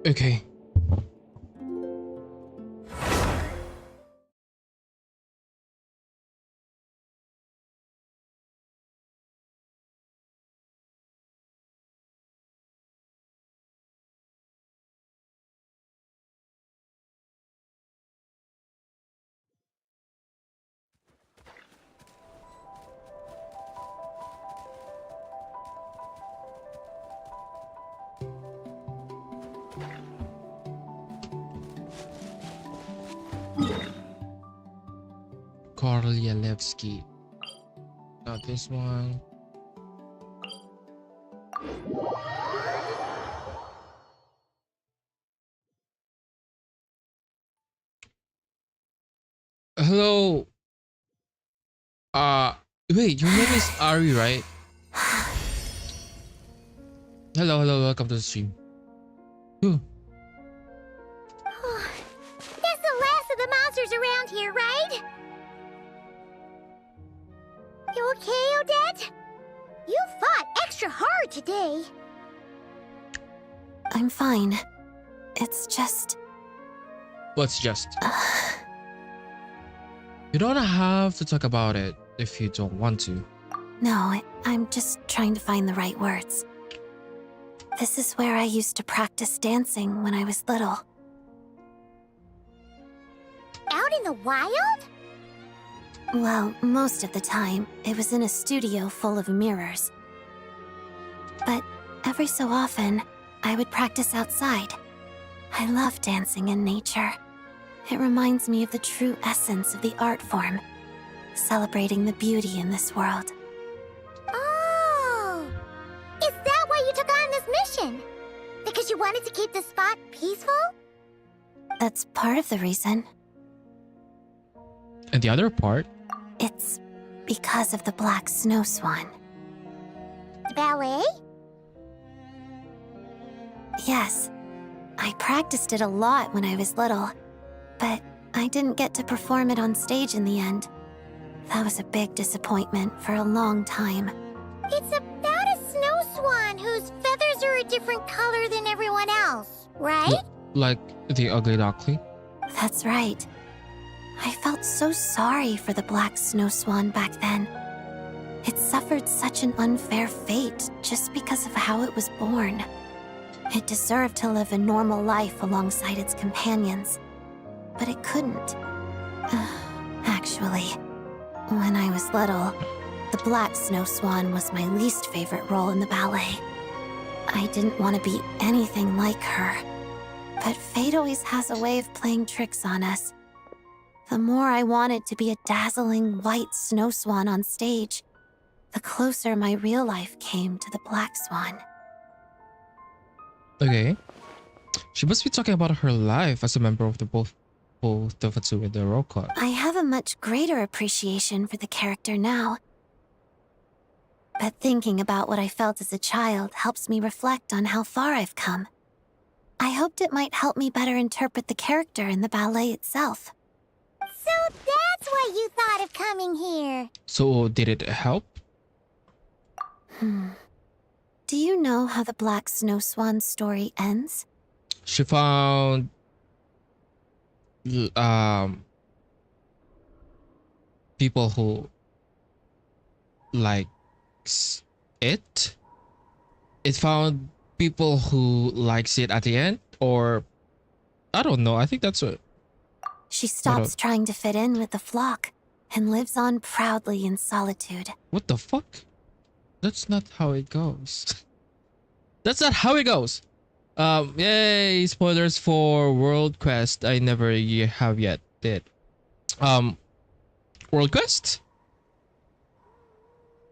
Okay. Koryalevsky. Not this one. Hello. Uh, Wait, your name is Ari, right? Hello, welcome to the stream. Ooh. That's the last of the monsters around here, right? You okay, Odette? You fought extra hard today. I'm fine. It's just... What's just? You don't have to talk about it if you don't want to. No, I'm just trying to find the right words. This is where I used to practice dancing when I was little. Out in the wild? Well, most of the time, it was in a studio full of mirrors. But every so often, I would practice outside. I love dancing in nature. It reminds me of the true essence of the art form, celebrating the beauty in this world. Oh! Is that why you took on this mission? Because you wanted to keep the spot peaceful? That's part of the reason. And the other part? It's because of the black snow swan. The ballet? Yes. I practiced it a lot when I was little, but I didn't get to perform it on stage in the end. That was a big disappointment for a long time. It's about a snow swan whose feathers are a different color than everyone else, right? Like the ugly duckling? That's right. I felt so sorry for the black snow swan back then. It suffered such an unfair fate just because of how it was born. It deserved to live a normal life alongside its companions, but it couldn't. Actually, when I was little, the black snow swan was my least favorite role in the ballet. I didn't want to be anything like her, but fate always has a way of playing tricks on us. The more I wanted to be a dazzling white snow swan on stage, the closer my real life came to the black swan. Okay. She must be talking about her life as a member of the both the Fatsu and the Roll Club. I have a much greater appreciation for the character now. But thinking about what I felt as a child helps me reflect on how far I've come. I hoped it might help me better interpret the character in the ballet itself. So that's why you thought of coming here. So did it help? Do you know how the Black Snow Swan story ends? She found people who likes it. It found people who likes it at the end, or I don't know. I think that's what. She stops trying to fit in with the flock and lives on proudly in solitude. What the fuck? That's not how it goes. That's not how it goes. Yay! Spoilers for World Quest. I never have yet did. World Quest.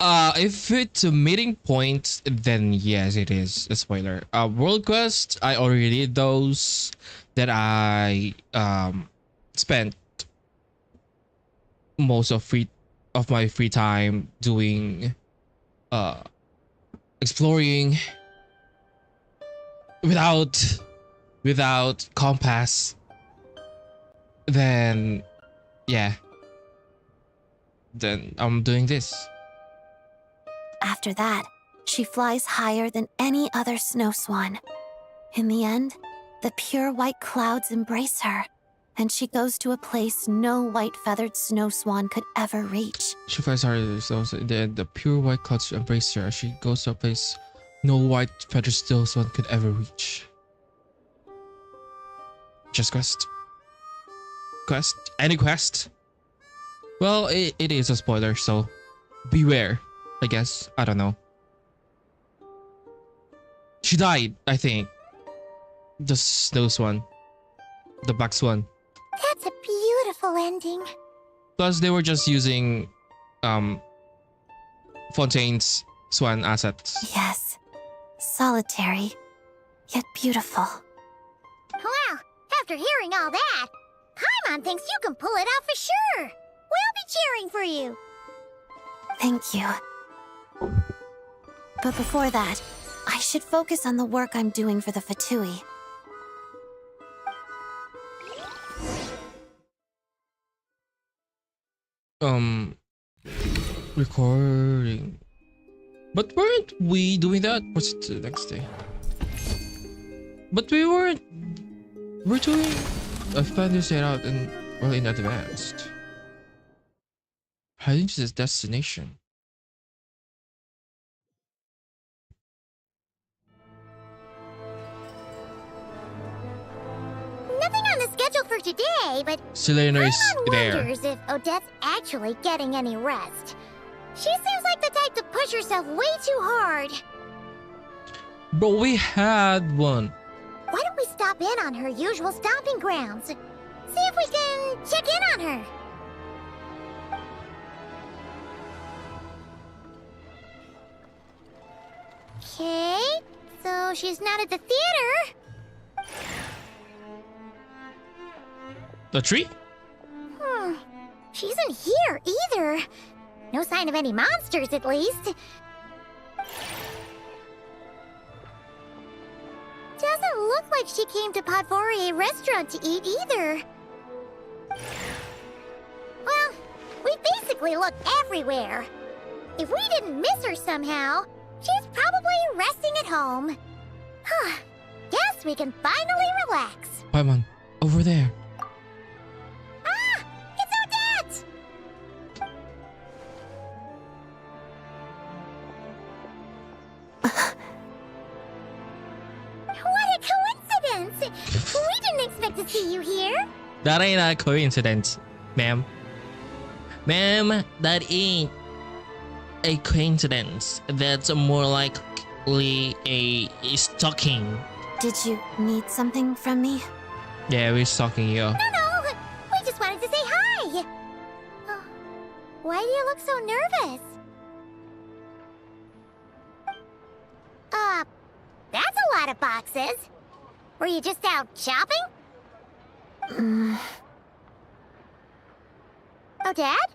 If it's a meeting point, then yes, it is a spoiler. World Quest. I already did those that I spent most of my free time doing exploring without compass. Then yeah, then I'm doing this. After that, she flies higher than any other snow swan. In the end, The pure white clouds embrace her, and she goes to a place no white-feathered snow swan could ever reach. She finds her so the pure white clouds embrace her as she goes to a place no white feathered snow swan could ever reach. Just quest. Quest? Any quest? Well, it is a spoiler, so beware, I guess. I don't know. She died, I think. The snow swan. The black swan. That's a beautiful ending. Plus, they were just using Fontaine's swan assets. Yes, solitary, yet beautiful. Well, after hearing all that, Paimon thinks you can pull it off for sure. We'll be cheering for you. Thank you. But before that, I should focus on the work I'm doing for the Fatui. Recording. But weren't we doing that? What's it the next day? But we weren't. We're doing. I've planned this out in advance. Heading to this destination. Nothing on the schedule for today, but Selena is Paimon there. wonders if Odette's actually getting any rest. She seems like the type to push herself way too hard. But we had one. Why don't we stop in on her usual stomping grounds? See if we can check in on her. Okay, so she's not at the theater. The tree? She isn't here either. No sign of any monsters, at least. Doesn't look like she came to Podvorie restaurant to eat either. Well, we basically looked everywhere. If we didn't miss her somehow, she's probably resting at home. Guess we can finally relax. Paimon, over there. Ah! It's Odette! What a coincidence! We didn't expect to see you here. That ain't a coincidence, ma'am. Ma'am, that ain't a coincidence. That's more likely a stalking. Did you need something from me? Yeah, we're stalking you. No, we just wanted to say hi. Oh, why do you look so nervous? That's a lot of boxes. Were you just out shopping? Oh, Dad?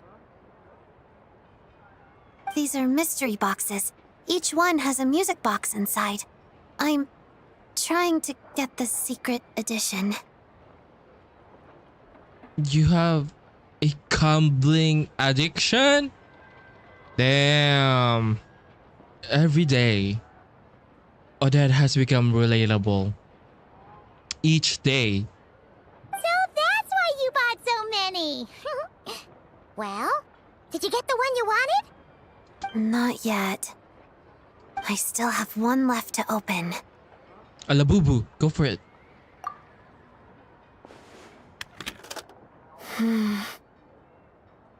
These are mystery boxes. Each one has a music box inside. I'm trying to get the secret edition. You have a gambling addiction? Damn. Every day, Odette has become relatable. Each day. So that's why you bought so many. Well, did you get the one you wanted? Not yet. I still have one left to open. A Labubu, go for it.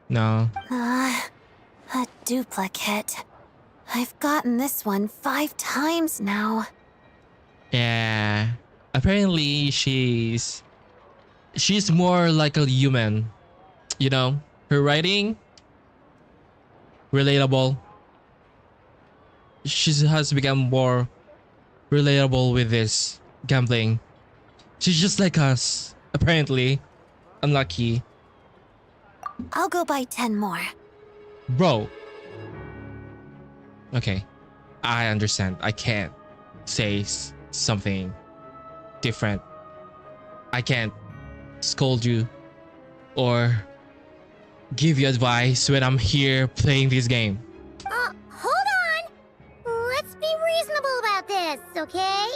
No. A duplicate. I've gotten this one 5 times now. Yeah. Apparently she's more like a human. You know, her writing relatable. She has become more relatable with this gambling. She's just like us, apparently. Unlucky. I'll go buy 10 more. Bro. Okay. I understand. I can't say something different. I can't scold you or give you advice when I'm here playing this game. Hold on. Let's be reasonable about this, okay?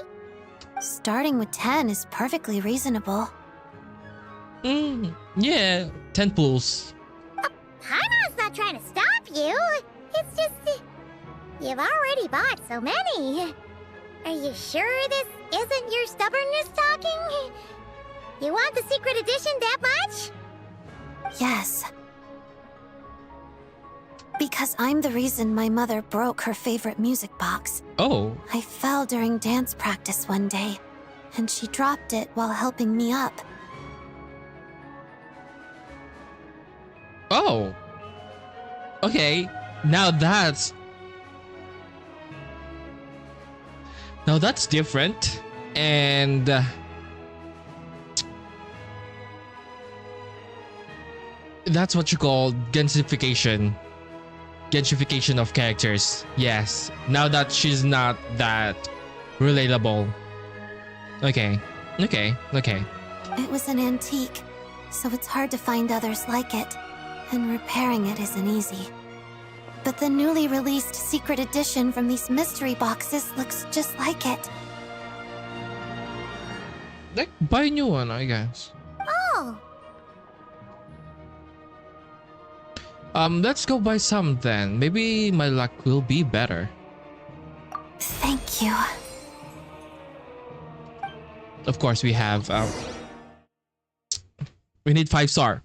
Starting with 10 is perfectly reasonable. Yeah, 10 pools. Paimon's not trying to stop you. It's just... you've already bought so many. Are you sure this isn't your stubbornness talking? You want the secret edition that much? Yes. Because I'm the reason my mother broke her favorite music box. Oh. I fell during dance practice one day, and she dropped it while helping me up. Oh. Okay. Now that's different. And that's what you call Genshification of characters. Yes. Now that she's not that relatable. Okay. It was an antique, so it's hard to find others like it, and repairing it isn't easy. But the newly released secret edition from these mystery boxes looks just like it. Like, buy a new one, I guess. Oh. Let's go buy some then. Maybe my luck will be better. Thank you. Of course, we have we need 5-star.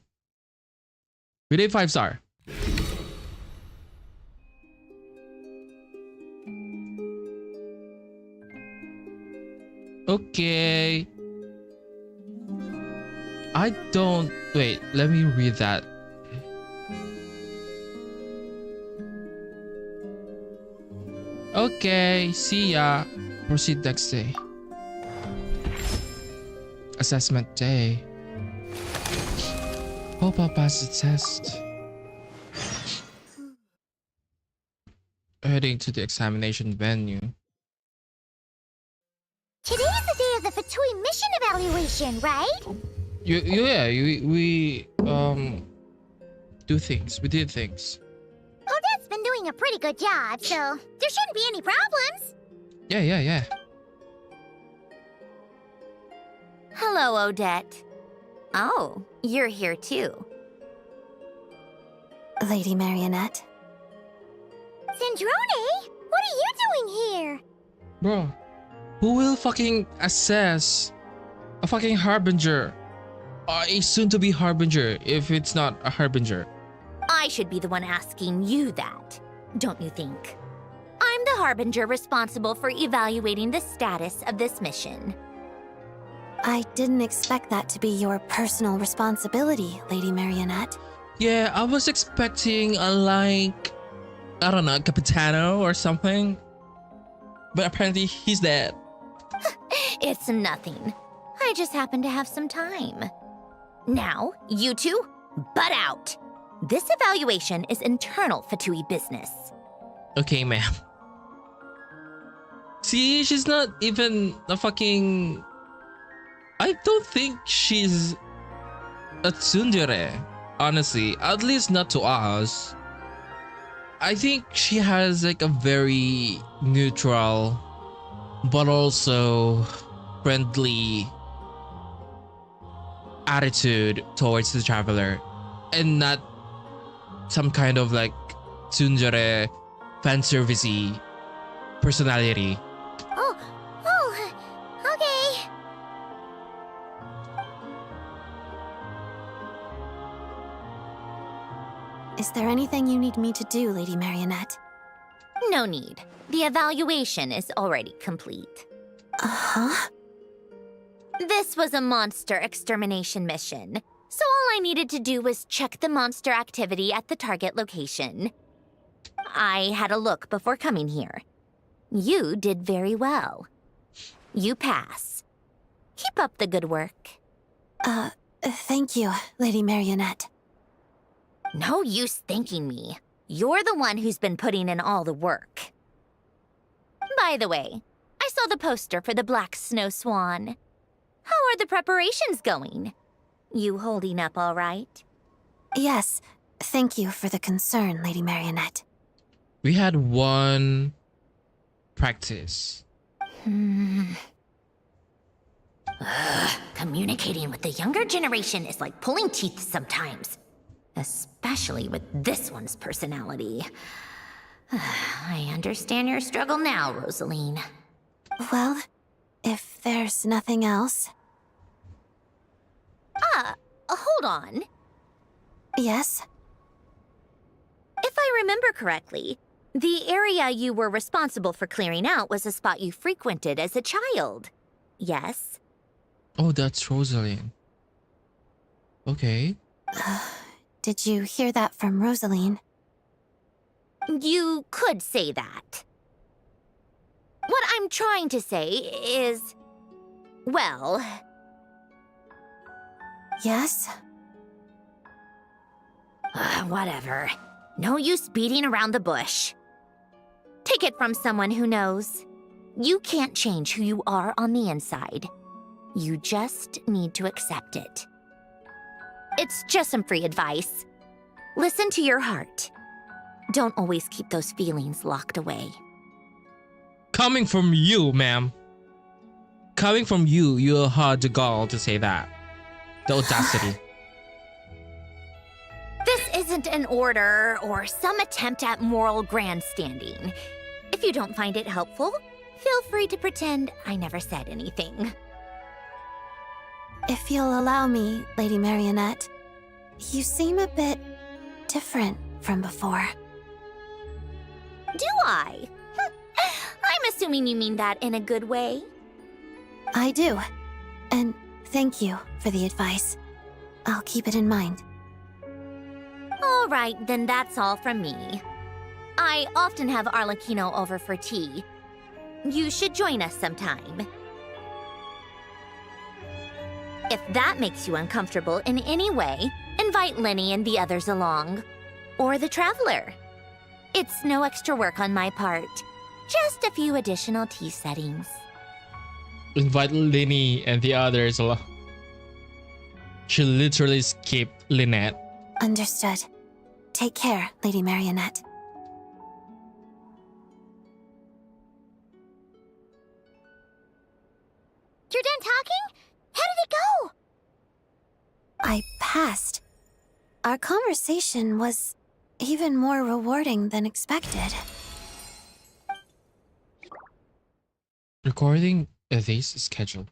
We need 5-star. Okay. I don't... Wait, let me read that. Okay, see ya. Proceed next day. Assessment day. Hope I'll pass the test. Heading to the examination venue. Today's the day of the Fatui mission evaluation, right? We do things. We did things. Odette's been doing a pretty good job, so there shouldn't be any problems. Yeah. Hello, Odette. Oh, you're here too. Lady Marionette. Zendrone, what are you doing here? Bro, who will fucking assess a fucking harbinger? A soon-to-be harbinger if it's not a harbinger. I should be the one asking you that, don't you think? I'm the harbinger responsible for evaluating the status of this mission. I didn't expect that to be your personal responsibility, Lady Marionette. Yeah, I was expecting a like, I don't know, Capitano or something. But apparently he's dead. It's nothing. I just happen to have some time. Now, you two, butt out. This evaluation is internal Fatui business. Okay, ma'am. See, she's not even a fucking... I don't think she's a tsundere, honestly. At least not to us. I think she has like a very neutral but also friendly attitude towards the traveler, and not some kind of like tsundere fan servicey personality. Okay. Is there anything you need me to do, Lady Marionette? No need. The evaluation is already complete. Uh-huh. This was a monster extermination mission, so all I needed to do was check the monster activity at the target location. I had a look before coming here. You did very well. You pass. Keep up the good work. Thank you, Lady Marionette. No use thanking me. You're the one who's been putting in all the work. By the way, I saw the poster for the Black Snow Swan. How are the preparations going? You holding up all right? Yes, thank you for the concern, Lady Marionette. We had one practice. Communicating with the younger generation is like pulling teeth sometimes. Especially with this one's personality. I understand your struggle now, Rosaline. Well, if there's nothing else. Hold on. Yes? If I remember correctly, the area you were responsible for clearing out was a spot you frequented as a child. Yes? Oh, that's Rosalind. Okay. Did you hear that from Rosaline? You could say that. What I'm trying to say is... well... Yes? Whatever. No use beating around the bush. Take it from someone who knows. You can't change who you are on the inside. You just need to accept it. It's just some free advice. Listen to your heart. Don't always keep those feelings locked away. Coming from you, ma'am. Coming from you, you had the gall to say that. The audacity. This isn't an order or some attempt at moral grandstanding. If you don't find it helpful, feel free to pretend I never said anything. If you'll allow me, Lady Marionette, you seem a bit different from before. Do I? I'm assuming you mean that in a good way. I do. And thank you for the advice. I'll keep it in mind. All right, then that's all from me. I often have Arlecchino over for tea. You should join us sometime. If that makes you uncomfortable in any way, invite Lenny and the others along. Or the Traveler. It's no extra work on my part. Just a few additional tea settings. Invite Linny and the others along. She literally skipped Lynette. Understood. Take care, Lady Marionette. You're done talking? How did it go? I passed. Our conversation was even more rewarding than expected. Recording this is scheduled.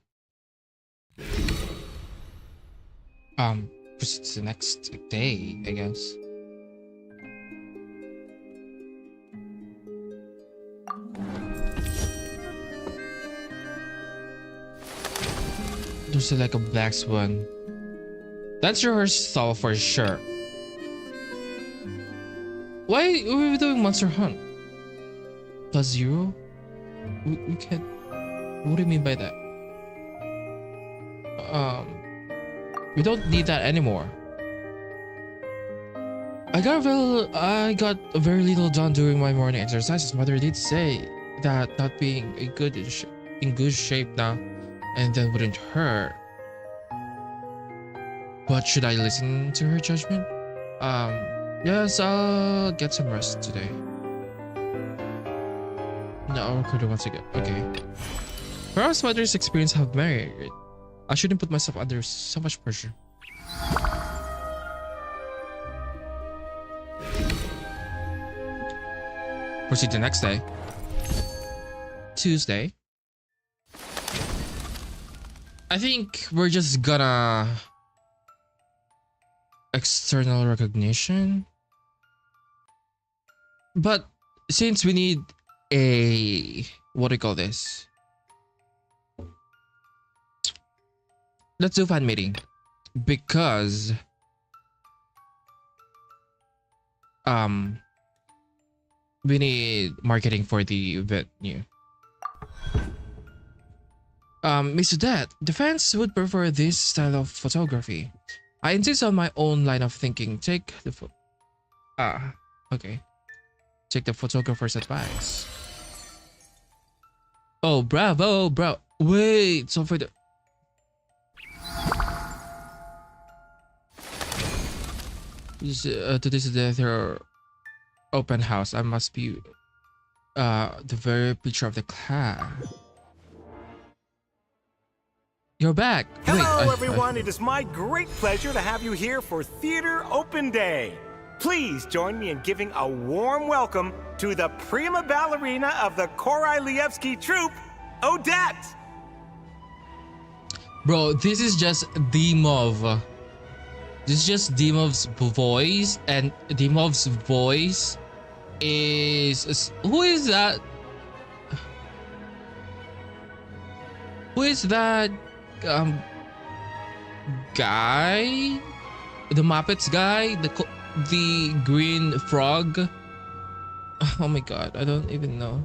It's the next day, I guess. There's like a black swan. That's rehearsal for sure. Why are we doing Monster Hunt? +0? We can't. What do you mean by that? We don't need that anymore. I got very little done during my morning exercises. Mother did say that not being in good shape now and then wouldn't hurt. But should I listen to her judgment? Yes, I'll get some rest today. No, I'll record it once again. Okay. Perhaps mother's experience have married. I shouldn't put myself under so much pressure. Proceed the next day. Tuesday. I think we're just gonna external recognition. But since we need a what do you call this? Let's do fan meeting because we need marketing for the venue. Mr. Dad, the fans would prefer this style of photography. I insist on my own line of thinking. Take the okay. Take the photographer's advice. Oh, bravo, bro. Wait, so for the this is their open house. I must be the very picture of the class. You're back. Hello, everyone. It is my great pleasure to have you here for Theater Open Day. Please join me in giving a warm welcome to the prima ballerina of the Korylevsky troupe, Odette. Bro, this is just Dimov. This is just Dimov's voice, and Dimov's voice is... Who is that? Who is that guy? The Muppets guy? The green frog? Oh my god, I don't even know.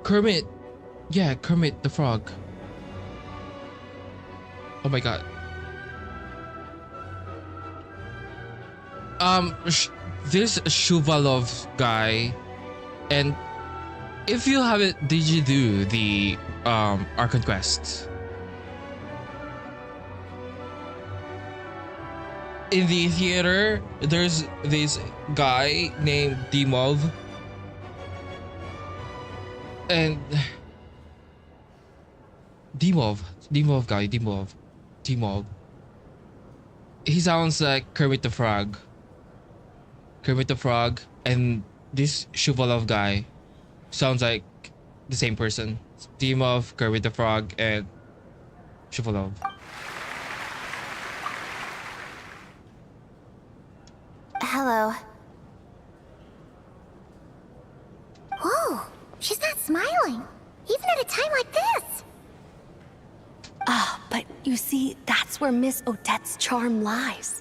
Kermit. Yeah, Kermit the Frog. Oh my god. This Shuvalov guy, and if you haven't, did you do the Archon Quest? In the theater, there's this guy named Dimov. And Dimov. He sounds like Kermit the Frog. And this Shuvalov guy sounds like the same person. Dimov, Kermit the Frog, and Shuvalov. Hello. Whoa, she's not smiling, even at a time like this. But you see, that's where Miss Odette's charm lies.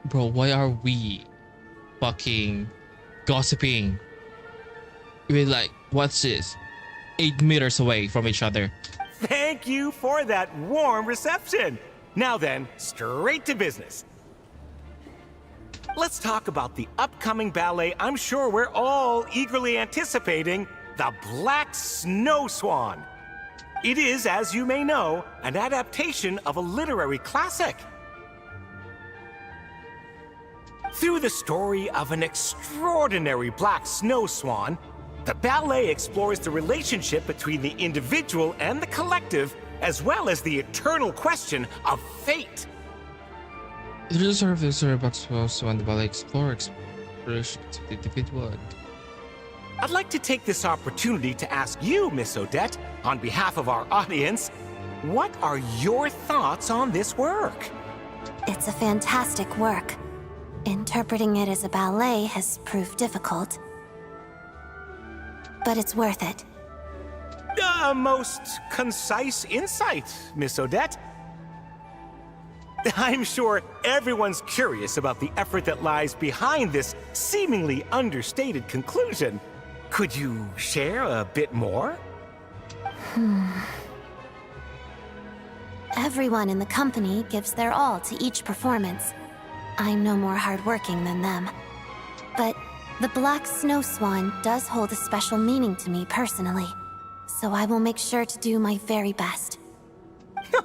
Bro, why are we fucking gossiping? We're like, what's this? 8 meters away from each other. Thank you for that warm reception. Now then, straight to business. Let's talk about the upcoming ballet I'm sure we're all eagerly anticipating, The Black Snow Swan. It is, as you may know, an adaptation of a literary classic. Through the story of an extraordinary black snow swan, the ballet explores the relationship between the individual and the collective, as well as the eternal question of fate. The result of the story about Swan, the ballet explores the individual. I'd like to take this opportunity to ask you, Miss Odette, on behalf of our audience, what are your thoughts on this work? It's a fantastic work. Interpreting it as a ballet has proved difficult. But it's worth it. A most concise insight, Miss Odette. I'm sure everyone's curious about the effort that lies behind this seemingly understated conclusion. Could you share a bit more? Everyone in the company gives their all to each performance. I'm no more hardworking than them. But the Black Snow Swan does hold a special meaning to me personally, so I will make sure to do my very best.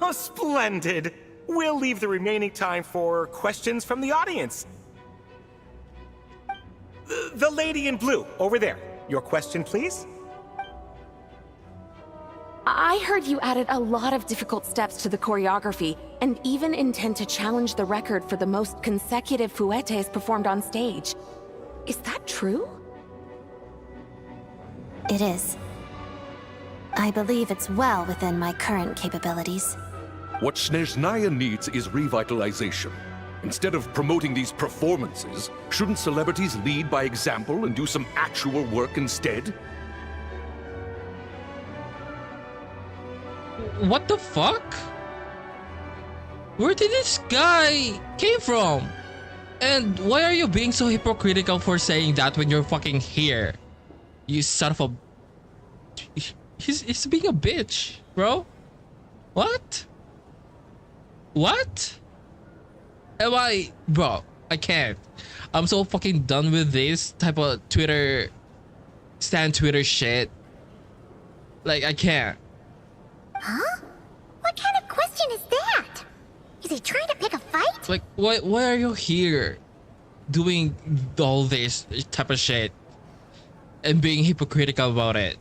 Oh, splendid! We'll leave the remaining time for questions from the audience. The lady in blue, over there. Your question, please? I heard you added a lot of difficult steps to the choreography, and even intend to challenge the record for the most consecutive fouettes performed on stage. Is that true? It is. I believe it's well within my current capabilities. What Snezhnaya needs is revitalization. Instead of promoting these performances, shouldn't celebrities lead by example and do some actual work instead? What the fuck? Where did this guy came from? And why are you being so hypocritical for saying that when you're fucking here? You son of a... He's being a bitch, bro. What? What? Am I can't. I'm so fucking done with this type of Twitter shit. Like, I can't. Huh? What kind of question is that? Is he trying to pick a fight? Like, why are you here doing all this type of shit and being hypocritical about it?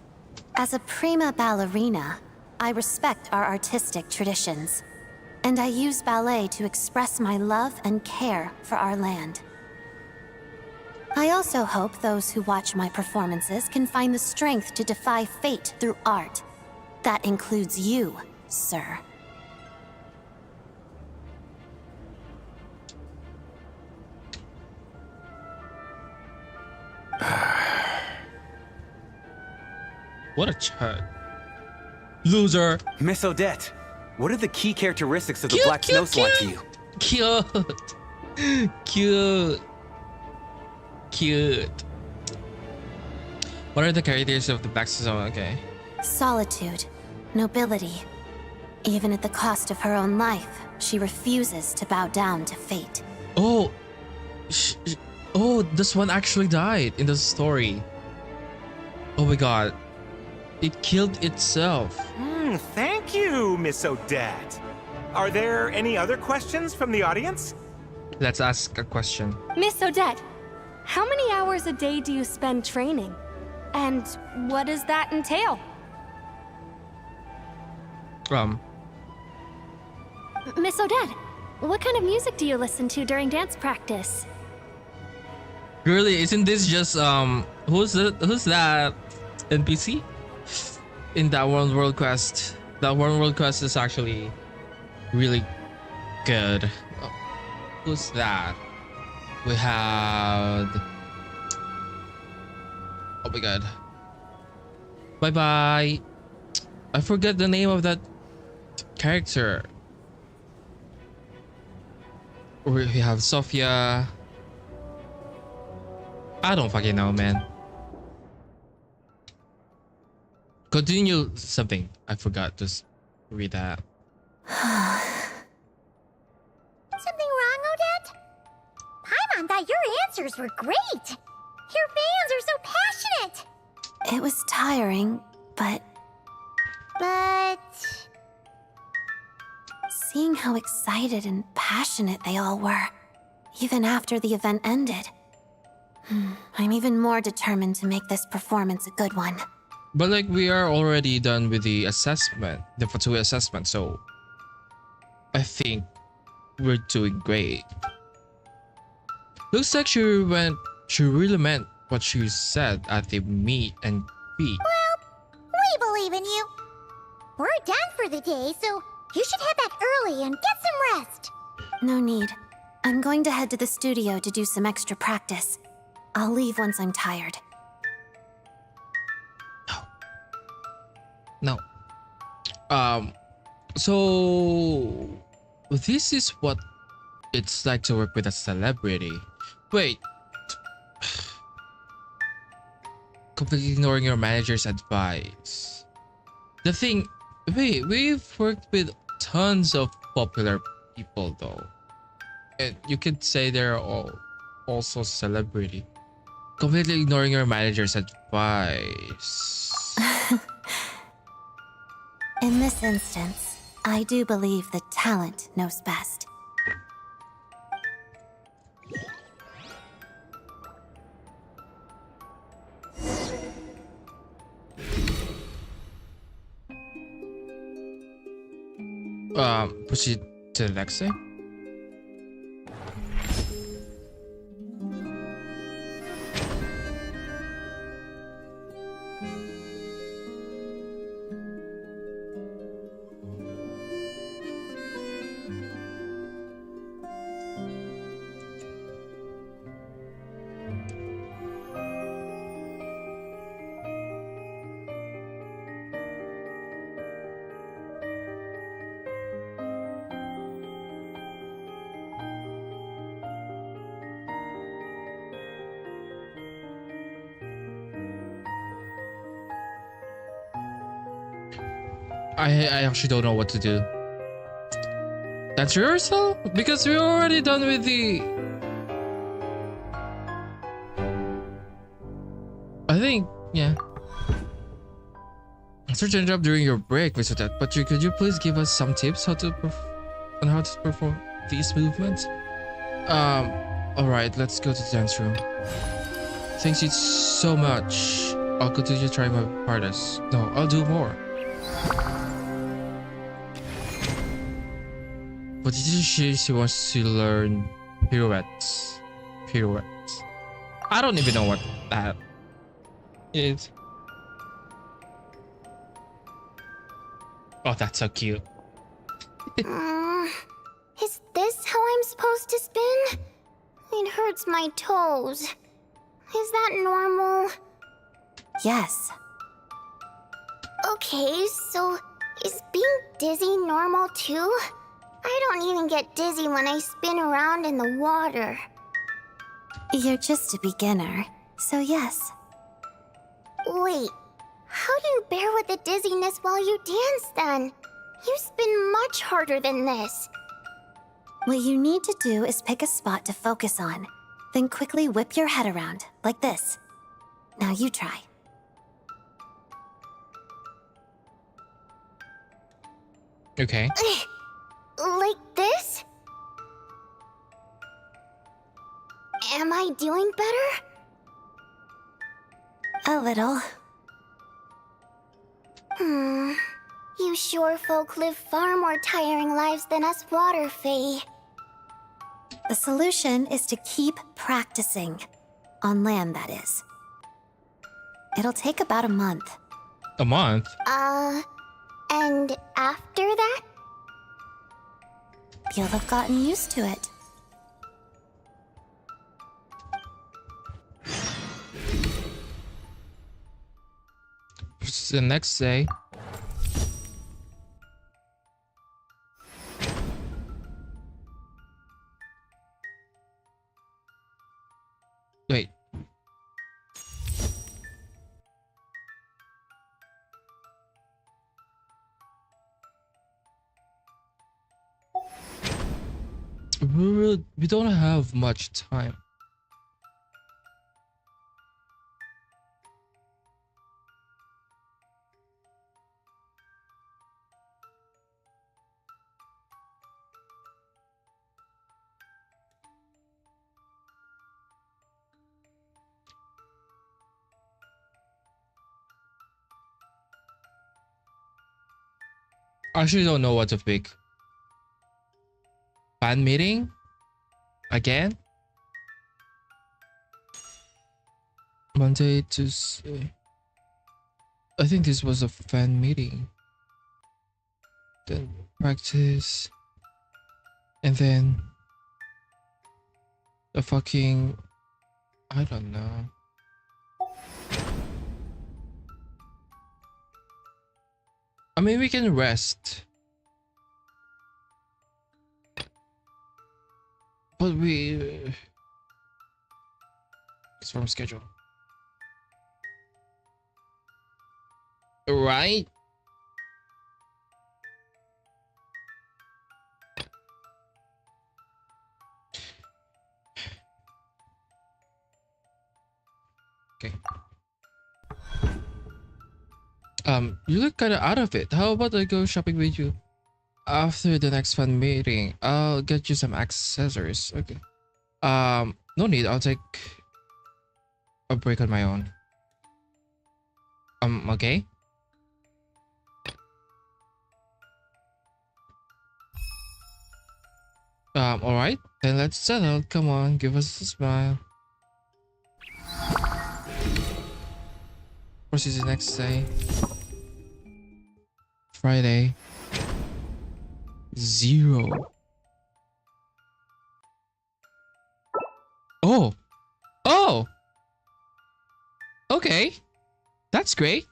As a prima ballerina, I respect our artistic traditions, and I use ballet to express my love and care for our land. I also hope those who watch my performances can find the strength to defy fate through art. That includes you, sir. What a chud. Loser. Miss Odette, what are the key characteristics of the Cute, Black cute, Snow Swan to cute. you? Cute. What are the characters of the Black Snow? Okay. Solitude, nobility. Even at the cost of her own life, she refuses to bow down to fate. Oh, this one actually died in the story. Oh my god. It killed itself. Thank you, Miss Odette. Are there any other questions from the audience? Let's ask a question. Miss Odette, how many hours a day do you spend training? And what does that entail? Miss Odette, what kind of music do you listen to during dance practice? Really, isn't this just who's that NPC in that one world quest? That one world quest is actually really good. Who's that? We had, oh my god, bye bye. I forget the name of that character. We have Sophia. I don't fucking know, man. Continue something. I forgot. Just read that. Something wrong, Odette? Paimon thought your answers were great. Your fans are so passionate. It was tiring, but seeing how excited and passionate they all were, even after the event ended, I'm even more determined to make this performance a good one. But like, we are already done with the assessment, the Fatui assessment, so I think we're doing great. Looks like she really meant what she said at the meet and greet. Well, we believe in you. We're done for the day, so you should head back early and get some rest. No need. I'm going to head to the studio to do some extra practice. I'll leave once I'm tired. No. So this is what it's like to work with a celebrity. Wait. Completely ignoring your manager's advice. The thing, wait, we've worked with tons of popular people though. And you could say they're all also celebrity. Completely ignoring your manager's advice. In this instance, I do believe that talent knows best. Proceed to the next thing. I actually don't know what to do. That's rehearsal? Because we're already done with the I think, yeah. Search and drop during your break, Mr. Ted, but could you please give us some tips on how to perform these movements? Alright, let's go to the dance room. Thanks you so much. I'll continue trying my hardest. No, I'll do more. But she wants to learn pirouettes. Pirouettes. I don't even know what that is. Oh, that's so cute. Is this how I'm supposed to spin? It hurts my toes. Is that normal? Yes. Okay, so is being dizzy normal too? I don't even get dizzy when I spin around in the water. You're just a beginner, so yes. Wait, how do you bear with the dizziness while you dance then? You spin much harder than this. What you need to do is pick a spot to focus on, then quickly whip your head around, like this. Now you try. Okay. Like this? Am I doing better? A little. You shore folk live far more tiring lives than us water fae. The solution is to keep practicing. On land, that is. It'll take about a month. A month? And after that? You'll have gotten used to it. The next day. Wait. We don't have much time. I actually don't know what to pick. Fan meeting? Again? Monday, Tuesday. I think this was a fan meeting. Then practice. And then the fucking... I don't know. I mean, we can rest. But it's from schedule. Right? Okay. You look kind of out of it. How about I go shopping with you? After the next fan meeting, I'll get you some accessories. Okay. No need. I'll take a break on my own. Okay. All right. Then let's settle. Come on, give us a smile. Of course, it's the next day. Friday. 0. Oh. Oh. Okay. That's great.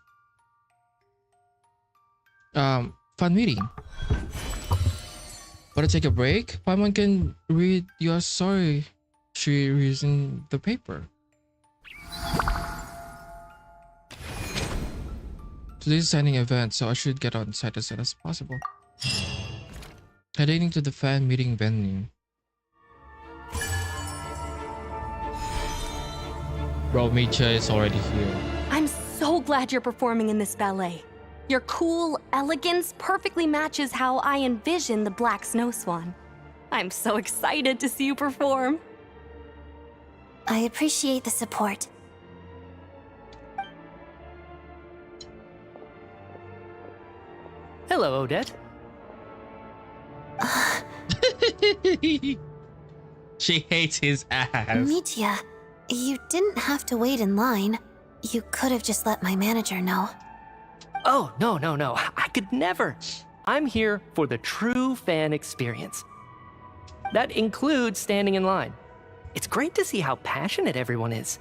Fun meeting. Wanna take a break? Paimon can read your story. She reads in the paper. Today's a signing event, so I should get on site as soon as possible. Heading to the fan meeting venue. Bro, Micha is already here. I'm so glad you're performing in this ballet. Your cool elegance perfectly matches how I envision the Black Snow Swan. I'm so excited to see you perform. I appreciate the support. Hello, Odette. She hates his ass. Mitya, you didn't have to wait in line. You could have just let my manager know. Oh, no. I could never. I'm here for the true fan experience. That includes standing in line. It's great to see how passionate everyone is.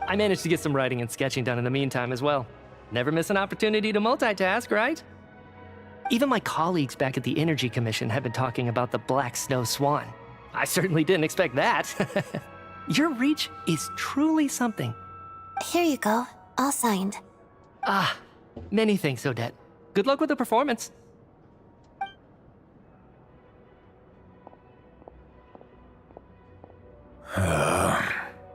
I managed to get some writing and sketching done in the meantime as well. Never miss an opportunity to multitask, right? Even my colleagues back at the Energy Commission have been talking about the Black Snow Swan. I certainly didn't expect that. Your reach is truly something. Here you go, all signed. Ah, many thanks, Odette. Good luck with the performance.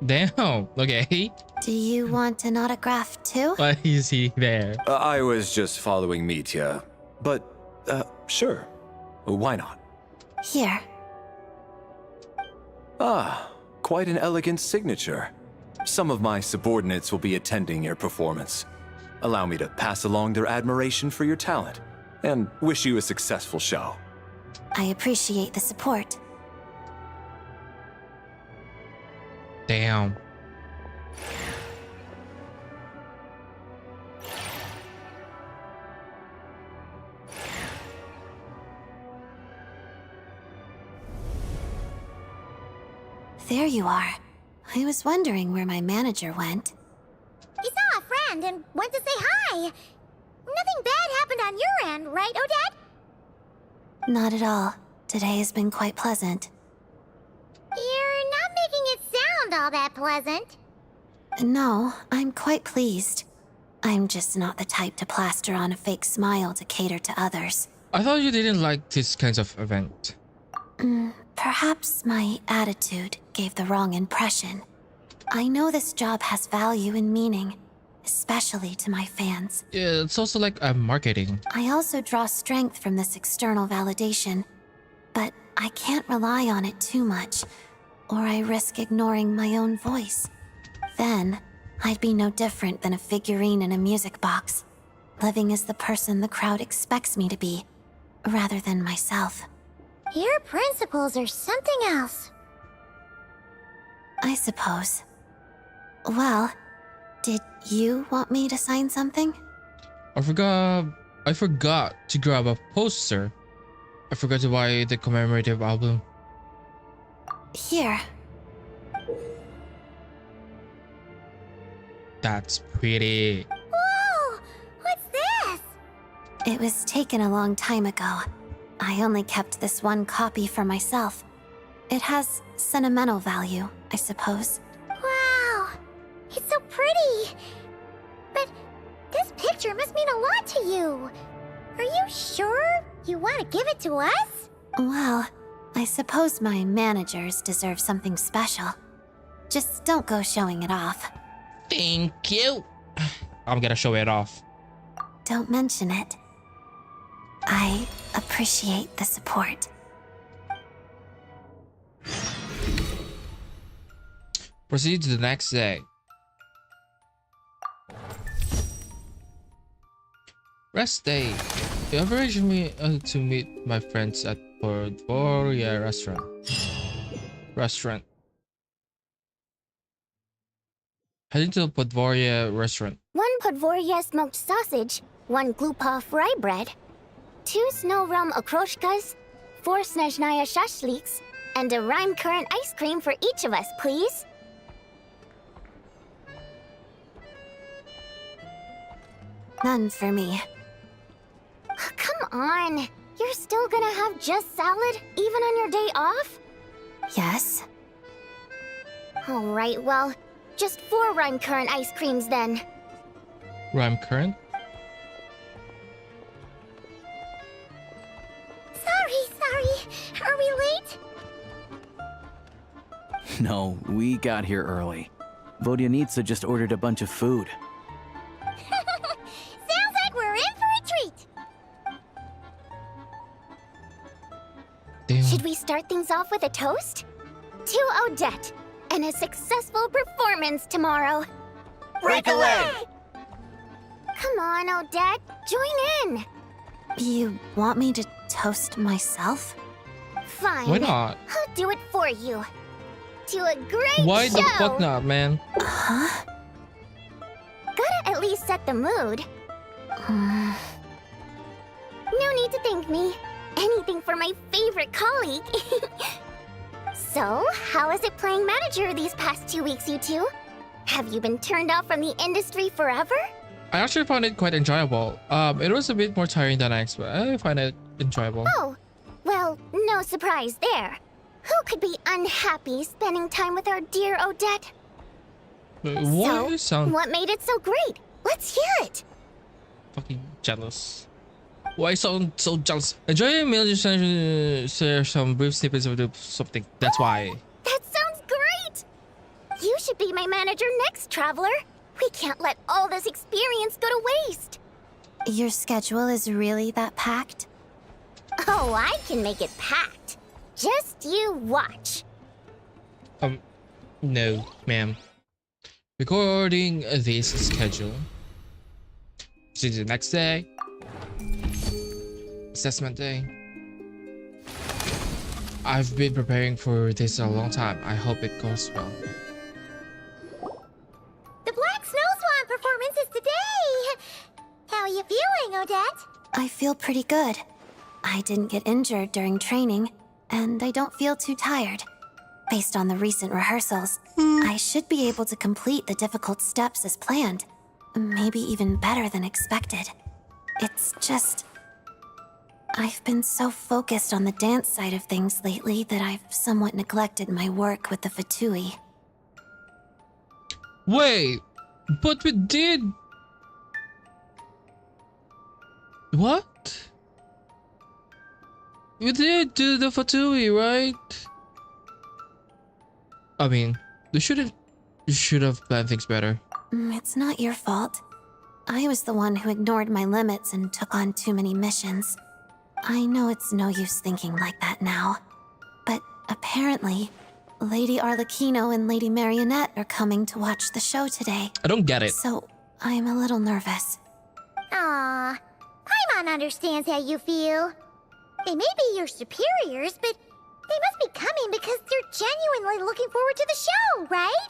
Damn, okay. Do you want an autograph too? Why is he there? I was just following Mitya, but, sure. Why not? Here. Ah, quite an elegant signature. Some of my subordinates will be attending your performance. Allow me to pass along their admiration for your talent, and wish you a successful show. I appreciate the support. Damn. There you are. I was wondering where my manager went. He saw a friend and went to say hi. Nothing bad happened on your end, right, Odette? Not at all. Today has been quite pleasant. You're not making it sound all that pleasant. No, I'm quite pleased. I'm just not the type to plaster on a fake smile to cater to others. I thought you didn't like this kinds of event. Perhaps my attitude gave the wrong impression. I know this job has value and meaning, especially to my fans. Yeah, it's also like marketing. I also draw strength from this external validation, but I can't rely on it too much, or I risk ignoring my own voice. Then, I'd be no different than a figurine in a music box, living as the person the crowd expects me to be, rather than myself. Your principles are something else. I suppose. Well, did you want me to sign something? I forgot to grab a poster. I forgot to buy the commemorative album. Here. That's pretty. Whoa! What's this? It was taken a long time ago. I only kept this one copy for myself. It has sentimental value, I suppose. Wow! It's so pretty! But this picture must mean a lot to you. Are you sure you want to give it to us? Well, I suppose my managers deserve something special. Just don't go showing it off. Thank you. I'm gonna show it off. Don't mention it. I appreciate the support. Proceed to the next day. Rest day. You have arranged me to meet my friends at Podvoria restaurant. Heading to the Podvoria restaurant. 1 Podvoria smoked sausage, 1 Glupov rye bread, 2 Snow Realm okroshkas, 4 Snezhnaya shashliks, and a Rime Current ice cream for each of us, please. None for me. Come on! You're still gonna have just salad, even on your day off? Yes? Alright, well, just 4 Rime Current ice creams then. Rime Current? Sorry. Are we late? No, we got here early. Vodyanitsa just ordered a bunch of food. Sounds like we're in for a treat. Damn. Should we start things off with a toast? To Odette, and a successful performance tomorrow. Break a leg! Come on, Odette, join in. You want me to toast myself? Fine. Why not? I'll do it for you. To a great Why show. the fuck not, man? Huh? Gotta at least set the mood. Mm, No need to thank me. Anything for my favorite colleague. So, how is it playing manager these past 2 weeks, you two? Have you been turned off from the industry forever? I actually found it quite enjoyable. It was a bit more tiring than I expected. I find it enjoyable. Oh, well, no surprise there. Who could be unhappy spending time with our dear Odette? Why So, do you sound what made it so great? Let's hear it. fucking jealous? Why you sound so jealous? Enjoy your meal, just share some brief snippets of something. That's why. That sounds great! You should be my manager next, Traveler. We can't let all this experience go to waste. your schedule is really that packed? Oh, I can make it packed. Just you watch. No, ma'am. Recording this schedule. See the next day. Assessment day. I've been preparing for this a long time. I hope it goes well. The Black Snow Swan performance is today. How are you feeling, Odette? I feel pretty good. I didn't get injured during training, and I don't feel too tired. Based on the recent rehearsals, I should be able to complete the difficult steps as planned. Maybe even better than expected. It's just... I've been so focused on the dance side of things lately that I've somewhat neglected my work with the Fatui. Wait, but we did. What? We did do the Fatui, right? I mean, you should have planned things better. It's not your fault. I was the one who ignored my limits and took on too many missions. I know it's no use thinking like that now. But apparently, Lady Arlecchino and Lady Marionette are coming to watch the show today. I don't get it. So, I'm a little nervous. Aw, Paimon understands how you feel. They may be your superiors, but they must be coming because they're genuinely looking forward to the show, right?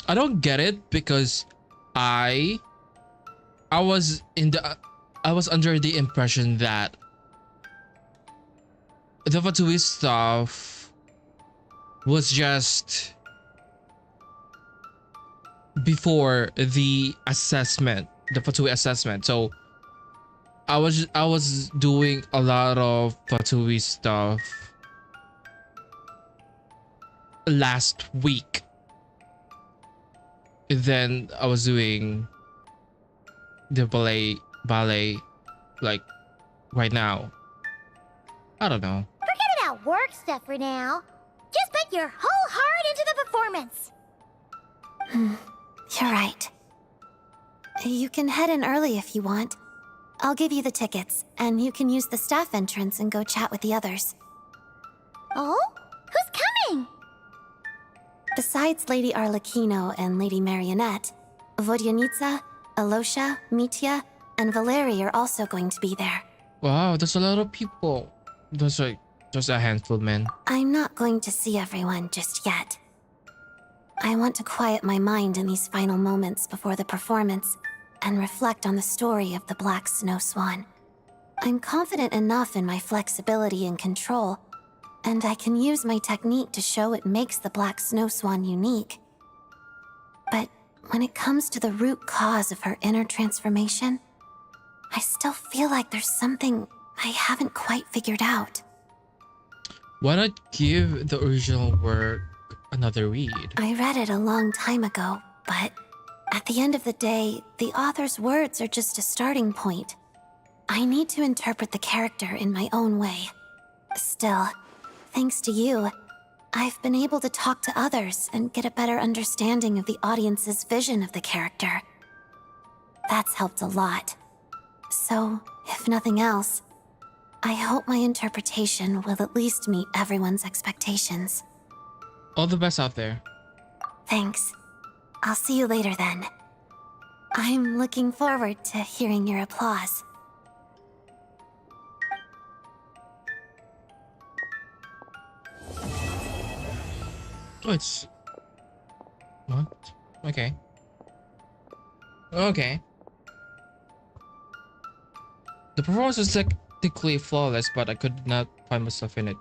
I don't get it because I was under the impression that the Fatui stuff was just before the assessment, the Fatui assessment. So I was doing a lot of Fatui stuff last week. Then I was doing the ballet like right now. I don't know. Forget about work stuff for now. Just put your whole heart into the performance. You're right. You can head in early if you want. I'll give you the tickets, and you can use the staff entrance and go chat with the others. Oh? Who's coming? Besides Lady Arlecchino and Lady Marionette, Vodyanitsa, Alosha, Mitya, and Valeri are also going to be there. Wow, there's a lot of people. There's like just a handful, man. I'm not going to see everyone just yet. I want to quiet my mind in these final moments before the performance and reflect on the story of the Black Snow Swan. I'm confident enough in my flexibility and control, and I can use my technique to show what makes the Black Snow Swan unique. But when it comes to the root cause of her inner transformation, I still feel like there's something I haven't quite figured out. Why not give the original work another read? I read it a long time ago, but at the end of the day, the author's words are just a starting point. I need to interpret the character in my own way. Still, thanks to you, I've been able to talk to others and get a better understanding of the audience's vision of the character. That's helped a lot. So, if nothing else, I hope my interpretation will at least meet everyone's expectations. All the best out there. Thanks. I'll see you later then. I'm looking forward to hearing your applause. Oh, it's... What? Okay. Okay. The performance was technically flawless, but I could not find myself in it.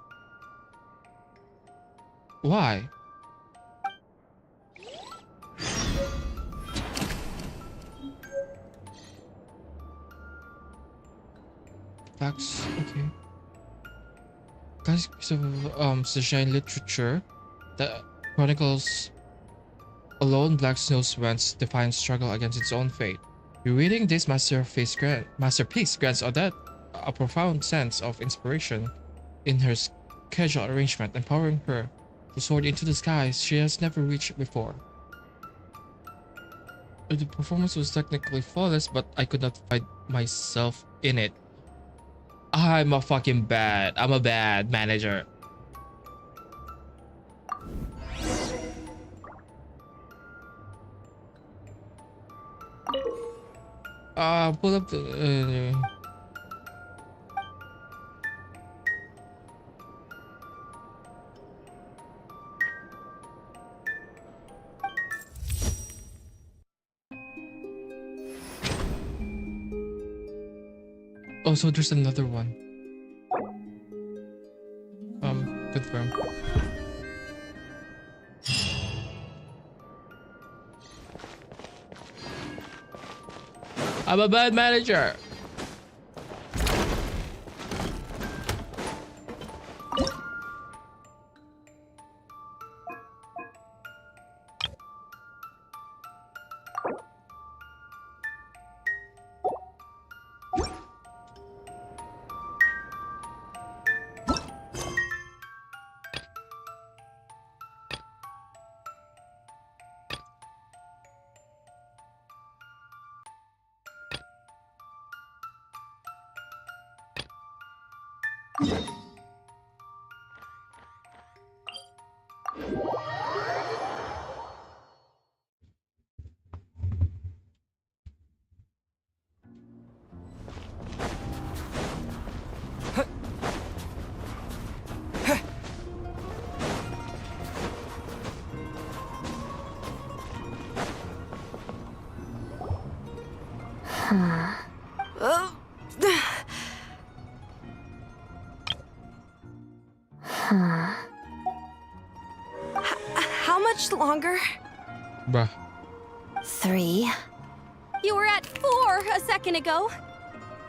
Why? Facts, okay. Classic piece of Snezhnaya literature that chronicles a lone black snowswan's defiant struggle against its own fate. Rereading this masterpiece grants Odette a profound sense of inspiration in her schedule arrangement, empowering her to soar into the skies she has never reached before. The performance was technically flawless, but I could not find myself in it. I'm a bad manager. Pull up the... Oh, so there's another one. Confirm. I'm a bad manager. How much longer? Bruh. 3. You were at 4 a second ago.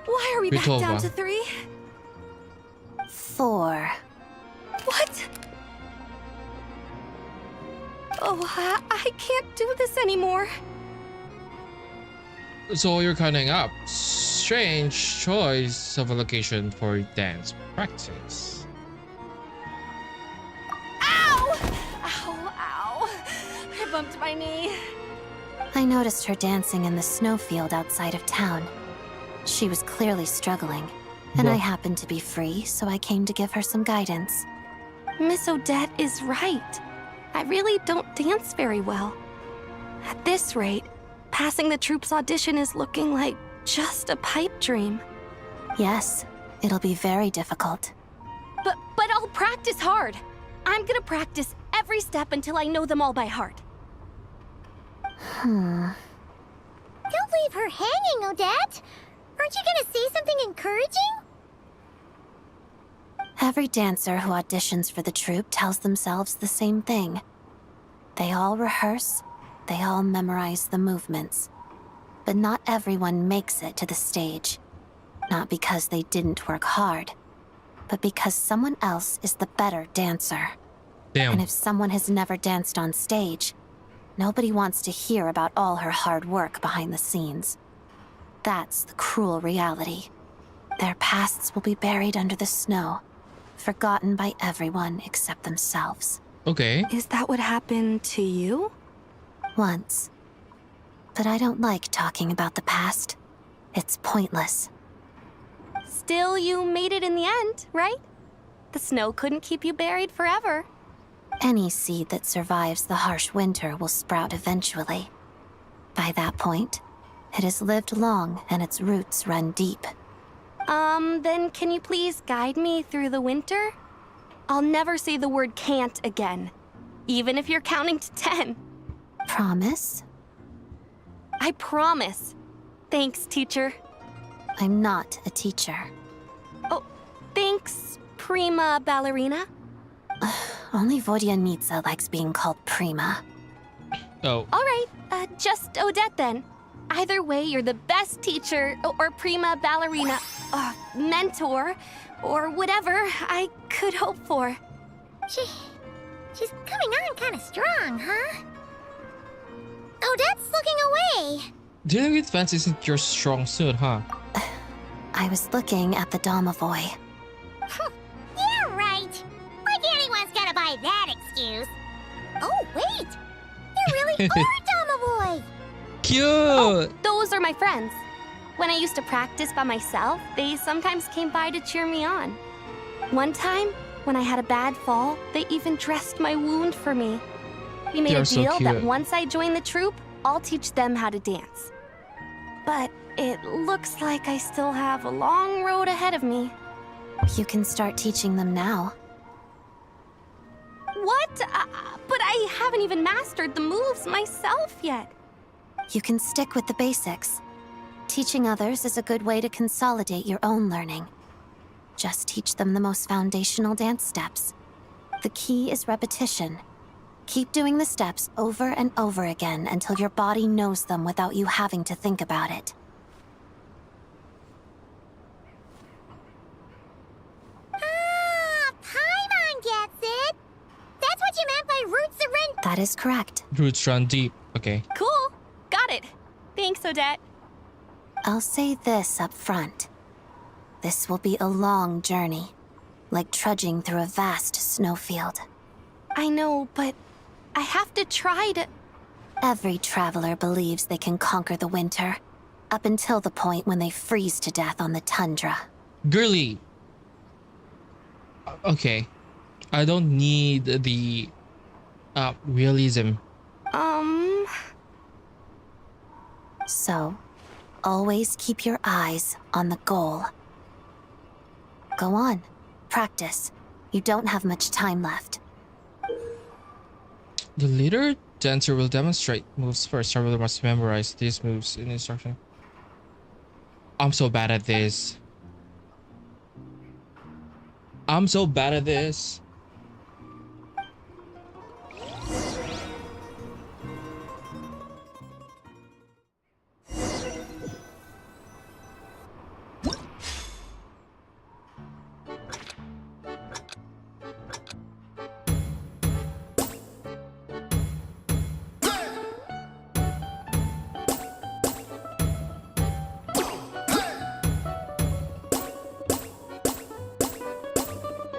Why are we back down to 3? 4. What? Oh, I can't do this anymore. So you're counting up. Strange choice of a location for dance practice. Ow! Ow, ow. I bumped my knee. I noticed her dancing in the snowfield outside of town. She was clearly struggling, and I happened to be free, so I came to give her some guidance. Miss Odette is right. I really don't dance very well. At this rate, passing the troupe's audition is looking like just a pipe dream. Yes, it'll be very difficult. But I'll practice hard. I'm gonna practice every step until I know them all by heart. Don't leave her hanging, Odette. Aren't you gonna say something encouraging? Every dancer who auditions for the troupe tells themselves the same thing. They all rehearse, they all memorize the movements. But not everyone makes it to the stage. Not because they didn't work hard, but because someone else is the better dancer. Damn. And if someone has never danced on stage, nobody wants to hear about all her hard work behind the scenes. That's the cruel reality. Their pasts will be buried under the snow, forgotten by everyone except themselves. Okay. Is that what happened to you? Once. But I don't like talking about the past. It's pointless. Still, you made it in the end, right? The snow couldn't keep you buried forever. Any seed that survives the harsh winter will sprout eventually. By that point, it has lived long and its roots run deep. Then can you please guide me through the winter? I'll never say the word can't again, even if you're counting to 10. Promise? I promise. Thanks, teacher. I'm not a teacher. Oh, thanks, prima ballerina. Only Vodyanica likes being called Prima. Oh. All right, just Odette then. Either way, you're the best teacher or prima ballerina, mentor, or whatever I could hope for. She's coming on kind of strong, huh? Odette's looking away. Dealing with fans isn't your strong suit, huh? I was looking at the Domovoy. Yeah, right. Like anyone's gonna buy that excuse. Oh, wait. You really are Domovoy. Cute! Oh, those are my friends. When I used to practice by myself, they sometimes came by to cheer me on. One time, when I had a bad fall, they even dressed my wound for me. We made a deal that once I join the troupe, I'll teach them how to dance. But it looks like I still have a long road ahead of me. You can start teaching them now. What? But I haven't even mastered the moves myself yet. You can stick with the basics. Teaching others is a good way to consolidate your own learning. Just teach them the most foundational dance steps. The key is repetition. Keep doing the steps over and over again until your body knows them without you having to think about it. Ah, Paimon gets it. That's what you meant by root surrender. That is correct. Roots run deep. Okay. Cool. Got it. Thanks, Odette. I'll say this up front. This will be a long journey, like trudging through a vast snowfield. I know, but I have to try to... Every traveler believes they can conquer the winter, up until the point when they freeze to death on the tundra. Girly. Okay. I don't need the realism. So, always keep your eyes on the goal. Go on, practice. You don't have much time left. The leader dancer will demonstrate moves first. Traveler must memorize these moves in instruction. I'm so bad at this. I'm so bad at this.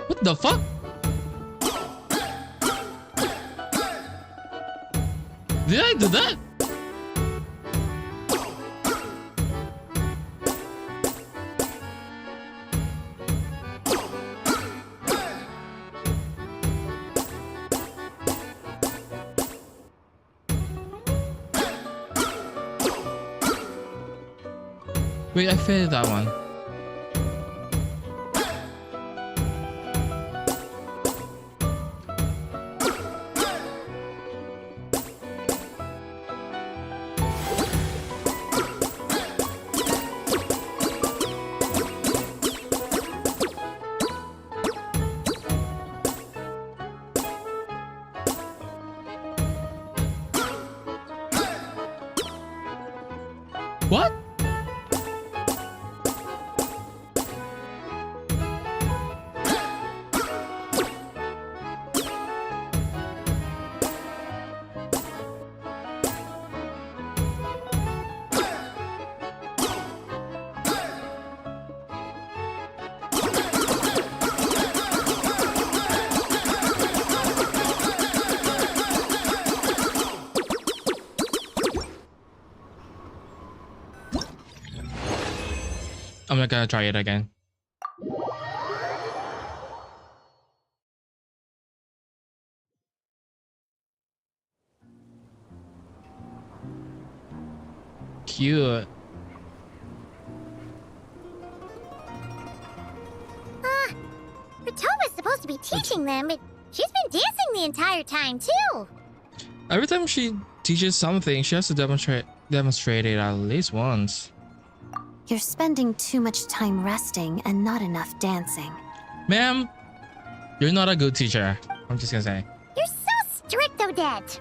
What the fuck? Did I do that? Wait, I failed that one. What? I'm not gonna try it again. Cute. Ritova's supposed to be teaching them, but she's been dancing the entire time, too. Every time she teaches something, she has to demonstrate it at least once. You're spending too much time resting and not enough dancing. Ma'am, you're not a good teacher. I'm just gonna say. You're so strict, Odette.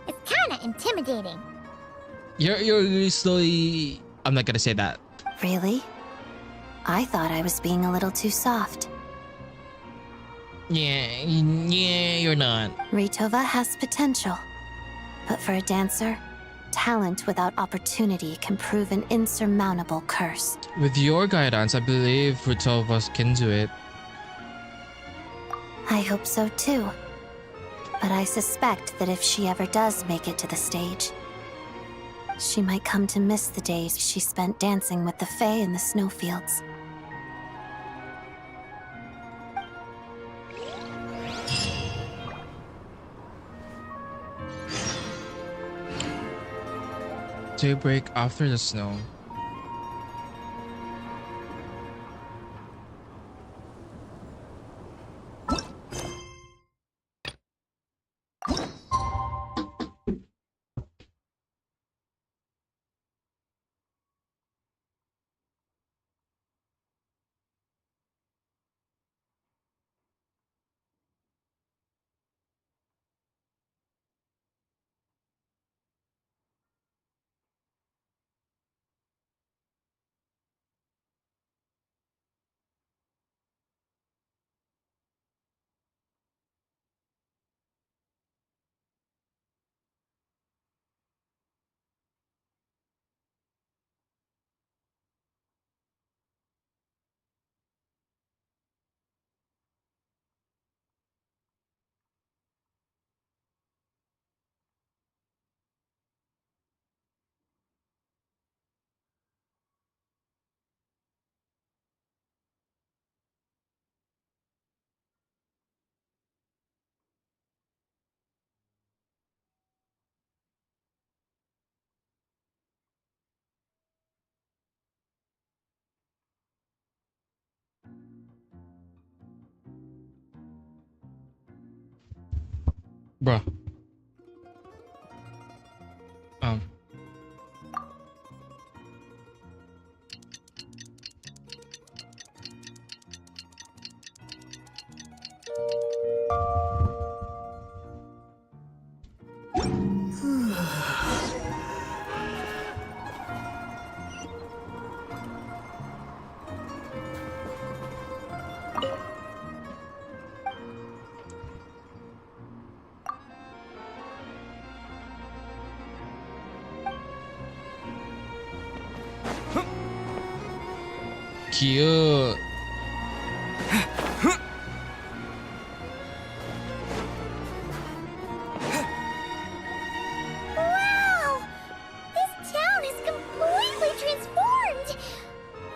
It's kinda intimidating. You're slowly... I'm not gonna say that. Really? I thought I was being a little too soft. Yeah, you're not. Ritova has potential. But for a dancer, talent without opportunity can prove an insurmountable curse. With your guidance, I believe Ritova can do it. I hope so too. But I suspect that if she ever does make it to the stage, she might come to miss the days she spent dancing with the Fae in the snowfields. Daybreak after the snow. Bruh. Cute. Wow! This town is completely transformed!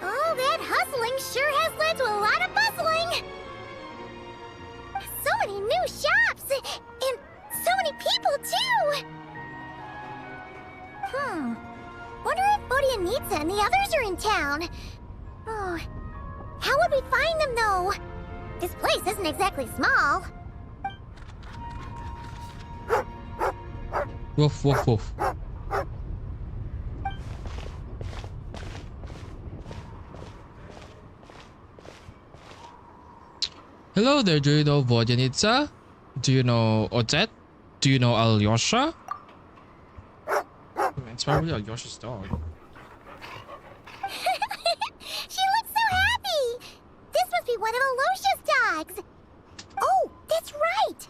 All that hustling sure has led to a lot of bustling! So many new shops! And so many people, too! Wonder if Bodianitsa and the others are in town. Oh, how would we find them, though? This place isn't exactly small. Woof, woof, woof. Hello there, do you know Vodyanitsa? Do you know Odette? Do you know Alyosha? It's probably Alyosha's dog. She looks so happy! This must be one of Alosha's dogs! Oh, that's right!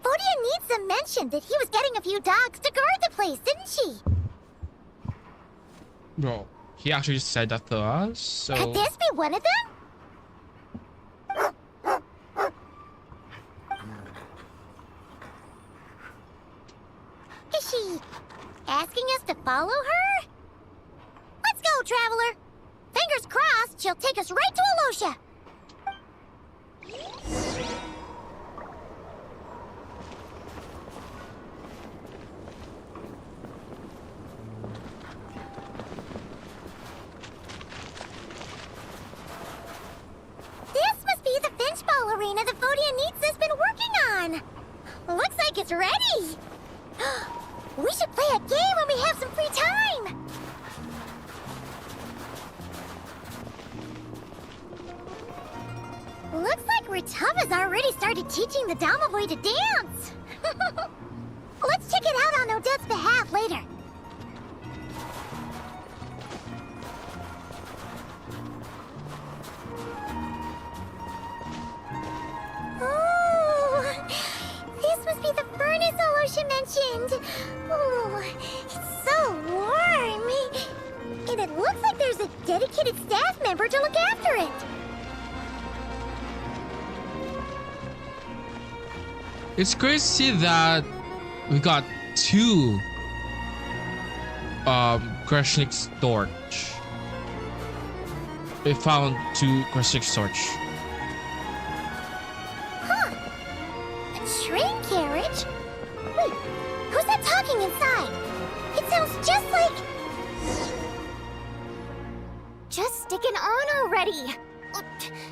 Vodyanitsa mentioned that he was getting a few dogs to guard the place, didn't she? Bro, he actually said that to us, so... Could this be one of them? Is she asking us to follow her? Let's go, traveler! Fingers crossed! she'll take us right to Alosha. This must be the Finch Ball arena the Vodianitz has been working on. Looks like it's ready. We should play a game when we have some free time. Looks like Ritava's already started teaching the Domovoy to dance. Let's check it out on Odette's behalf later. Oh, this must be the furnace Alosha mentioned. Oh, it's so warm. And it looks like there's a dedicated staff member to look after it. It's great to see that we got 2 Kreshnik's torch. We found 2 Kreshnik's torch. Huh. A train carriage? Wait, who's that talking inside? It sounds just like... Just stick it on already.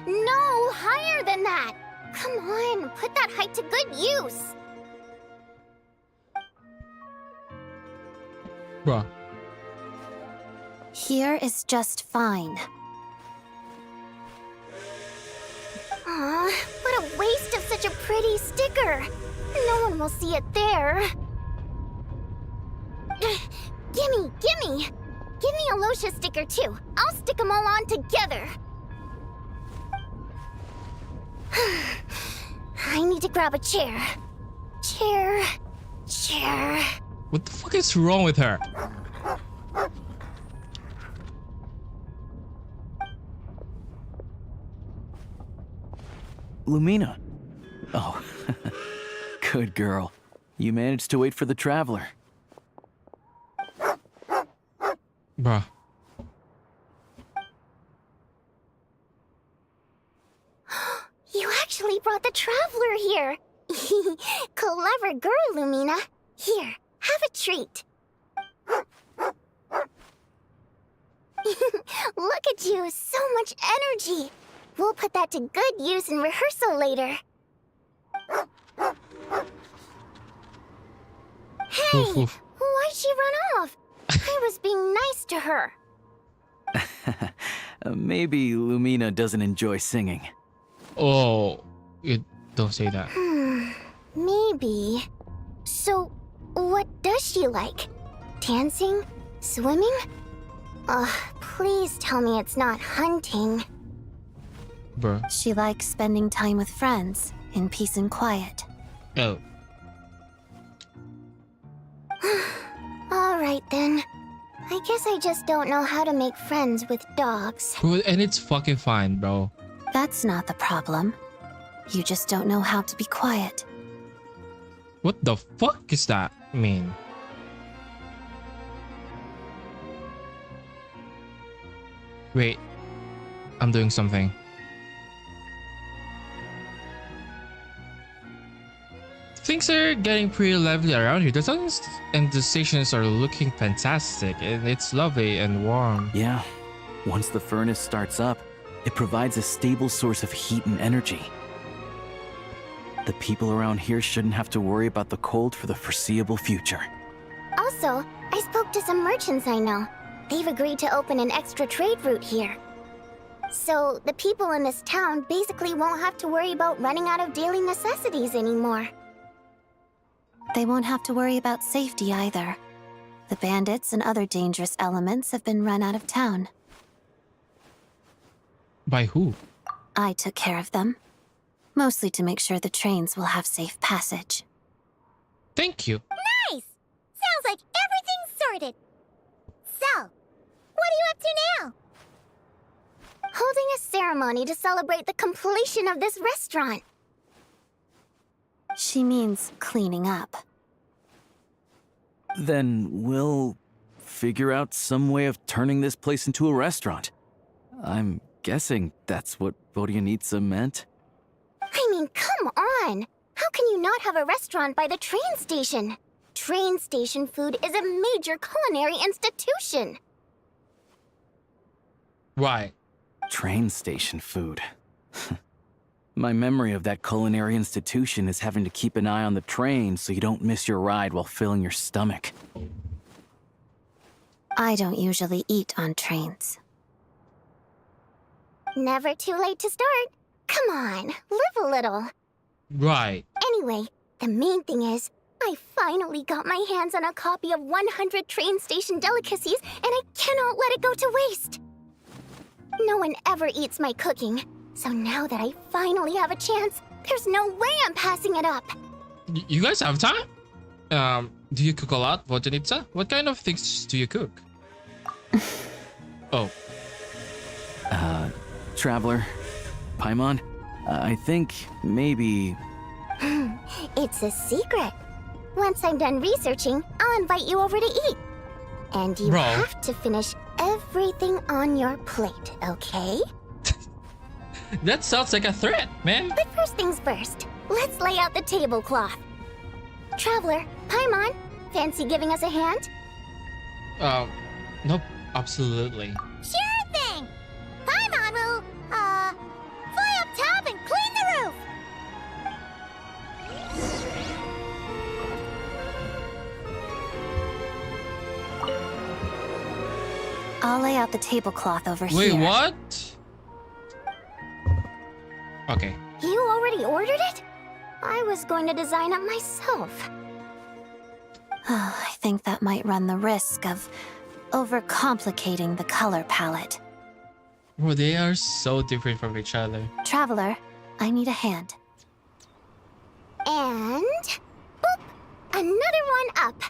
No, higher than that. Come on, put that height to good use. Bruh. Here is just fine. Aw, what a waste of such a pretty sticker. No one will see it there. Gimme! Give me a Alosha sticker too. I'll stick them all on together. I need to grab a chair. Chair. What the fuck is wrong with her? Lumina. Oh, good girl. You managed to wait for the traveler. Bruh. You actually brought the traveler here. Clever girl, Lumina. Here, have a treat. Look at you, so much energy. We'll put that to good use in rehearsal later. Hey, why'd she run off? I was being nice to her. Maybe Lumina doesn't enjoy singing. Oh, you don't say that. Maybe. So, what does she like? Dancing? Swimming? Please tell me it's not hunting. Bruh. She likes spending time with friends, in peace and quiet. Oh. Alright then. I guess I just don't know how to make friends with dogs. Bro, and it's fucking fine, bro. That's not the problem. You just don't know how to be quiet. What the fuck is that mean? Wait. I'm doing something. Things are getting pretty lively around here. The suns and the stations are looking fantastic, and it's lovely and warm. Yeah. Once the furnace starts up, it provides a stable source of heat and energy. The people around here shouldn't have to worry about the cold for the foreseeable future. Also, I spoke to some merchants I know. They've agreed to open an extra trade route here. So, the people in this town basically won't have to worry about running out of daily necessities anymore. They won't have to worry about safety either. The bandits and other dangerous elements have been run out of town. By who? I took care of them. Mostly to make sure the trains will have safe passage. Thank you. Nice! Sounds like everything's sorted. So, what are you up to now? Holding a ceremony to celebrate the completion of this restaurant. She means cleaning up. Then we'll figure out some way of turning this place into a restaurant. I'm guessing that's what Vodyanitsa meant. I mean, come on! How can you not have a restaurant by the train station? Train station food is a major culinary institution. Right. Train station food. My memory of that culinary institution is having to keep an eye on the train so you don't miss your ride while filling your stomach. I don't usually eat on trains. Never too late to start. Come on, live a little. Right. Anyway, the main thing is, I finally got my hands on a copy of 100 train station delicacies, and I cannot let it go to waste. No one ever eats my cooking, so now that I finally have a chance, there's no way I'm passing it up. You guys have time? Do you cook a lot, Vodyanitsa? What kind of things do you cook? Oh. Traveler, Paimon, I think maybe... It's a secret. Once I'm done researching, I'll invite you over to eat. And you have to finish everything on your plate, okay? That sounds like a threat, man. But first things first, let's lay out the tablecloth. Traveler, Paimon, fancy giving us a hand? Nope, absolutely. Sure thing! Paimon will, fly up top and clean the roof! I'll lay out the tablecloth over here. Wait, what? Okay. You already ordered it? I was going to design it myself. I think that might run the risk of overcomplicating the color palette. Bro, they are so different from each other. Traveler, I need a hand. And... boop! Another one up.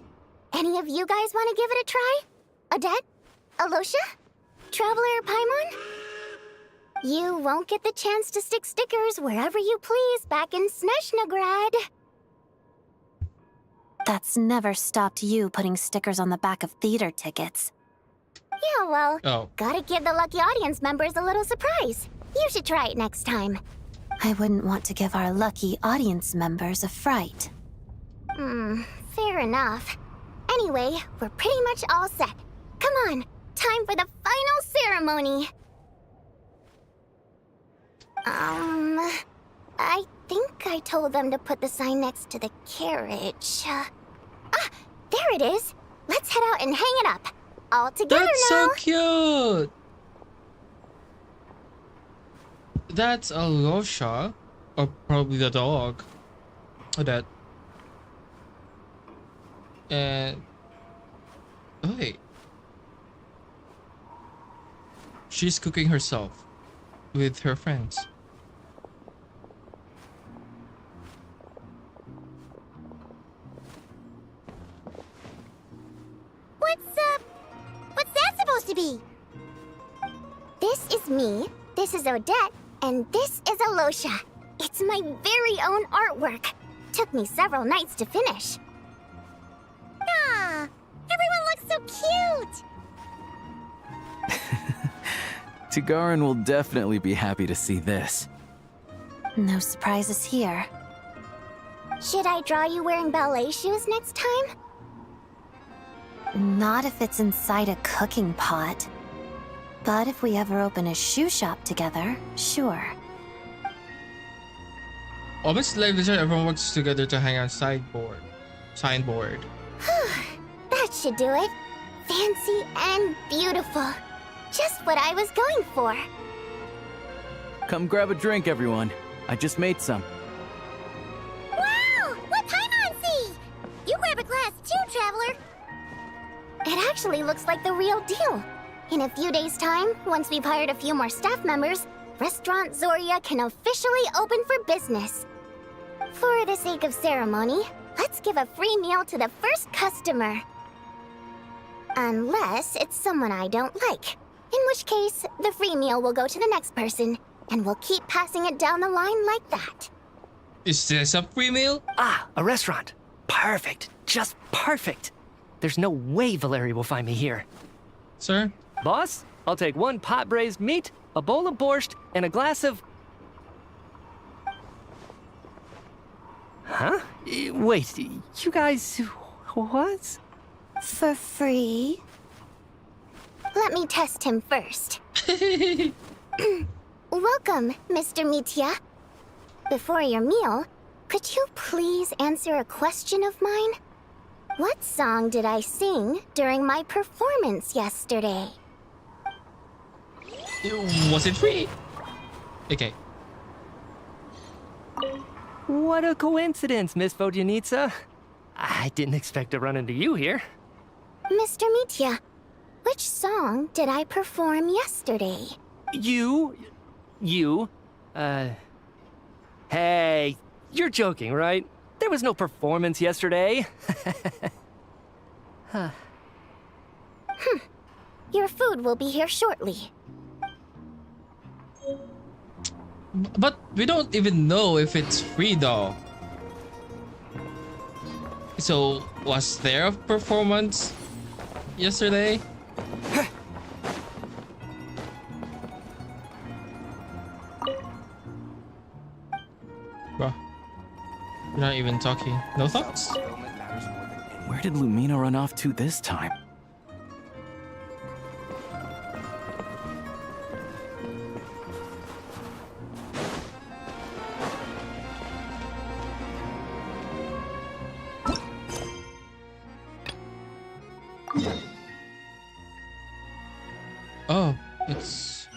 Any of you guys want to give it a try? Odette? Alosha? Traveler Paimon? You won't get the chance to stick stickers wherever you please back in Snezhnaya. That's never stopped you putting stickers on the back of theater tickets. Yeah, well, gotta give the lucky audience members a little surprise. You should try it next time. I wouldn't want to give our lucky audience members a fright. Fair enough. Anyway, we're pretty much all set. Come on, time for the final ceremony. I think I told them to put the sign next to the carriage. There it is. Let's head out and hang it up. All together That's now. so cute. That's Alosha, or probably the dog. That. And oh, wait, she's cooking herself with her friends. What's that supposed to be? This is me, this is Odette, and this is Alosha. It's my very own artwork. Took me several nights to finish. Ah, everyone looks so cute. Tigarin will definitely be happy to see this. No surprises here. Should I draw you wearing ballet shoes next time? Not if it's inside a cooking pot. But if we ever open a shoe shop together, sure. Almost like this, everyone works together to hang on signboard. That should do it. Fancy and beautiful. Just what I was going for. Come grab a drink, everyone. I just made some. Wow! What Paimon see? You grab a glass too, Traveler. It actually looks like the real deal. In a few days' time, once we've hired a few more staff members, Restaurant Zoria can officially open for business. For the sake of ceremony, let's give a free meal to the first customer. Unless it's someone I don't like. In which case, the free meal will go to the next person, and we'll keep passing it down the line like that. Is this a free meal? Ah, a restaurant. Perfect. Just perfect. There's no way Valeri will find me here. Sir? Boss, I'll take one pot braised meat, a bowl of borscht, and a glass of... Huh? Wait, you guys... what? For free? Let me test him first. Welcome, Mr. Mitya. Before your meal, could you please answer a question of mine? What song did I sing during my performance yesterday? Was it free? Okay. What a coincidence, Miss Vodyanitsa. I didn't expect to run into you here. Mr. Mitya, which song did I perform yesterday? Hey, you're joking, right? There was no performance yesterday. Your food will be here shortly. But we don't even know if it's free though. So, was there a performance yesterday? Bro, you're not even talking. No thoughts? Where did Lumina run off to this time? Oh, it's...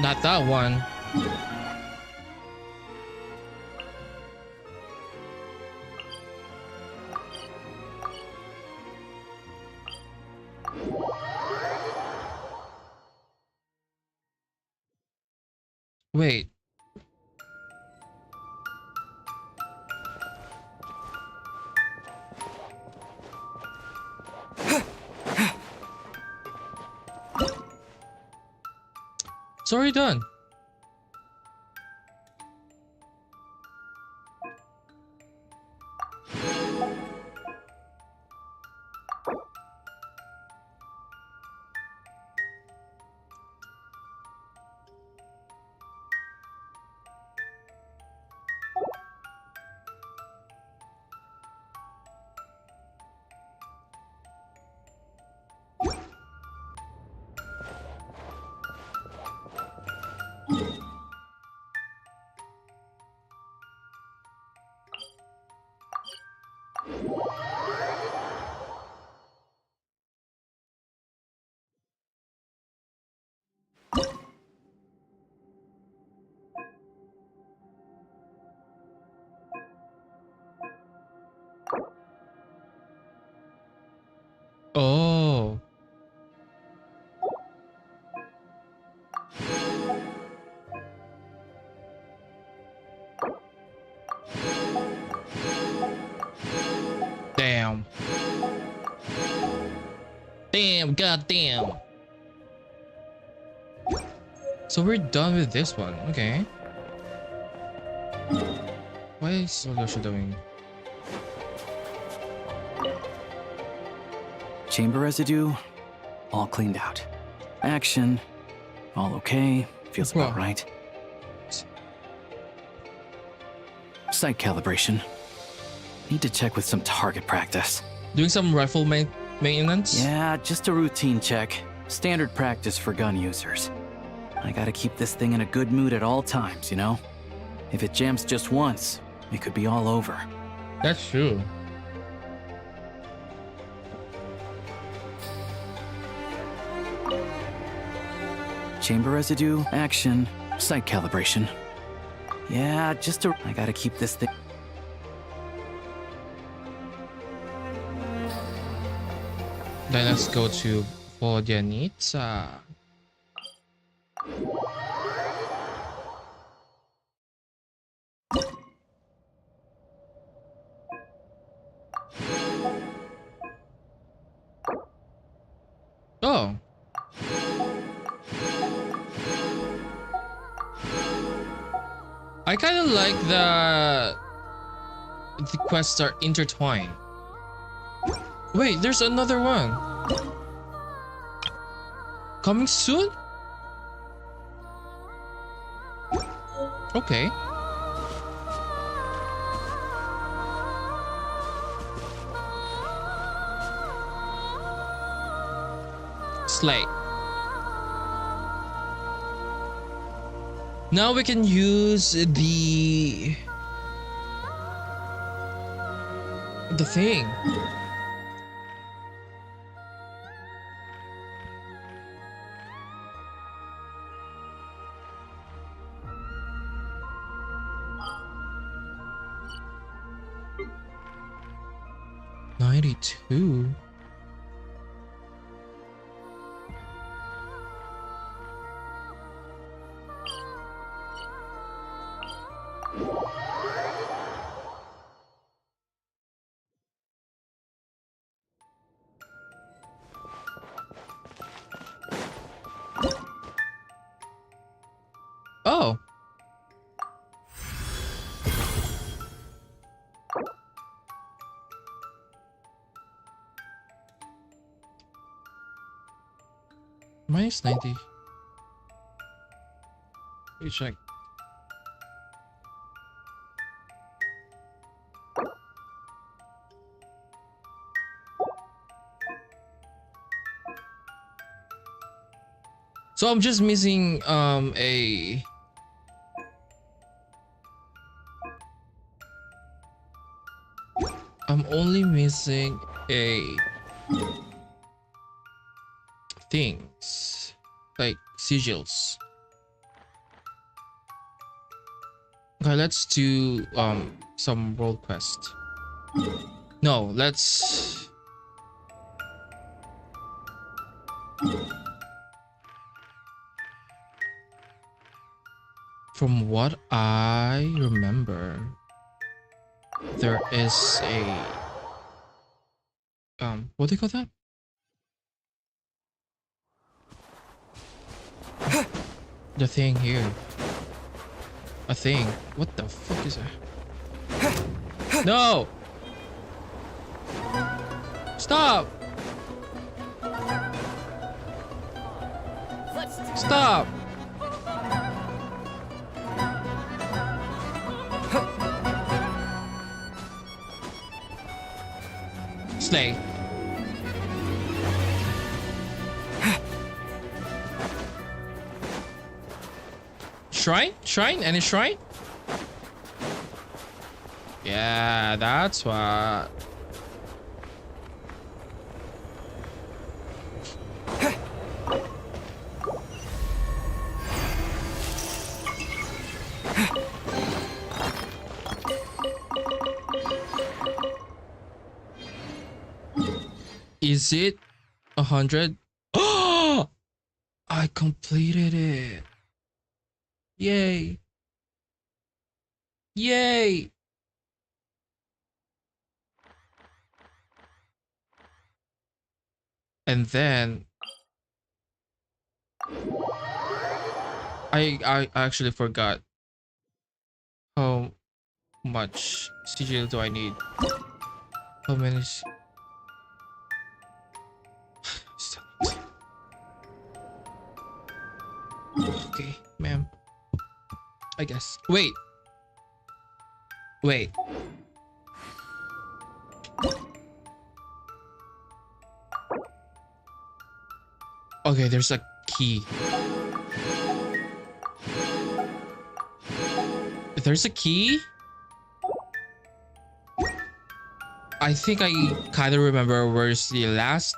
not that one. Wait. It's already done. Oh. Damn. Damn, goddamn. So we're done with this one, okay. Why is Solution doing? Chamber residue, all cleaned out. Action, all okay, feels about right. Sight calibration. Need to check with some target practice. Doing some rifle maintenance? Yeah, just a routine check. Standard practice for gun users. I gotta keep this thing in a good mood at all times, you know? If it jams just once, it could be all over. That's true. Chamber residue, action, sight calibration. Yeah, just a... I gotta keep this thing... Then let's go to Vodyanitsa. Oh. I kind of like the quests are intertwined. Wait, there's another one. Coming soon? Okay. Slay. Now we can use the thing. $92. Oh. Minus 90. You check. So I'm just missing a I'm only missing a things like sigils. Okay, let's do some world quest. No, let's from what I remember, there is a what do you call that? The thing here. A thing. What the fuck is that? No! Stop! Stop! Slay. Shrine? Shrine? Any shrine? Yeah, that's what. Is it 100? Oh! I completed it. Yay. Yay. And then I actually forgot how much sigil do I need. How many okay, ma'am. I guess. Wait. Wait. Okay, there's a key. There's a key? I think I kind of remember where's the last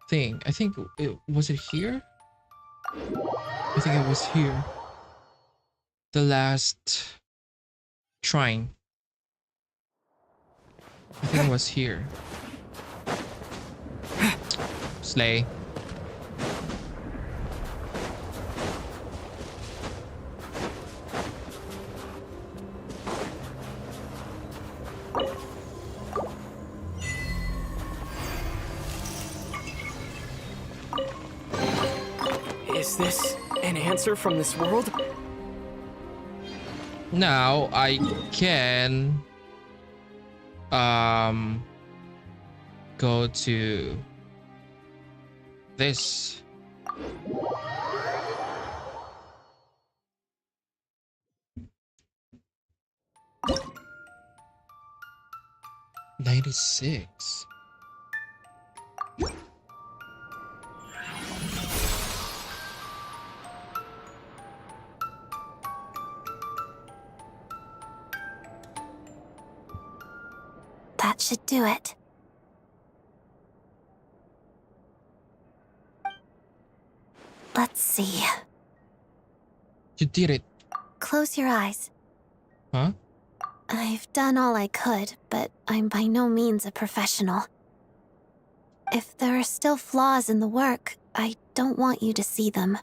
thing. I think was it here? I think it was here. The last shrine. I think it was here. Slay. Is this an answer from this world? Now I can go to this. $96. That should do it. Let's see. You did it. Close your eyes. Huh? I've done all I could, but I'm by no means a professional. If there are still flaws in the work, I don't want you to see them.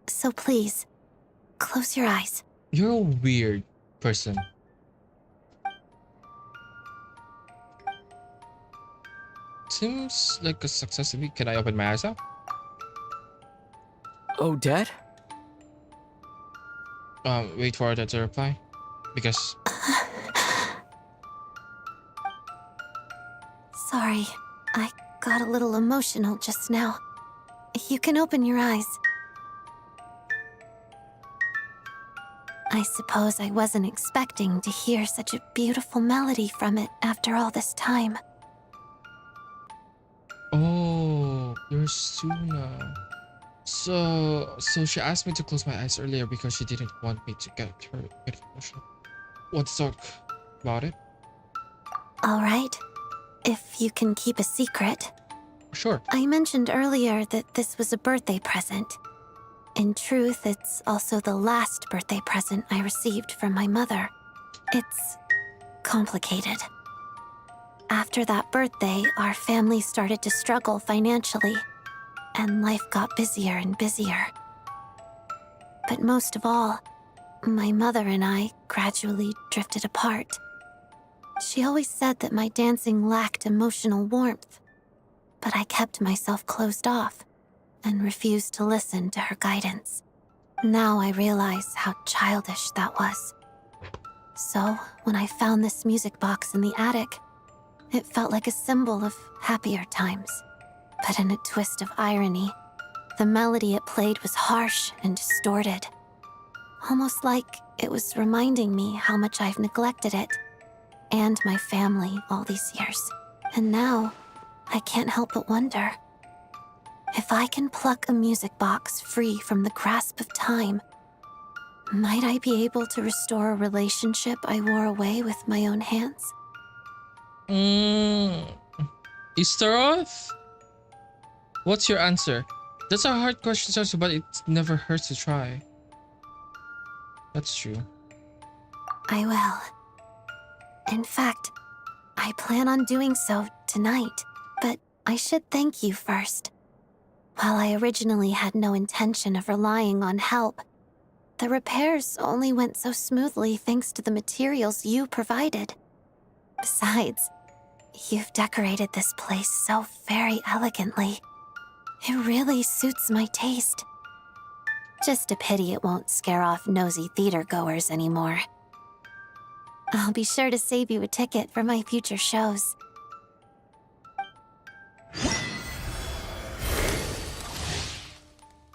So please, close your eyes. You're a weird person. Seems like a success to me. Can I open my eyes up? Odette? Wait for her to reply. Because... Sorry, I got a little emotional just now. You can open your eyes. I suppose I wasn't expecting to hear such a beautiful melody from it after all this time. Oh, you're Suna. So she asked me to close my eyes earlier because she didn't want me to get emotional. Want to talk about it? All right. If you can keep a secret. Sure. I mentioned earlier that this was a birthday present. In truth, it's also the last birthday present I received from my mother. It's complicated. After that birthday, our family started to struggle financially, and life got busier and busier. But most of all, my mother and I gradually drifted apart. She always said that my dancing lacked emotional warmth, but I kept myself closed off and refused to listen to her guidance. Now I realize how childish that was. So, when I found this music box in the attic, it felt like a symbol of happier times. But in a twist of irony, the melody it played was harsh and distorted. Almost like it was reminding me how much I've neglected it and my family all these years. And now, I can't help but wonder, if I can pluck a music box free from the grasp of time, might I be able to restore a relationship I wore away with my own hands? Istaroth? What's your answer? That's a hard question to answer, but it never hurts to try. That's true. I will. In fact, I plan on doing so tonight, but I should thank you first. While I originally had no intention of relying on help, the repairs only went so smoothly thanks to the materials you provided. Besides, you've decorated this place so very elegantly. It really suits my taste. Just a pity it won't scare off nosy theater goers anymore. I'll be sure to save you a ticket for my future shows.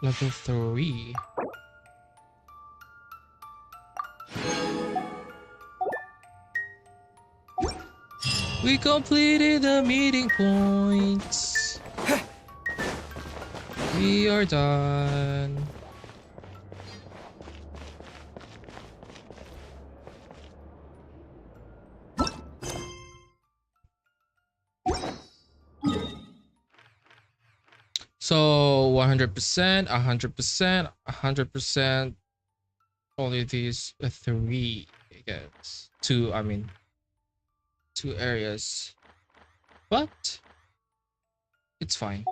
Level 3. We completed the meeting points. We are done. So 100%, 100%, 100%. Only these 3, I guess. 2, I mean. 2 areas. But it's fine.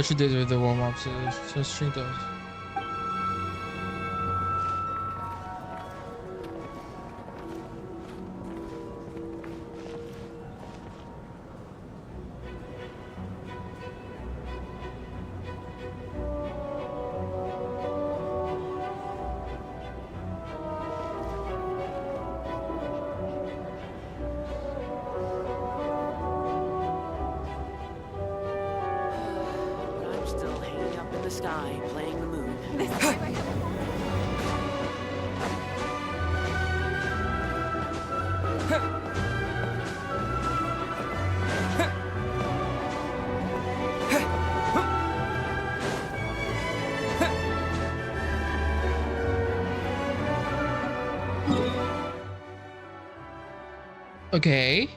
What should do with the warm-ups? Just treat those. I'm still hanging up in the sky, playing the moon. Okay.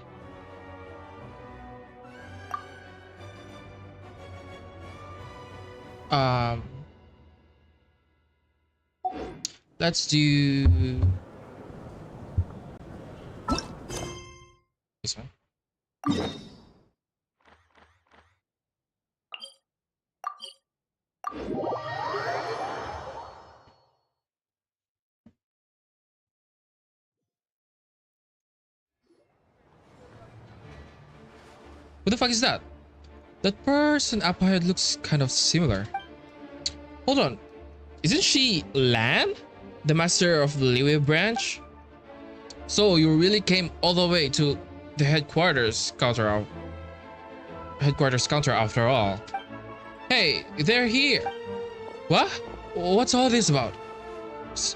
Let's do this one. What the fuck is that? That person up ahead looks kind of similar. Hold on. Isn't she Lan? The master of the Liwe branch? So you really came all the way to the headquarters counter after all. Hey, they're here. What? What's all this about?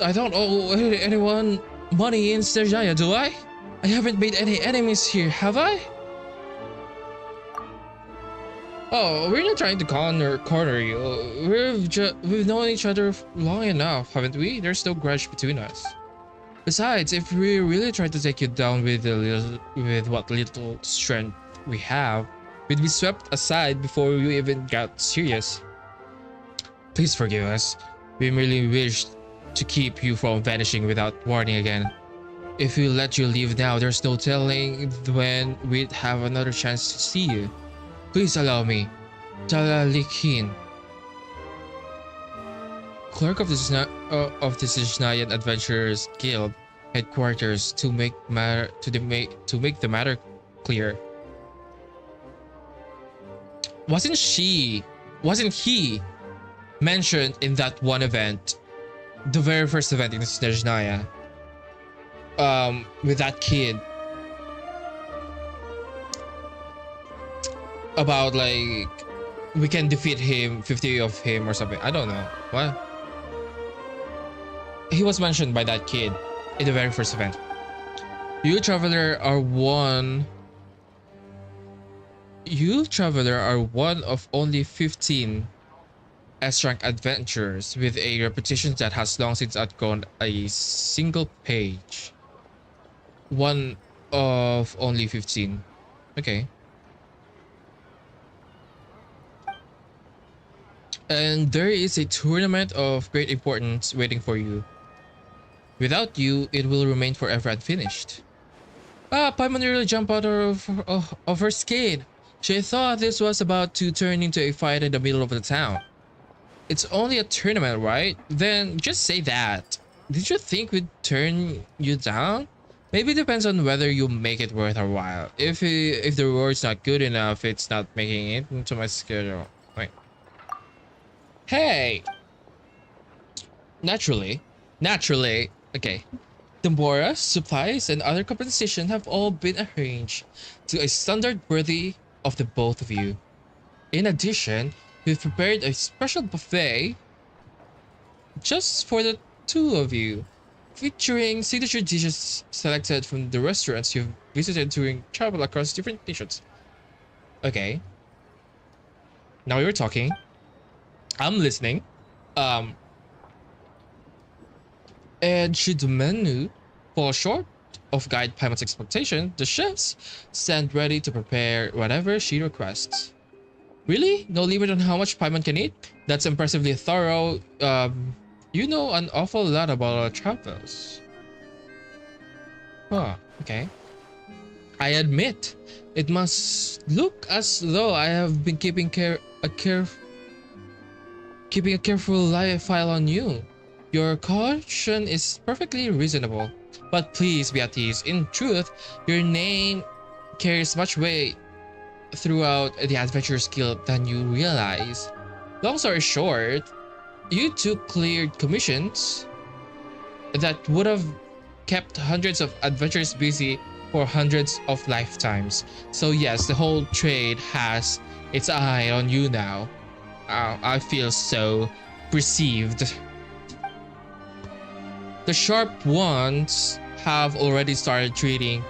I don't owe anyone money in Snezhnaya, do I? I haven't made any enemies here, have I? Oh, we're not trying to corner you. We've known each other long enough, haven't we? There's no grudge between us. Besides, if we really tried to take you down with what little strength we have, we'd be swept aside before you even got serious. Please forgive us. We merely wished to keep you from vanishing without warning again. If we let you leave now, there's no telling when we'd have another chance to see you. Please allow me, Talalikin, clerk of the Snezhnayan Adventurers Guild headquarters, to make the matter clear. Wasn't he mentioned in that one event, the very first event in Snezhnaya, with that kid? About like we can defeat him, 50 of him or something. I don't know. What? He was mentioned by that kid in the very first event. You traveler are one of only 15 S-rank adventurers with a reputation that has long since outgone a single page. One of only 15. Okay. And there is a tournament of great importance waiting for you. Without you, it will remain forever unfinished. Paimon nearly jumped out of her skin. She thought this was about to turn into a fight in the middle of the town. It's only a tournament, right? Then just say that. Did you think we'd turn you down? Maybe it depends on whether you make it worth our while. If the reward's not good enough, it's not making it into my schedule. Wait. Hey! Naturally. Okay. The Mora, supplies, and other compensation have all been arranged to a standard worthy of the both of you. In addition, we've prepared a special buffet just for the two of you, featuring signature dishes selected from the restaurants you've visited during travel across different nations. Okay. Now you're talking. I'm listening. And should the menu fall short of Guide Paimon's expectation, the chefs stand ready to prepare whatever she requests. Really? No limit on how much Paimon can eat? That's impressively thorough. You know an awful lot about our travels. Huh, okay. I admit, it must look as though I have been keeping keeping a careful file on you. Your caution is perfectly reasonable. But please be at ease. In truth, your name carries much weight throughout the Adventurers Guild than you realize. Long story short, you two cleared commissions that would have kept hundreds of adventurers busy for hundreds of lifetimes. So yes, the whole trade has its eye on you now. I feel so perceived. The sharp ones have already started treating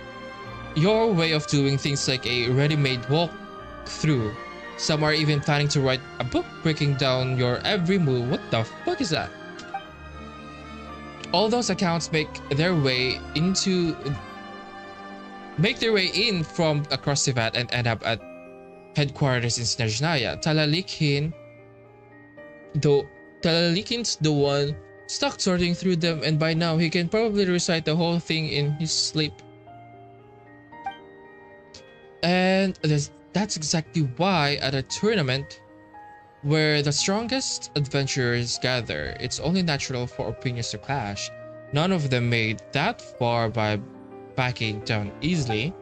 your way of doing things like a ready-made walkthrough. Some are even planning to write a book breaking down your every move. What the fuck is that? All those accounts make their way in from across the vat and end up at headquarters in Snezhnaya. Talalikin's the one stuck sorting through them, and by now he can probably recite the whole thing in his sleep. And that's exactly why at a tournament where the strongest adventurers gather, it's only natural for opinions to clash. None of them made that far by backing down easily.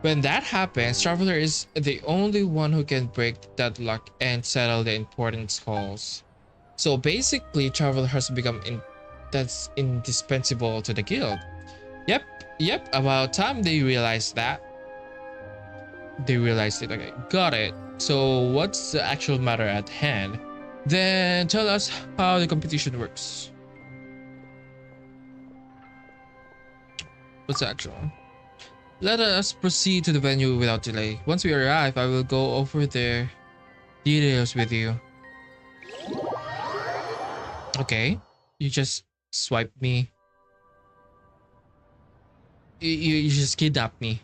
When that happens, Traveler is the only one who can break the deadlock and settle the important calls. So basically, Traveler has become that's indispensable to the guild. Yep, about time they realized that. They realized it. Okay, got it. So what's the actual matter at hand? Then tell us how the competition works. What's the actual? Let us proceed to the venue without delay. Once we arrive, I will go over their details with you. Okay, you just swiped me. You just kidnapped me.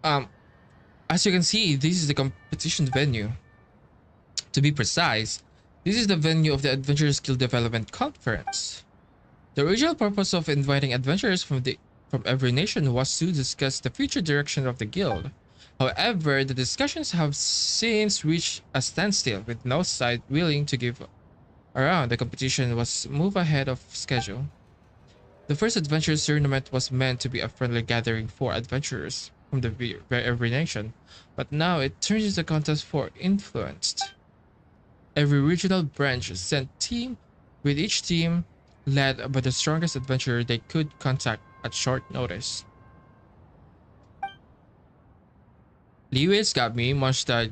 As you can see, this is the competition venue. To be precise, this is the venue of the Adventurers Guild Development Conference. The original purpose of inviting adventurers from every nation was to discuss the future direction of the guild. However, the discussions have since reached a standstill, with no side willing to give around. The competition was moved ahead of schedule. The first Adventurers Tournament was meant to be a friendly gathering for adventurers from every nation, but now it turns into a contest for influenced. Every regional branch sent team, with each team led by the strongest adventurer they could contact at short notice. Liway's got me. Monster's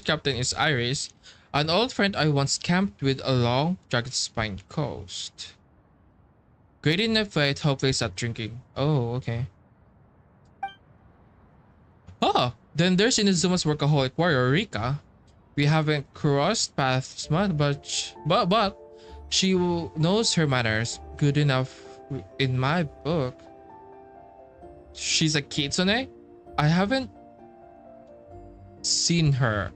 captain is Iris, an old friend I once camped with along Dragonspine Coast. Great in the fight, hopefully stop drinking. Oh, okay. Oh, then there's Inazuma's workaholic warrior, Rika. We haven't crossed paths much, but she knows her manners. Good enough in my book. She's a kitsune? I haven't seen her.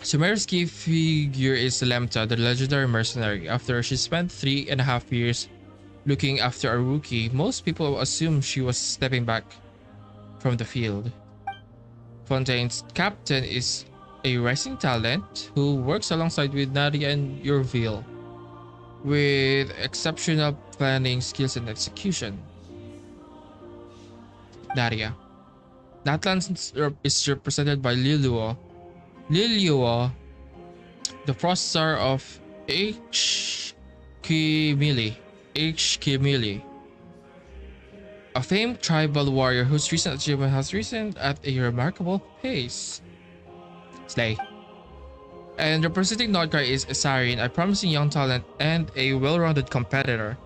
Sumeru's key figure is Lemta, the legendary mercenary. After she spent 3.5 years looking after a rookie, most people assume she was stepping back from the field. Fontaine's captain is a rising talent who works alongside with Nadia and Urville with exceptional planning skills and execution. Nadia. Natlan is represented by Liluo. Liluo, the frost star of H. Kimili, a famed tribal warrior whose recent achievement has risen at a remarkable pace. Slay. And representing Nordkai is Sarin, a promising young talent and a well-rounded competitor.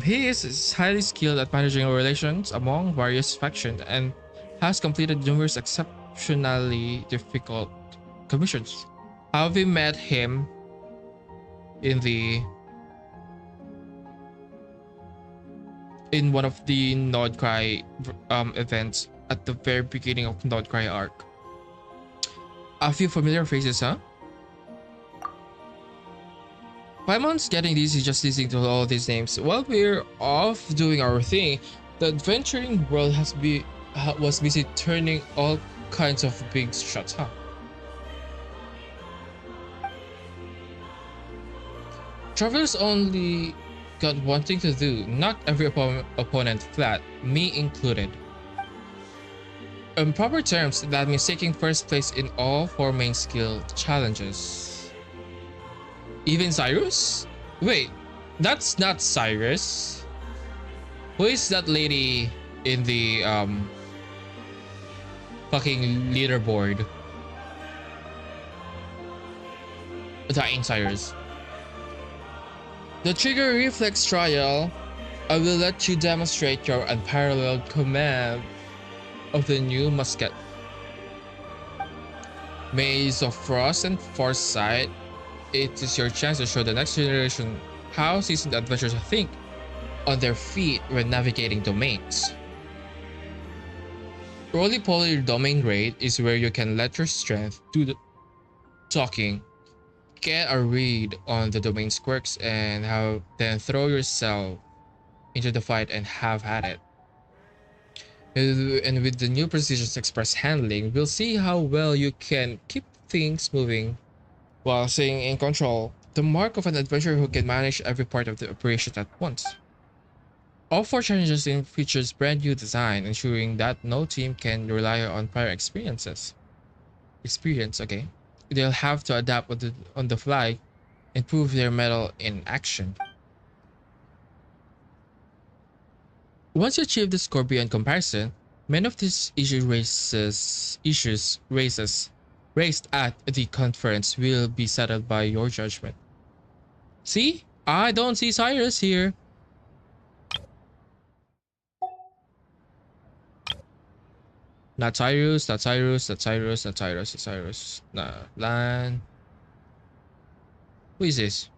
He is highly skilled at managing relations among various factions and has completed numerous exceptionally difficult commissions. Having met him in one of the Nordkai events at the very beginning of Nordkai arc. A few familiar faces, huh? Paimon's getting dizzy just listening to all these names. While we're off doing our thing, the adventuring world was busy turning all kinds of big shots, huh? Travelers only got one thing to do. Knock every opponent flat, me included. In proper terms, that means taking first place in all 4 main skill challenges. Even Cyrus? Wait, that's not Cyrus. Who is that lady in the fucking leaderboard? That ain't Cyrus. The trigger reflex trial. I will let you demonstrate your unparalleled command of the new musket. Maze of Frost and Foresight. It is your chance to show the next generation how seasoned adventurers think on their feet when navigating domains. Roly-poly domain raid is where you can let your strength do the talking, get a read on the domain's quirks, and then throw yourself into the fight and have at it. And with the new Precision's Express handling, we'll see how well you can keep things moving while staying in control. The mark of an adventurer who can manage every part of the operation at once. All 4 challenges features brand new design, ensuring that no team can rely on prior experience, okay? They'll have to adapt on the fly and prove their mettle in action. Once you achieve the score beyond comparison, many of these issues raised at the conference will be settled by your judgment. See? I don't see Cyrus here. Not Cyrus, not Cyrus, not Cyrus, not Cyrus, not Cyrus. Nah, Lan. Who is this?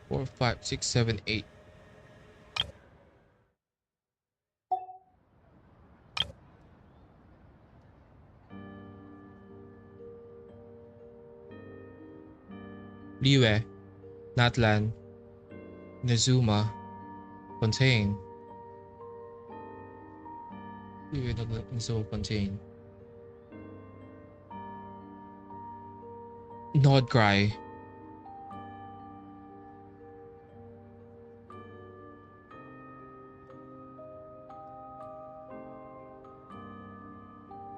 Four, 5, 6, 7, 8. Liwe, Natlan, Nezuma, Fontaine. Liwe, Natlan, Nezuma, Fontaine. Nodgrai.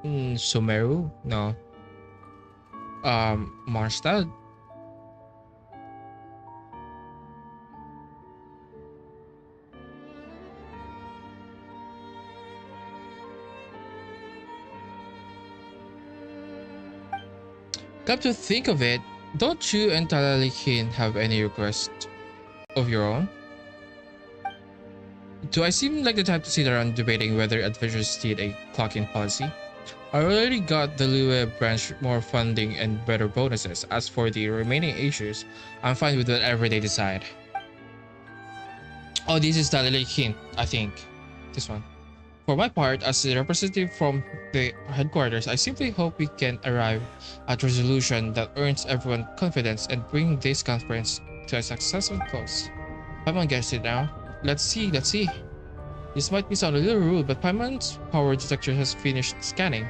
Sumeru? No. Marstad? Come to think of it, don't you and Talalikin have any request of your own? Do I seem like the type to sit around debating whether adventurers need a clock-in policy? I already got the Lue branch more funding and better bonuses. As for the remaining issues, I'm fine with whatever they decide. Oh, this is Talalikin, I think. This one. For my part, as a representative from the headquarters, I simply hope we can arrive at a resolution that earns everyone confidence and bring this conference to a successful close. Paimon gets it now. Let's see. This might sound a little rude, but Paimon's power detector has finished scanning.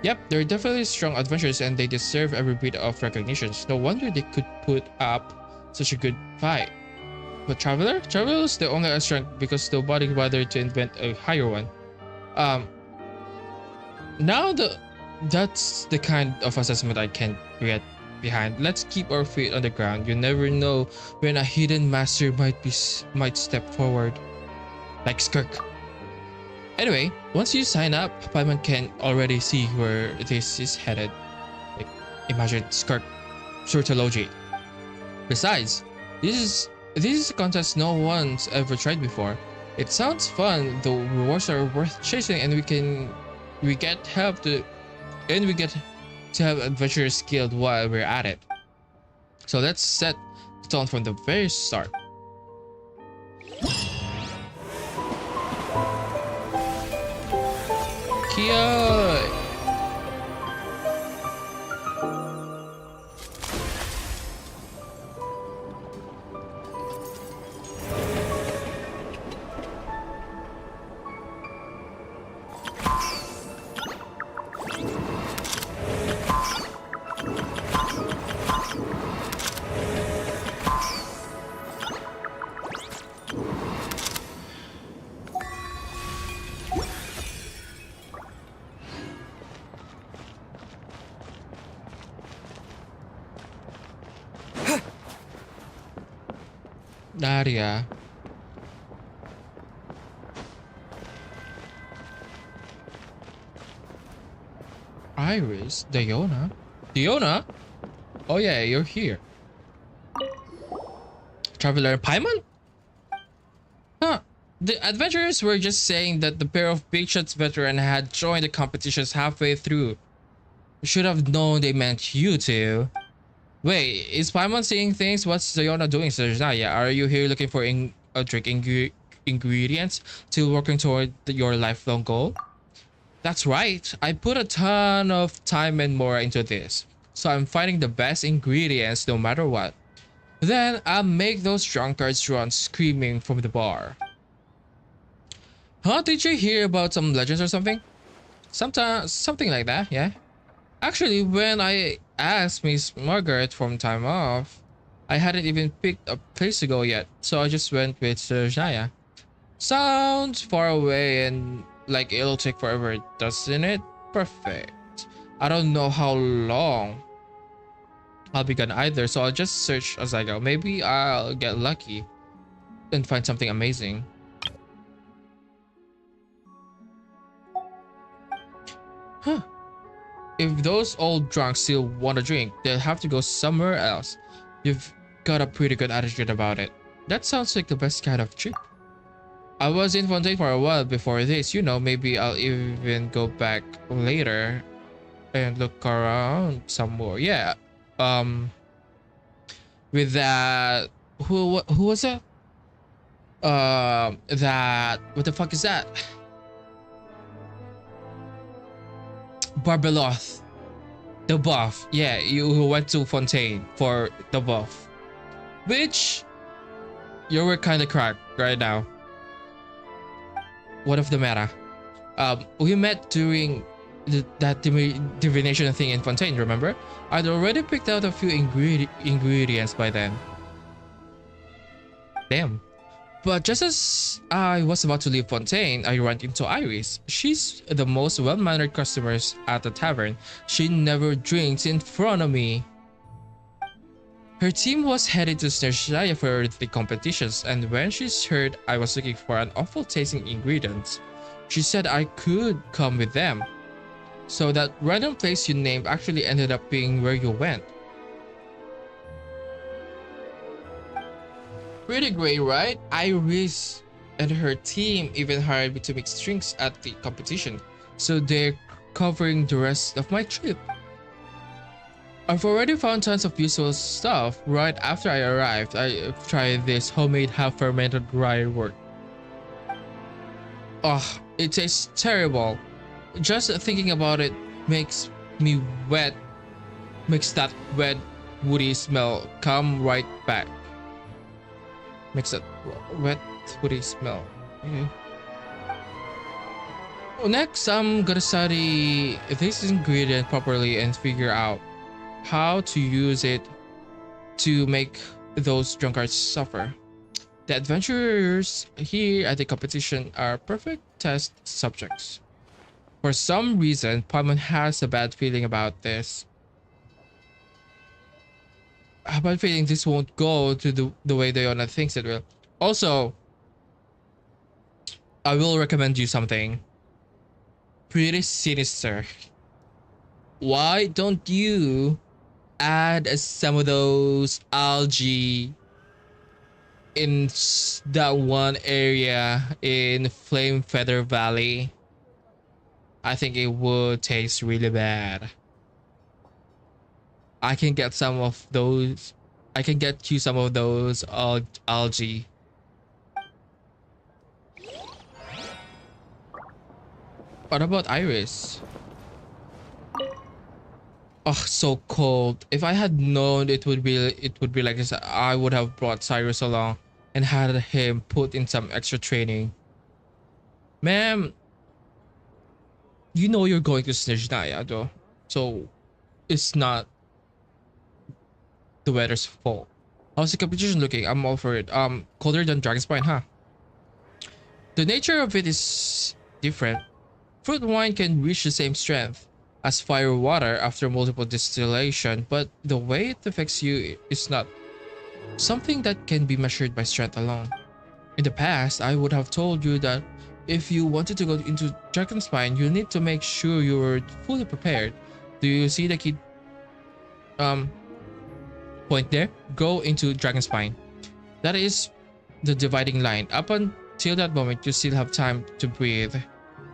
Yep, they're definitely strong adventurers and they deserve every bit of recognition. No wonder they could put up such a good fight. But Traveler? Traveler's the only strength because nobody bothered to invent a higher one. That's the kind of assessment I can't get behind. Let's keep our feet on the ground. You never know when a hidden master might step forward. Like Skirk. Anyway, once you sign up, Paimon can already see where this is headed. Like, imagine Skirk Surtology. Besides, this is a contest no one's ever tried before. It sounds fun, the rewards are worth chasing, and we get to have adventurers skilled while we're at it. So let's set the tone from the very start. Kia! Daria. Iris. Diona. Diona? Oh yeah, you're here. Traveler Paimon? Huh. The adventurers were just saying that the pair of Big Shots veteran had joined the competitions halfway through. Should have known they meant you two. Wait, is Paimon saying things? What's Diona doing, Snezhnaya? Are you here looking for drink ingredients? Still working toward your lifelong goal? That's right. I put a ton of time and more into this. So I'm finding the best ingredients no matter what. Then I'll make those drunkards run screaming from the bar. Huh? Did you hear about some legends or something? Something like that, yeah. Actually, when I asked Miss Margaret for time off, I hadn't even picked a place to go yet, so I just went with Snezhnaya. Sounds far away and like it'll take forever, doesn't it? Perfect. I don't know how long I'll be gone either, so I'll just search as I go. Maybe I'll get lucky and find something amazing. Huh. If those old drunks still want to drink, they'll have to go somewhere else. You've got a pretty good attitude about it. That sounds like the best kind of trip. I was in Fontaine for a while before this, you know, maybe I'll even go back later and look around some more. Yeah. With that, who was that? What the fuck is that? Barbeloth, the buff. Yeah, you went to Fontaine for the buff, which you were kind of cracked right now. What of the matter? We met during that divination thing in Fontaine, remember? I'd already picked out a few ingredients by then. Damn. But just as I was about to leave Fontaine, I ran into Iris. She's the most well-mannered customer at the tavern. She never drinks in front of me. Her team was headed to Snezhnaya for the competitions, and when she heard I was looking for an awful tasting ingredients, she said I could come with them. So that random place you named actually ended up being where you went. Pretty great, right? Iris and her team even hired me to mix drinks at the competition, so they're covering the rest of my trip. I've already found tons of useful stuff. Right after I arrived, I tried this homemade half-fermented rye wort. Ugh, it tastes terrible. Just thinking about it makes me wet. Makes that wet, woody smell come right back. Makes that wet, woody smell. Next, I'm gonna study this ingredient properly and figure out how to use it to make those drunkards suffer. The adventurers here at the competition are perfect test subjects. For some reason, Paimon has a bad feeling about this. I have a bad feeling this won't go to the way Diona thinks it will. Also, I will recommend you something pretty sinister. Why don't you add some of those algae in that one area in Flame Feather Valley? I think it would taste really bad. I can get some of those. I can get you some of those algae. What about Iris? Oh, so cold. If I had known it would be like this, I would have brought Cyrus along and had him put in some extra training. Ma'am, you know you're going to Snezhnaya though, so it's not the weather's fault. How's the competition looking? I'm all for it. Colder than Dragon's Spine, huh? The nature of it is different. Fruit wine can reach the same strength as fire water after multiple distillation, but the way it affects you is not something that can be measured by strength alone. In the past, I would have told you that if you wanted to go into Dragon Spine, you need to make sure you were fully prepared. Do you see the key point there? Go into Dragon Spine. That is the dividing line. Up until that moment, you still have time to breathe,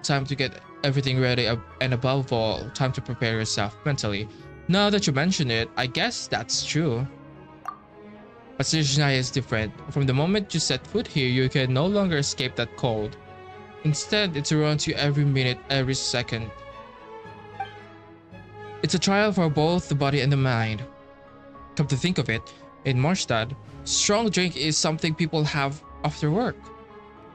time to get everything ready, and above all, time to prepare yourself mentally. Now that you mention it, I guess that's true. But Snezhnaya is different. From the moment you set foot here, you can no longer escape that cold. Instead, it surrounds you every minute, every second. It's a trial for both the body and the mind. Come to think of it, in Marstad, strong drink is something people have after work.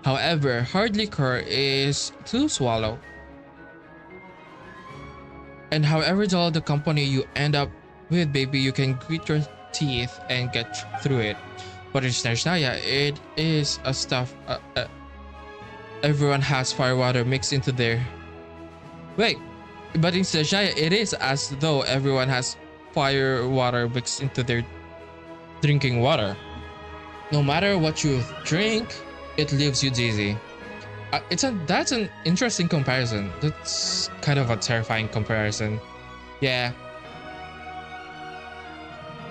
However, hard liquor is to swallow. And however dull the company you end up with, baby, you can grit your teeth and get through it. But in Snezhnaya, it is a stuff everyone has firewater mixed into their... Wait, but in Snezhnaya, it is as though everyone has firewater mixed into their drinking water. No matter what you drink, it leaves you dizzy. That's an interesting comparison. That's kind of a terrifying comparison. Yeah.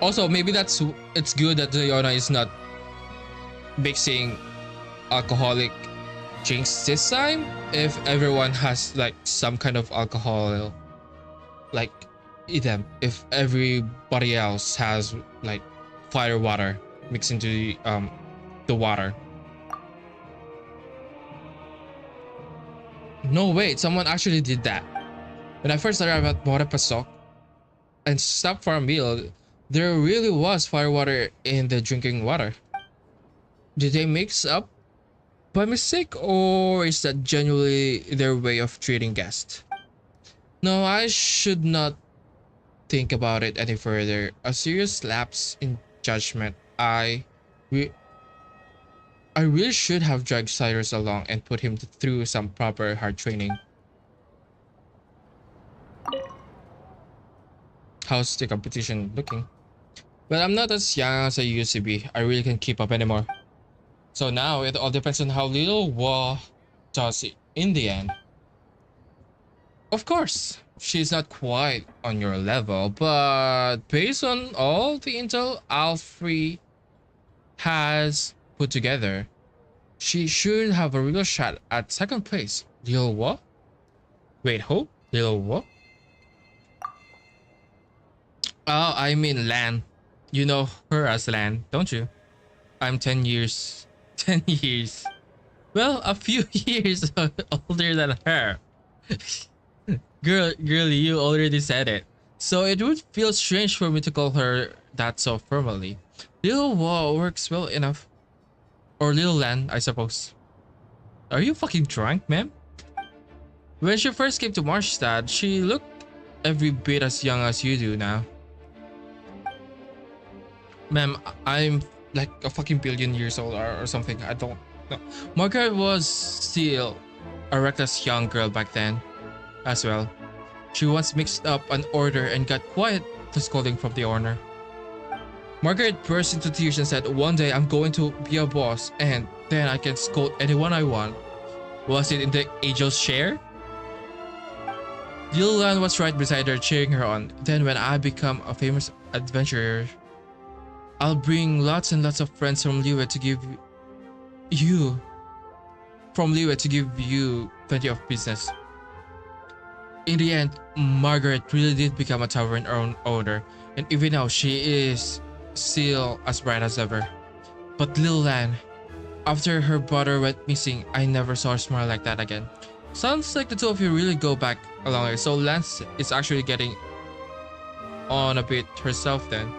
Also, maybe it's good that Leona is not mixing alcoholic drinks this time. If everyone has like some kind of alcohol, like in them. If everybody else has like fire water mixed into the water. No, wait, someone actually did that. When I first arrived at Morepasok and stopped for a meal, there really was firewater in the drinking water. Did they mix up by mistake, or is that genuinely their way of treating guests? No, I should not think about it any further. A serious lapse in judgment. I really should have dragged Cyrus along and put him through some proper hard training. How's the competition looking? Well, I'm not as young as I used to be. I really can't keep up anymore. So now it all depends on how little Wa does it in the end. Of course, she's not quite on your level, but based on all the intel Alfred has put together, she should have a real shot at second place. Lil Wa? Wait, who? Lil Wa? Oh, I mean Lan. You know her as Lan, don't you? I'm 10 years. 10 years. Well, a few years older than her. Girlie, you already said it. So it would feel strange for me to call her that so formally. Lil Wa works well enough. Or Lil Lan, I suppose. Are you fucking drunk, ma'am? When she first came to Marstad, she looked every bit as young as you do now. Ma'am, I'm like a fucking billion years old or something. I don't know. Margaret was still a reckless young girl back then as well. She once mixed up an order and got quite the scolding from the owner. Margaret burst into tears and said, "One day I'm going to be a boss and then I can scold anyone I want." Was it in the angel's share? Lil Lan was right beside her, cheering her on. Then when I become a famous adventurer, I'll bring lots and lots of friends from Liyue to give you plenty of business. In the end, Margaret really did become a tavern owner, and even now she is still as bright as ever. But Lil Lan, after her brother went missing, I never saw her smile like that again. Sounds like the two of you really go back a long way, so Lance is actually getting on a bit herself then.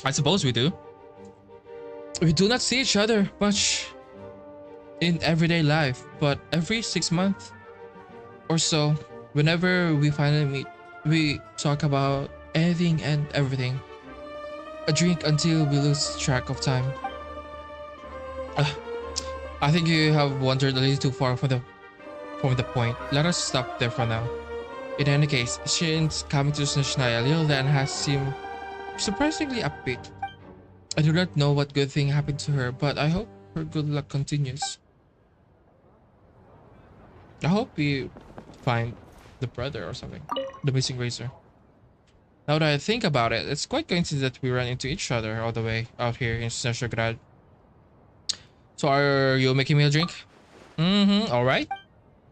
I suppose we do. We do not see each other much in everyday life, but every 6 months or so, whenever we finally meet, we talk about anything and everything. A drink until we lose track of time. I think you have wandered a little too far from the point. Let us stop there for now. In any case, since coming to Snezhnaya, Lil Dan has seemed surprisingly upbeat. I do not know what good thing happened to her, but I hope her good luck continues. I hope we find the brother or something. The missing racer. Now that I think about it, it's quite coincidence that we ran into each other all the way out here in Snezhnaya. So are you making me a drink? Mm-hmm, alright.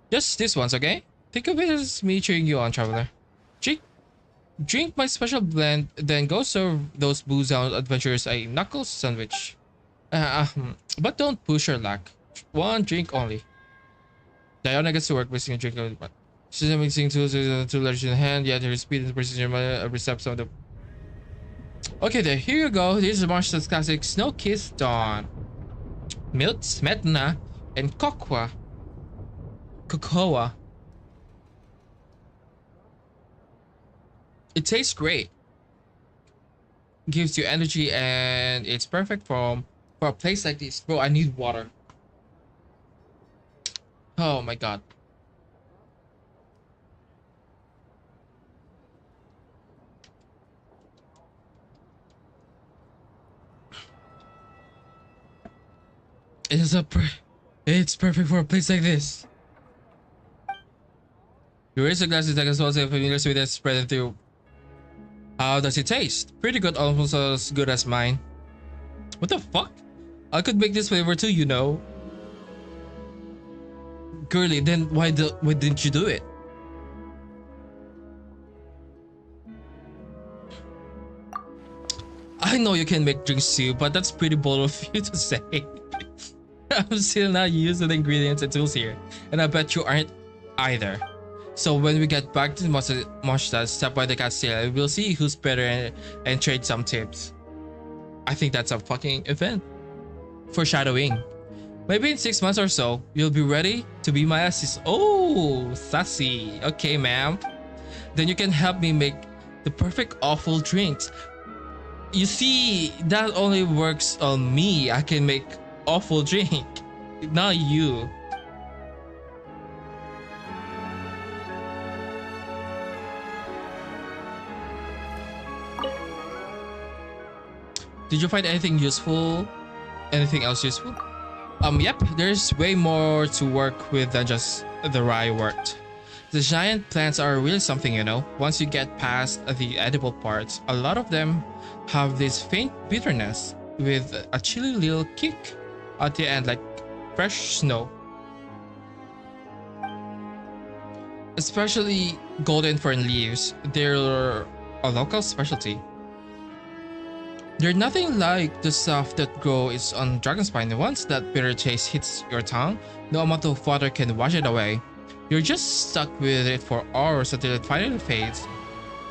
Just this once, okay? Think of it as me cheering you on, traveler. Drink my special blend, then go serve those booze-hound adventurers a knuckles sandwich. But don't push your luck. One drink only. Diana gets to work missing a drink. She's mixing two letters in hand, yet her speed and precision recept of the... Okay, there. Here you go. Here's the Marshall's classic Snow Kiss Dawn. Milk, smetana, and cocoa. It tastes great. Gives you energy and it's perfect for a place like this. Bro, I need water. Oh my god. It's perfect for a place like this. You raise the glasses like a small familiar sweet that's spreading through. How does it taste? Pretty good, almost as good as mine. What the fuck? I could make this flavor too, you know. Girly, then why didn't you do it? I know you can make drinks too, but that's pretty bold of you to say. I'm still not used to the ingredients and tools here, and I bet you aren't either. So when we get back to Moshta, stop by the castle, we'll see who's better and trade some tips. I think that's a fucking event. Foreshadowing. Maybe in 6 months or so, you'll be ready to be my assist. Oh, sassy. Okay, ma'am. Then you can help me make the perfect awful drinks. You see, that only works on me. I can make awful drink, not you. Did you find anything useful? Anything else useful? Yep, there's way more to work with than just the rye wort. The giant plants are really something, you know. Once you get past the edible parts, a lot of them have this faint bitterness with a chilly little kick at the end, like fresh snow. Especially golden fern leaves, they're a local specialty. They're nothing like the stuff that grows on Dragonspine. Once that bitter taste hits your tongue, no amount of water can wash it away. You're just stuck with it for hours until it finally fades.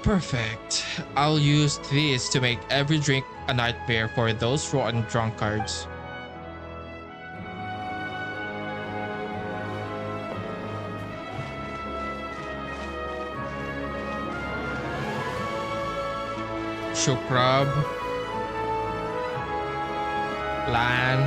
Perfect. I'll use this to make every drink a nightmare for those rotten drunkards. Shukrab. Lan.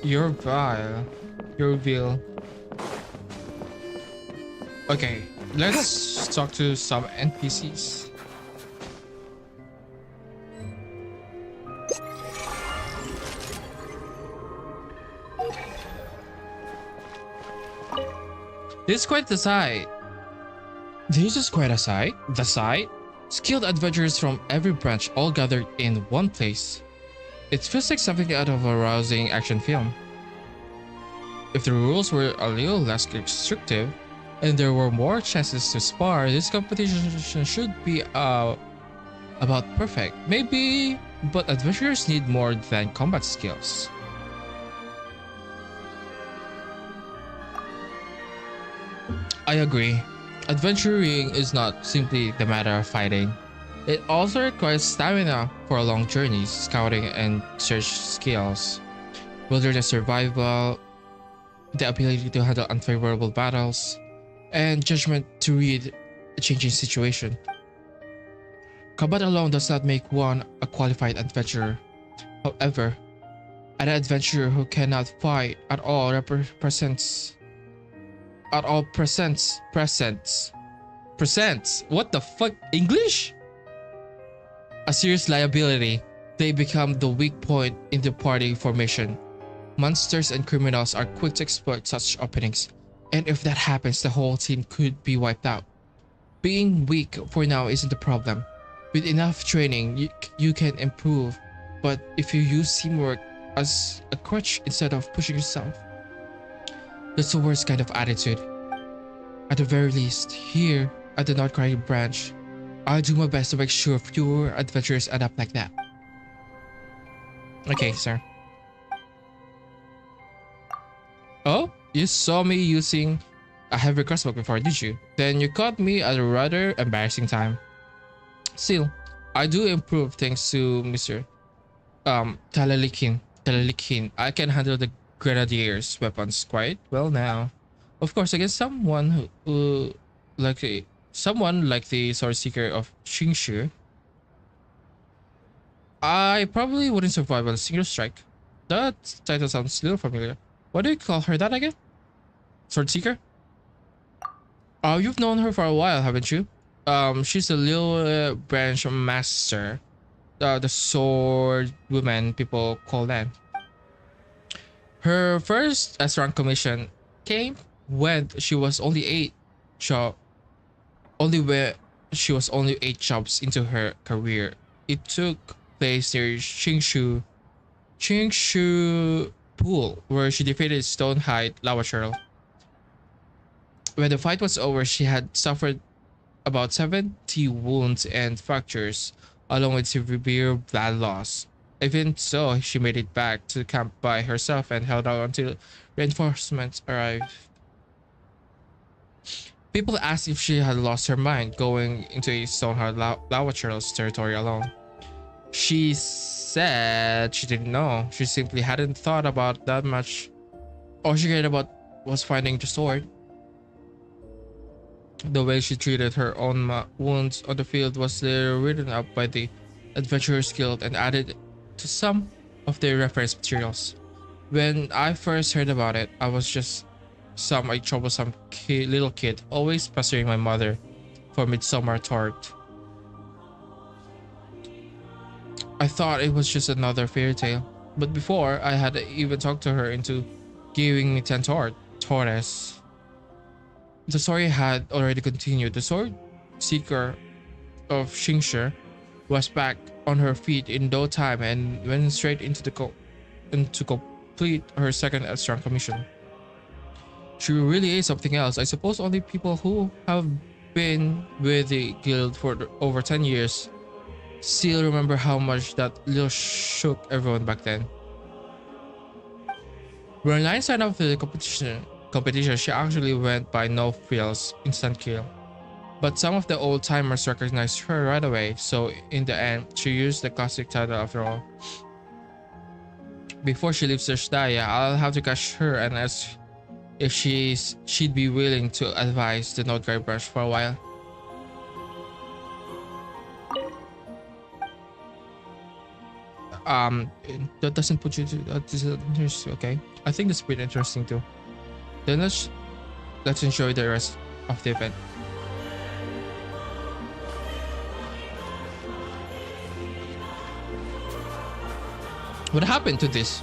You're vile. You're vile. Okay, let's talk to some NPCs. This is quite the sight. This is quite a sight. The sight? Skilled adventurers from every branch all gathered in one place. It feels like something out of a rousing action film. If the rules were a little less restrictive, and there were more chances to spar, this competition should be about perfect. Maybe, but adventurers need more than combat skills. I agree. Adventuring is not simply the matter of fighting. It also requires stamina for long journeys, scouting and search skills, wilderness survival, the ability to handle unfavorable battles, and judgment to read a changing situation. Combat alone does not make one a qualified adventurer. However, an adventurer who cannot fight at all presents what the fuck, English? A serious liability. They become the weak point in the party formation. Monsters and criminals are quick to exploit such openings, and if that happens, the whole team could be wiped out. Being weak for now isn't the problem. With enough training, you can improve, but if you use teamwork as a crutch instead of pushing yourself, that's the worst kind of attitude. At the very least, here at the North Korean branch, I'll do my best to make sure fewer adventurers end up like that. Okay, sir. Oh, you saw me using a heavy crossbow before, did you? Then you caught me at a rather embarrassing time. Still, I do improve thanks to Mr. Talalikin. I can handle the grenadier's weapons quite well now. Of course, against someone like the sword seeker of Qingshu, I probably wouldn't survive on a single strike. That title sounds a little familiar. What do you call her that again? Sword seeker? Oh, you've known her for a while, haven't you? She's a little branch master. The sword woman people call that. Her first S-rank commission came when she was only 8 jobs into her career. It took place near Qingshu Pool, where she defeated Stonehide Lava Churl. When the fight was over, she had suffered about 70 wounds and fractures, along with severe blood loss. Even so, she made it back to the camp by herself and held out until reinforcements arrived. People asked if she had lost her mind going into a Stonehide Lava Churl's territory alone. She said she didn't know. She simply hadn't thought about that much. All she cared about was finding the sword. The way she treated her own wounds on the field was later written up by the Adventurers Guild and added to some of their reference materials. When I first heard about it, I was just a troublesome little kid, always pestering my mother for midsummer tort. I thought it was just another fairy tale, but before I had even talked to her into giving me 10 torres. The story had already continued. The sword seeker of Qingshu was back on her feet in no time and went straight into complete her second S-rank commission. She really is something else. I suppose only people who have been with the guild for over 10 years still remember how much that little shook everyone back then. When I signed up for the competition, she actually went by no frills, instant kill. But some of the old timers recognized her right away, so in the end, she used the classic title after all. Before she leaves Snezhnaya, I'll have to catch her and ask if she'd be willing to advise the North Guard branch for a while. That doesn't put you to okay. I think that's pretty interesting too. Then let's enjoy the rest of the event. What happened to this?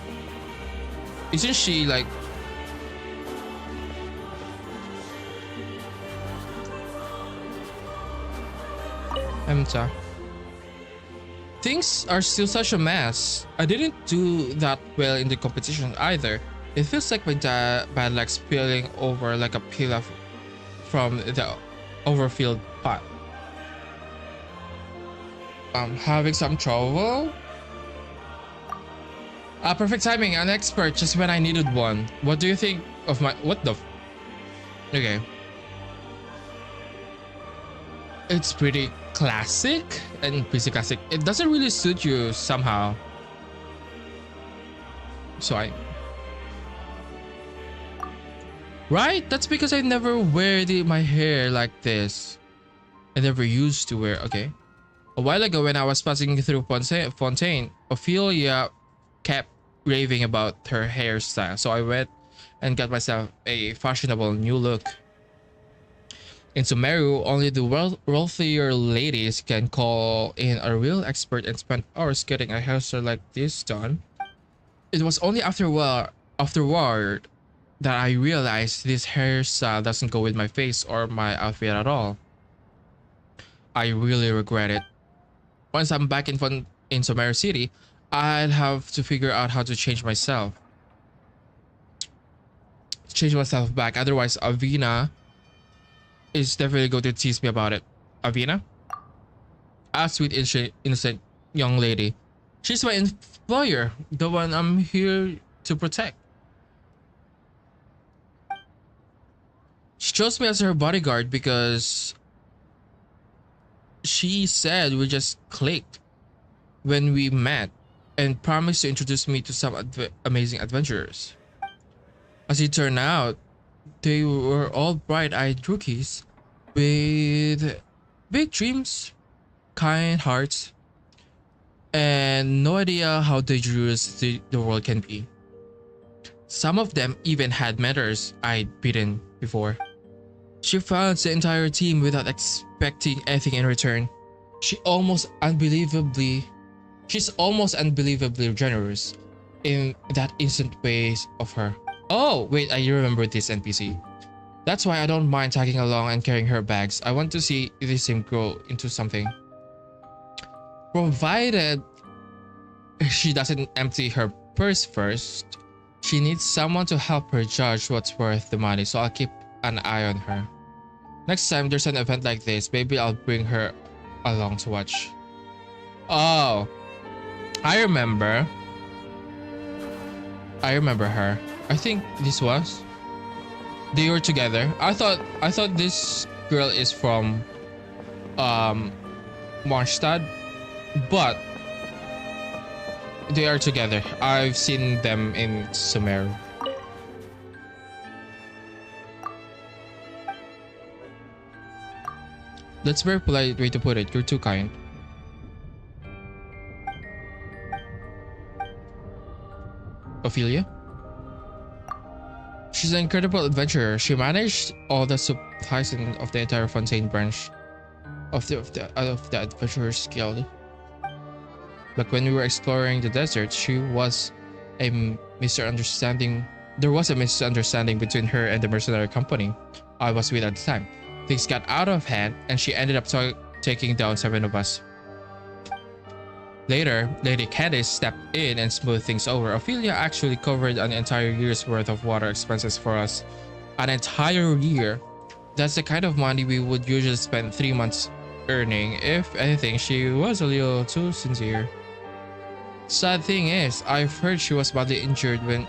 Isn't she like... Emta. Things are still such a mess. I didn't do that well in the competition either. It feels like my bad luck spilling over like a pillar from the overfilled pot. I'm having some trouble? Perfect timing, an expert just when I needed one. What do you think of my... What the... Okay. It's pretty classic and PC classic, it doesn't really suit you somehow. So right? That's because I never wear my hair like this. I never used to wear. Okay. A while ago, when I was passing through Fontaine, Ophelia kept raving about her hairstyle, so I went and got myself a fashionable new look. In Sumeru, only the wealthier ladies can call in a real expert and spend hours getting a hairstyle like this done. It was only afterward that I realized this hairstyle doesn't go with my face or my outfit at all. I really regret it. Once I'm back in Sumeru City, I'd have to figure out how to change myself back. Otherwise, Avina is definitely going to tease me about it. Avina? A sweet, innocent young lady. She's my employer, the one I'm here to protect. She chose me as her bodyguard because she said we just clicked when we met and promised to introduce me to some amazing adventurers. As it turned out, they were all bright-eyed rookies with big dreams, kind hearts, and no idea how dangerous the world can be. Some of them even had mentors I'd beaten before. She funds the entire team without expecting anything in return. She's almost unbelievably generous in that instant ways of her. Oh, wait, I remember this NPC. That's why I don't mind tagging along and carrying her bags. I want to see this team grow into something. Provided she doesn't empty her purse first, she needs someone to help her judge what's worth the money, so I'll keep an eye on her. Next time there's an event like this, maybe I'll bring her along to watch. Oh, I remember her. I think this was. They were together. I thought this girl is from Mondstadt, but they are together. I've seen them in Sumeru. That's a very polite way to put it. You're too kind. Ophelia? She's an incredible adventurer. She managed all the supplies of the entire Fontaine branch of the Adventurers Guild. But when we were exploring the desert, there was a misunderstanding between her and the mercenary company I was with at the time. Things got out of hand and she ended up taking down 7 of us. Later, Lady Candice stepped in and smoothed things over. Ophelia actually covered an entire year's worth of water expenses for us. An entire year? That's the kind of money we would usually spend 3 months earning. If anything, she was a little too sincere. Sad thing is, I've heard she was badly injured when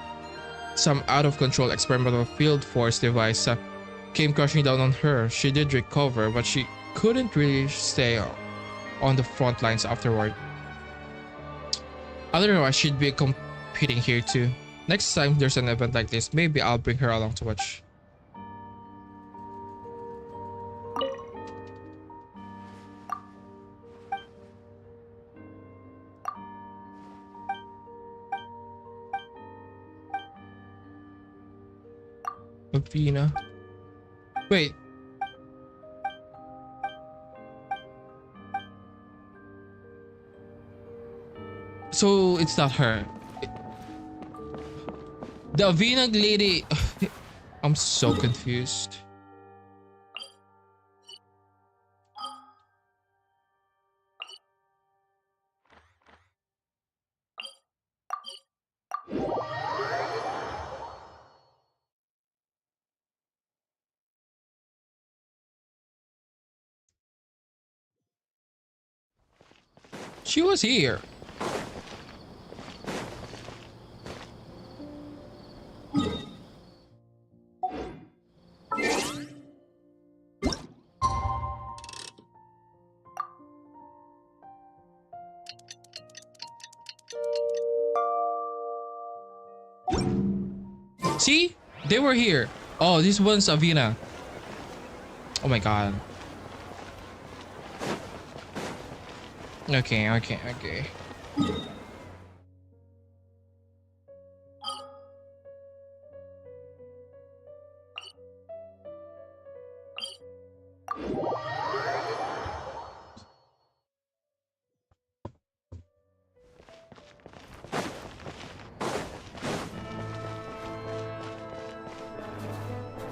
some out-of-control experimental field force device came crashing down on her. She did recover, but she couldn't really stay on the front lines afterward. Otherwise, she'd be competing here too. Next time there's an event like this, maybe I'll bring her along to watch. Avina. Wait. So it's not her. The Avina lady. I'm so confused. She was here. See? They were here. Oh, this one's Avina. Oh my god. Okay.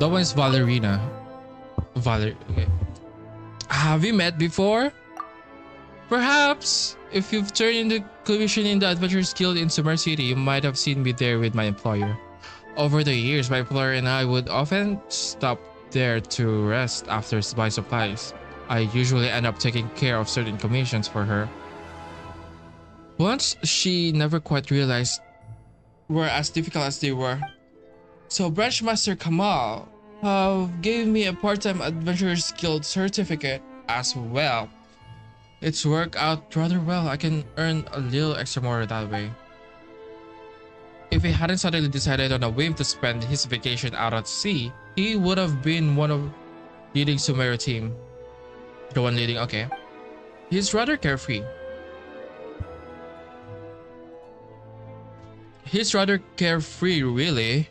That one's Valerina. Okay. Have we met before? Perhaps. If you've turned into commission in the Adventurers Guild in Summer City, you might have seen me there with my employer. Over the years, my employer and I would often stop there to rest after buy supplies. I usually end up taking care of certain commissions for her. Once she never quite realized were as difficult as they were. So Branchmaster Kamal gave me a part-time Adventurers Guild certificate as well. It's worked out rather well. I can earn a little extra more that way. If he hadn't suddenly decided on a whim to spend his vacation out at sea, he would have been one of leading Sumeru team. The one leading, okay. He's rather carefree. Really.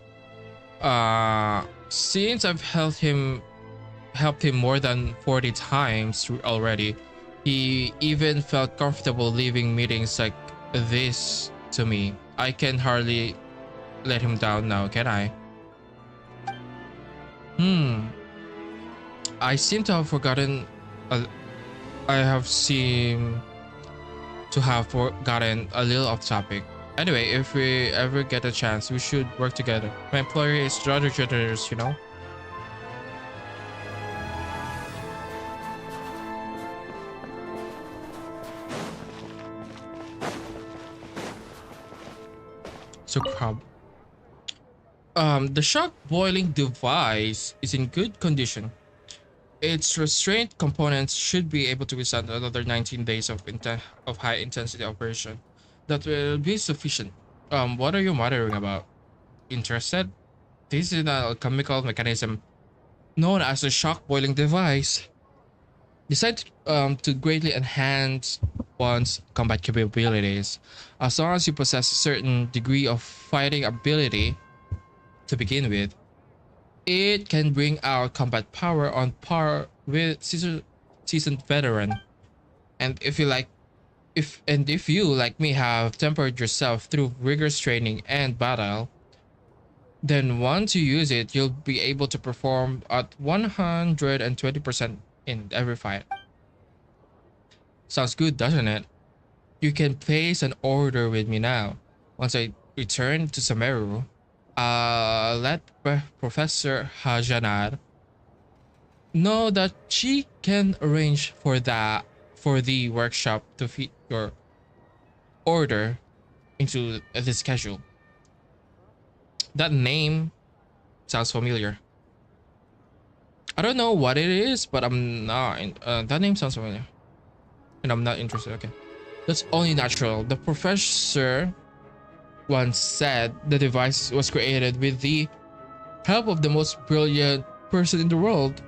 Since I've helped him more than 40 times already, he even felt comfortable leaving meetings like this to me. I can hardly let him down now, can I? I seem to have forgotten. I seem to have forgotten a little off topic. Anyway, if we ever get a chance, we should work together. My employer is rather generous, you know? So crab. The shock boiling device is in good condition. Its restraint components should be able to withstand another 19 days of high intensity operation. That will be sufficient. What are you muttering about? Interested? This is an alchemical mechanism known as the shock boiling device. Designed to greatly enhance one's combat capabilities. As long as you possess a certain degree of fighting ability to begin with, it can bring out combat power on par with seasoned veteran. And if you like me have tempered yourself through rigorous training and battle, then once you use it, you'll be able to perform at 120% in every fight. Sounds good, doesn't it? You can place an order with me now. Once I return to Sumeru, I'll let Professor Hajanar know that she can arrange for the workshop to fit your order into the schedule. That name sounds familiar. I don't know what it is, but I'm not. That name sounds familiar, and I'm not interested. Okay, that's only natural. The professor once said the device was created with the help of the most brilliant person in the world,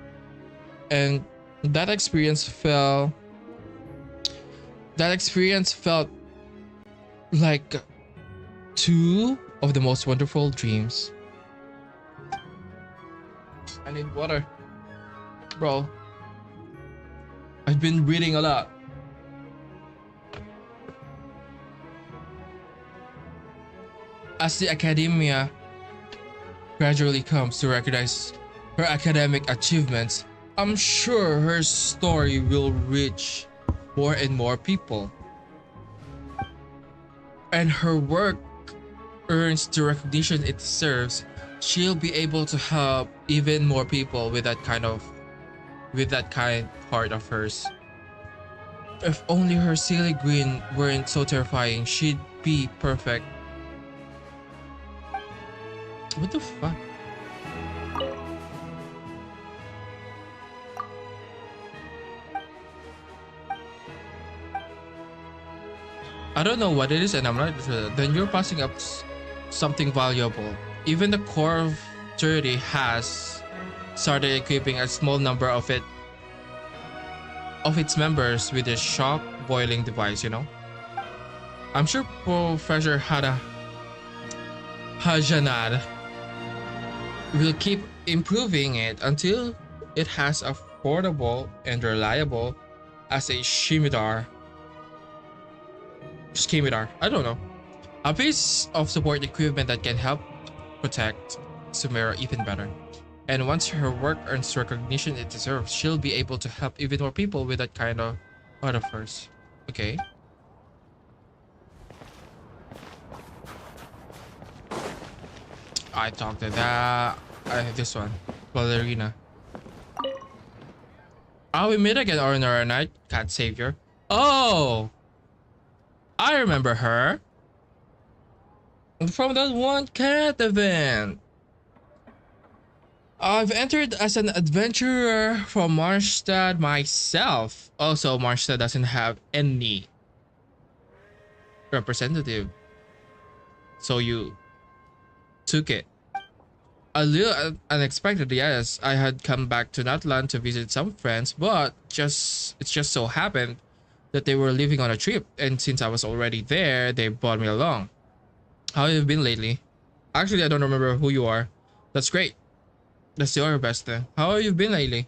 and that experience felt like two of the most wonderful dreams. I need water, bro. I've been reading a lot. As the academia gradually comes to recognize her academic achievements, I'm sure her story will reach more and more people. And her work earns the recognition it deserves. She'll be able to help even more people with that kind heart of hers. If only her silly grin weren't so terrifying, she'd be perfect. What the fuck? I don't know what it is and I'm not interested. Then you're passing up something valuable. Even the core of 30 has started equipping a small number of its members with a shock boiling device, you know. I'm sure Professor Hajanad will keep improving it until it has affordable and reliable as a scimitar. I don't know. A piece of support equipment that can help protect Sumera even better. And once her work earns recognition it deserves, she'll be able to help even more people with that kind of art of hers. Okay. I talked to that. This one. Ballerina. Oh, we meet again, Ornora Knight, Cat Savior. Oh! I remember her. From that one cat event. I've entered as an adventurer from Marstad myself. Also, Marstad doesn't have any representative. So you took it. A little unexpected, yes. I had come back to Natlan to visit some friends, but it just so happened that they were leaving on a trip, and since I was already there, they brought me along. How have you been lately? Actually, I don't remember who you are. That's great. That's your best then. How have you been lately?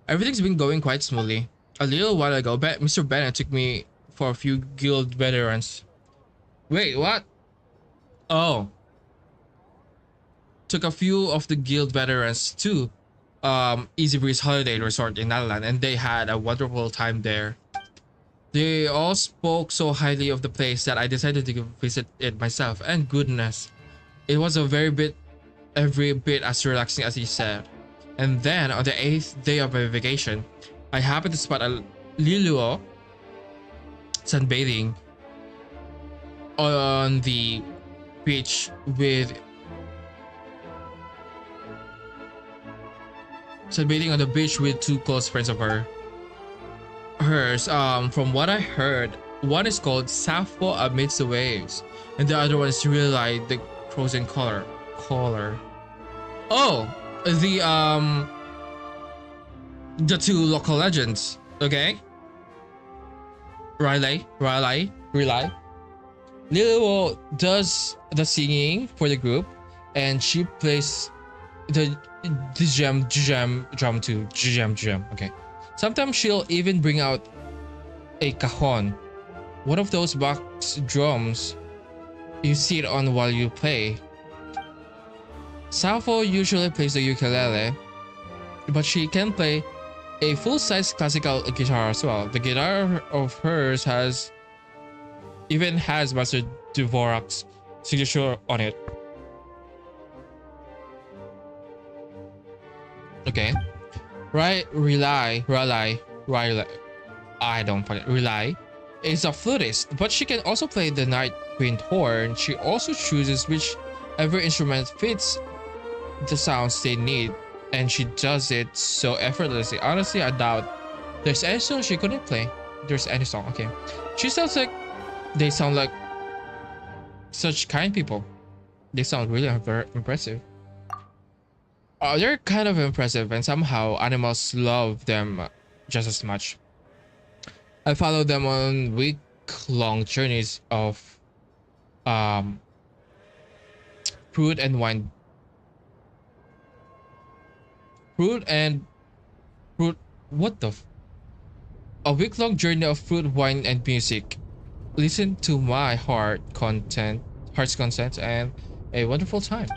Everything's been going quite smoothly. A little while ago, Mr. Bennett took me for a few guild veterans. Wait, what? Oh. Took a few of the guild veterans to Easy Breeze Holiday Resort in Natlan, and they had a wonderful time there. They all spoke so highly of the place that I decided to visit it myself, and goodness, it was every bit as relaxing as he said. And then on the 8th day of my vacation, I happened to spot a Liluo sunbathing on the beach with two close friends of hers. From what I heard, one is called Sappho Amidst the Waves, and the other one is really like the frozen color. Oh, the two local legends. Okay. Riley. Liluo does the singing for the group, and she plays the drum too. Okay. Sometimes she'll even bring out a cajon, one of those box drums you sit on while you play. Sappho usually plays the ukulele, but she can play a full-size classical guitar as well. The guitar of hers has Master Dvorak's signature on it. Okay. Riley is a flutist, but she can also play the Night Wind horn. She also chooses whichever instrument fits the sounds they need, and she does it so effortlessly. Honestly, I doubt there's any song she couldn't play. There's any song, okay. They sound like such kind people. They sound really very impressive. They're kind of impressive, and somehow animals love them just as much. I follow them on week-long journeys of fruit and wine. A week-long journey of fruit, wine, and music. Listen to my heart's content, and a wonderful time.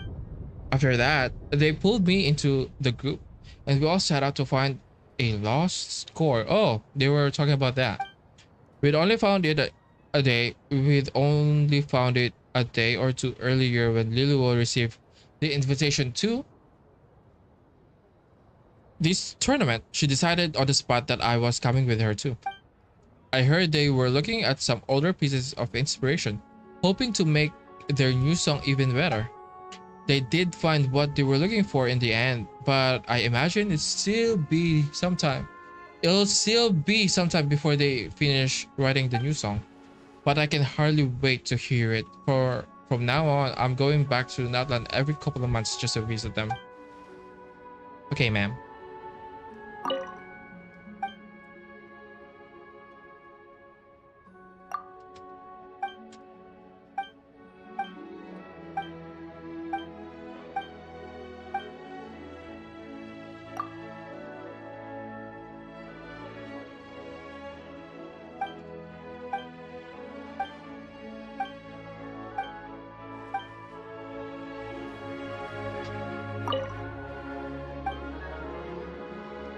After that, they pulled me into the group, and we all set out to find a lost score. Oh, they were talking about that. We'd only found it a day or two earlier when Liluo received the invitation to this tournament. She decided on the spot that I was coming with her too. I heard they were looking at some older pieces of inspiration, hoping to make their new song even better. They did find what they were looking for in the end, but I imagine it'll still be sometime before they finish writing the new song. But I can hardly wait to hear it, for From now on, I'm going back to Natlan every couple of months just to visit them. Okay, ma'am.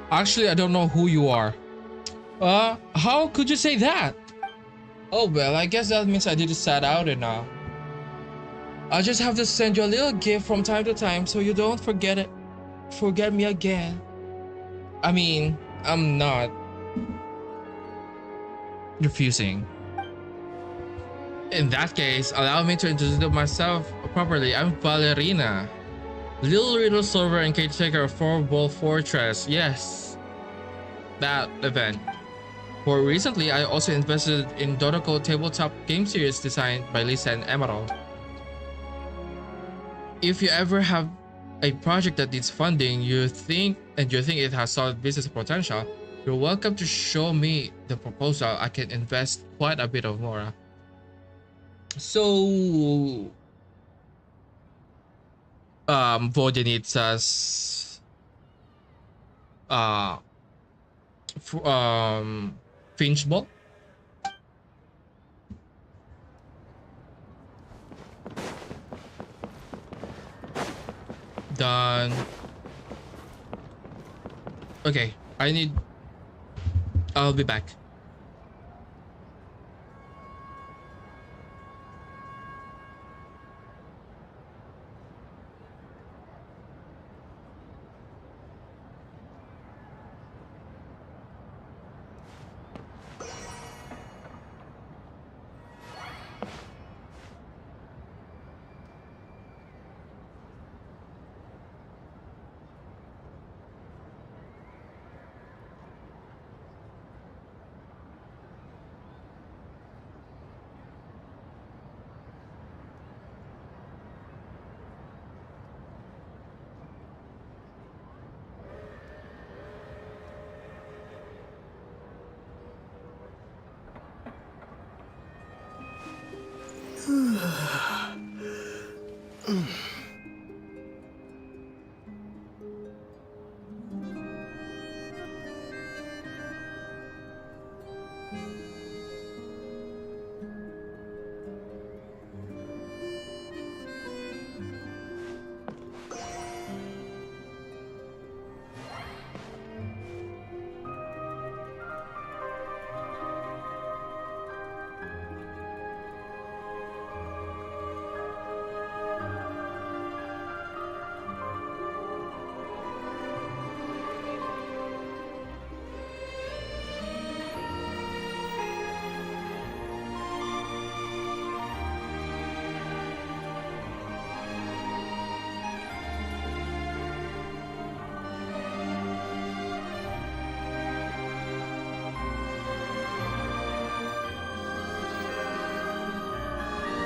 Actually, I don't know who you are. How could you say that? Oh, well, I guess that means I didn't set out enough. I'll just have to send you a little gift from time to time so you don't forget it. Forget me again. I mean, I'm not refusing. In that case, allow me to introduce myself properly. I'm Ballerina, little server and caretaker of Four Ball Fortress. Yes, that event. More recently, I also invested in Dodoko tabletop game series designed by Lisa and Emerald. If you ever have a project that needs funding, you think it has solid business potential, you're welcome to show me the proposal. I can invest quite a bit of more. So, Vodenitsa's Finchball. Done. Okay, I'll be back.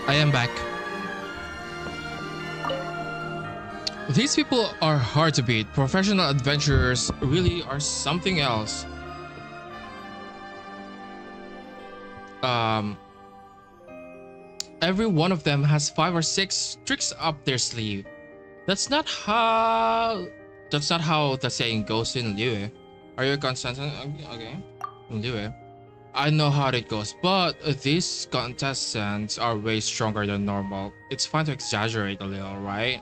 I am back. These people are hard to beat. Professional adventurers really are something else. Every one of them has 5 or 6 tricks up their sleeve. That's not how the saying goes in Liyue. Are you constant? Okay. In Liyue. I know how it goes, but these contestants are way stronger than normal. It's fun to exaggerate a little, right?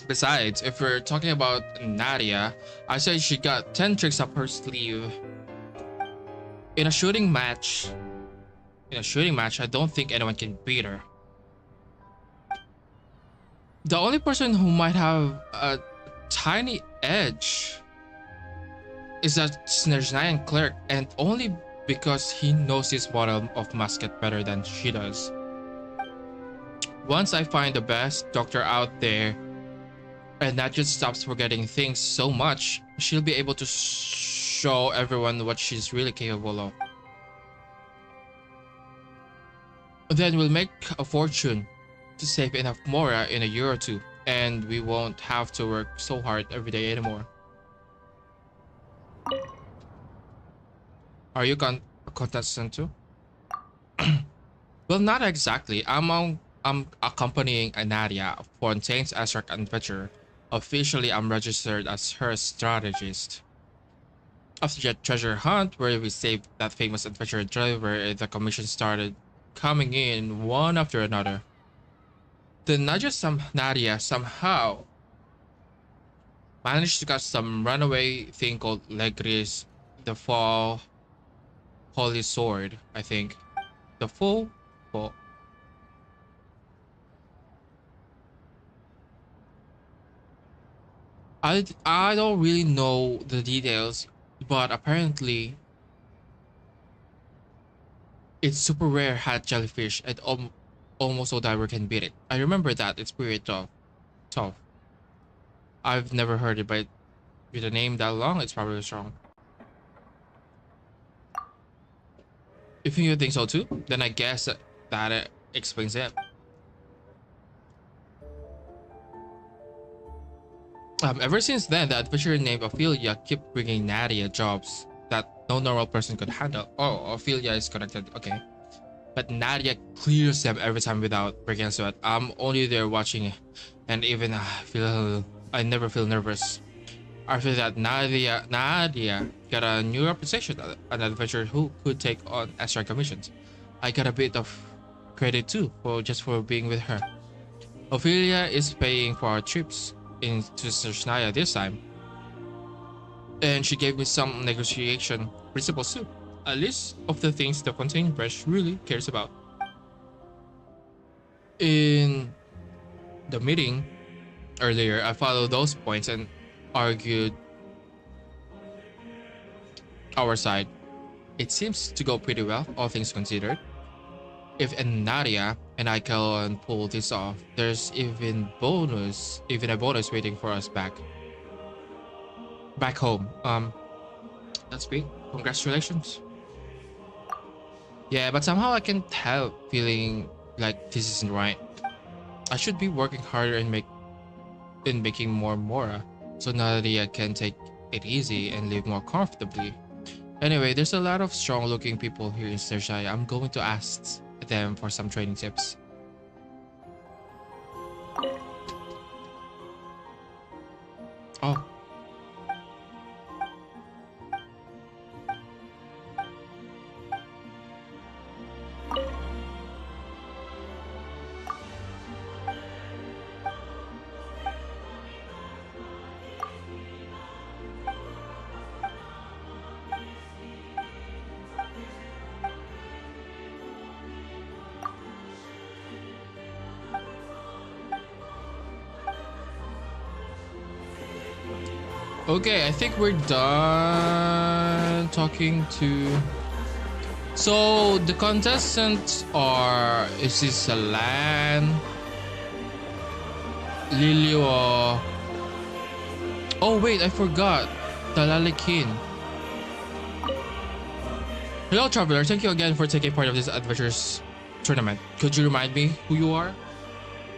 Besides, if we're talking about Nadia, I said she got 10 tricks up her sleeve. In a shooting match, I don't think anyone can beat her. The only person who might have a tiny edge is that Snezhnaya clerk, and only because he knows his model of musket better than she does. Once I find the best doctor out there, and that just stops forgetting things so much, she'll be able to show everyone what she's really capable of. Then we'll make a fortune to save enough Mora in a year or two, and we won't have to work so hard every day anymore. Are you a contestant too? Well, not exactly. I'm accompanying Nadia Fontaine's Azrak adventure. Officially, I'm registered as her strategist. After the treasure hunt, where we saved that famous adventure driver, the commission started coming in one after another. Then Nadia somehow managed to catch some runaway thing called Legris, the Fall Holy Sword, I think. The full. I don't really know the details, but apparently it's super rare hat jellyfish and almost no diver can beat it. I remember that it's pretty tough. I've never heard it, but with a name that long, it's probably strong. If you think so too, then I guess that explains it. Ever since then, the adventurer named Ophelia kept bringing Nadia jobs that no normal person could handle. Oh, Ophelia is connected, okay. But Nadia clears them every time without breaking a sweat. I'm only there watching, and even I never feel nervous. After that, Nadia got a new reputation, an adventurer who could take on extra commissions. I got a bit of credit too, for being with her. Ophelia is paying for our trips into Snezhnaya this time, and she gave me some negotiation principles too. A list of the things the Fontaine Brush really cares about. In the meeting earlier, I followed those points and argued our side. It seems to go pretty well, all things considered. If Nadia and I can pull this off, there's even a bonus waiting for us back home. That's great. Congratulations. Yeah, but somehow I can't help feeling like this isn't right. I should be working harder in making more Mora, so Nadia can take it easy and live more comfortably. Anyway, there's a lot of strong-looking people here in Snezhnaya. I'm going to ask them for some training tips. Oh. Okay, I think we're done talking to... So, the contestants are... Is this Alan? Lilio? Oh wait, I forgot. Talalikin. Hello traveler, thank you again for taking part of this adventures tournament. Could you remind me who you are?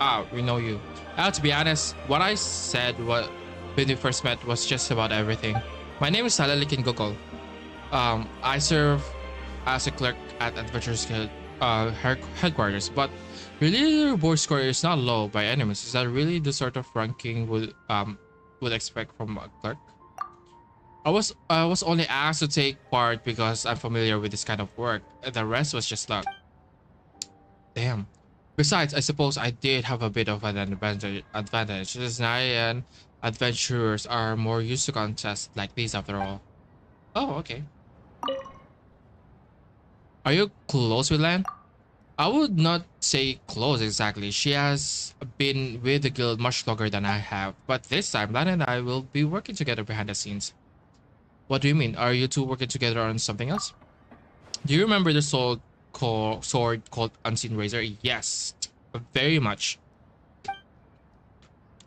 Ah, we know you. To be honest, what I said when we first met was just about everything. My name is Talalikin Gokol. I serve as a clerk at Adventures Guild headquarters, but really your board score is not low by any means. Is that really the sort of ranking would expect from a clerk? I was only asked to take part because I'm familiar with this kind of work. The rest was just luck. Damn. Besides, I suppose I did have a bit of an advantage. Snezhnayan adventurers are more used to contests like these after all. Oh, okay. Are you close with Lan? I would not say close exactly. She has been with the guild much longer than I have. But this time, Lan and I will be working together behind the scenes. What do you mean? Are you two working together on something else? Do you remember the sword called Unseen Razor? Yes, very much.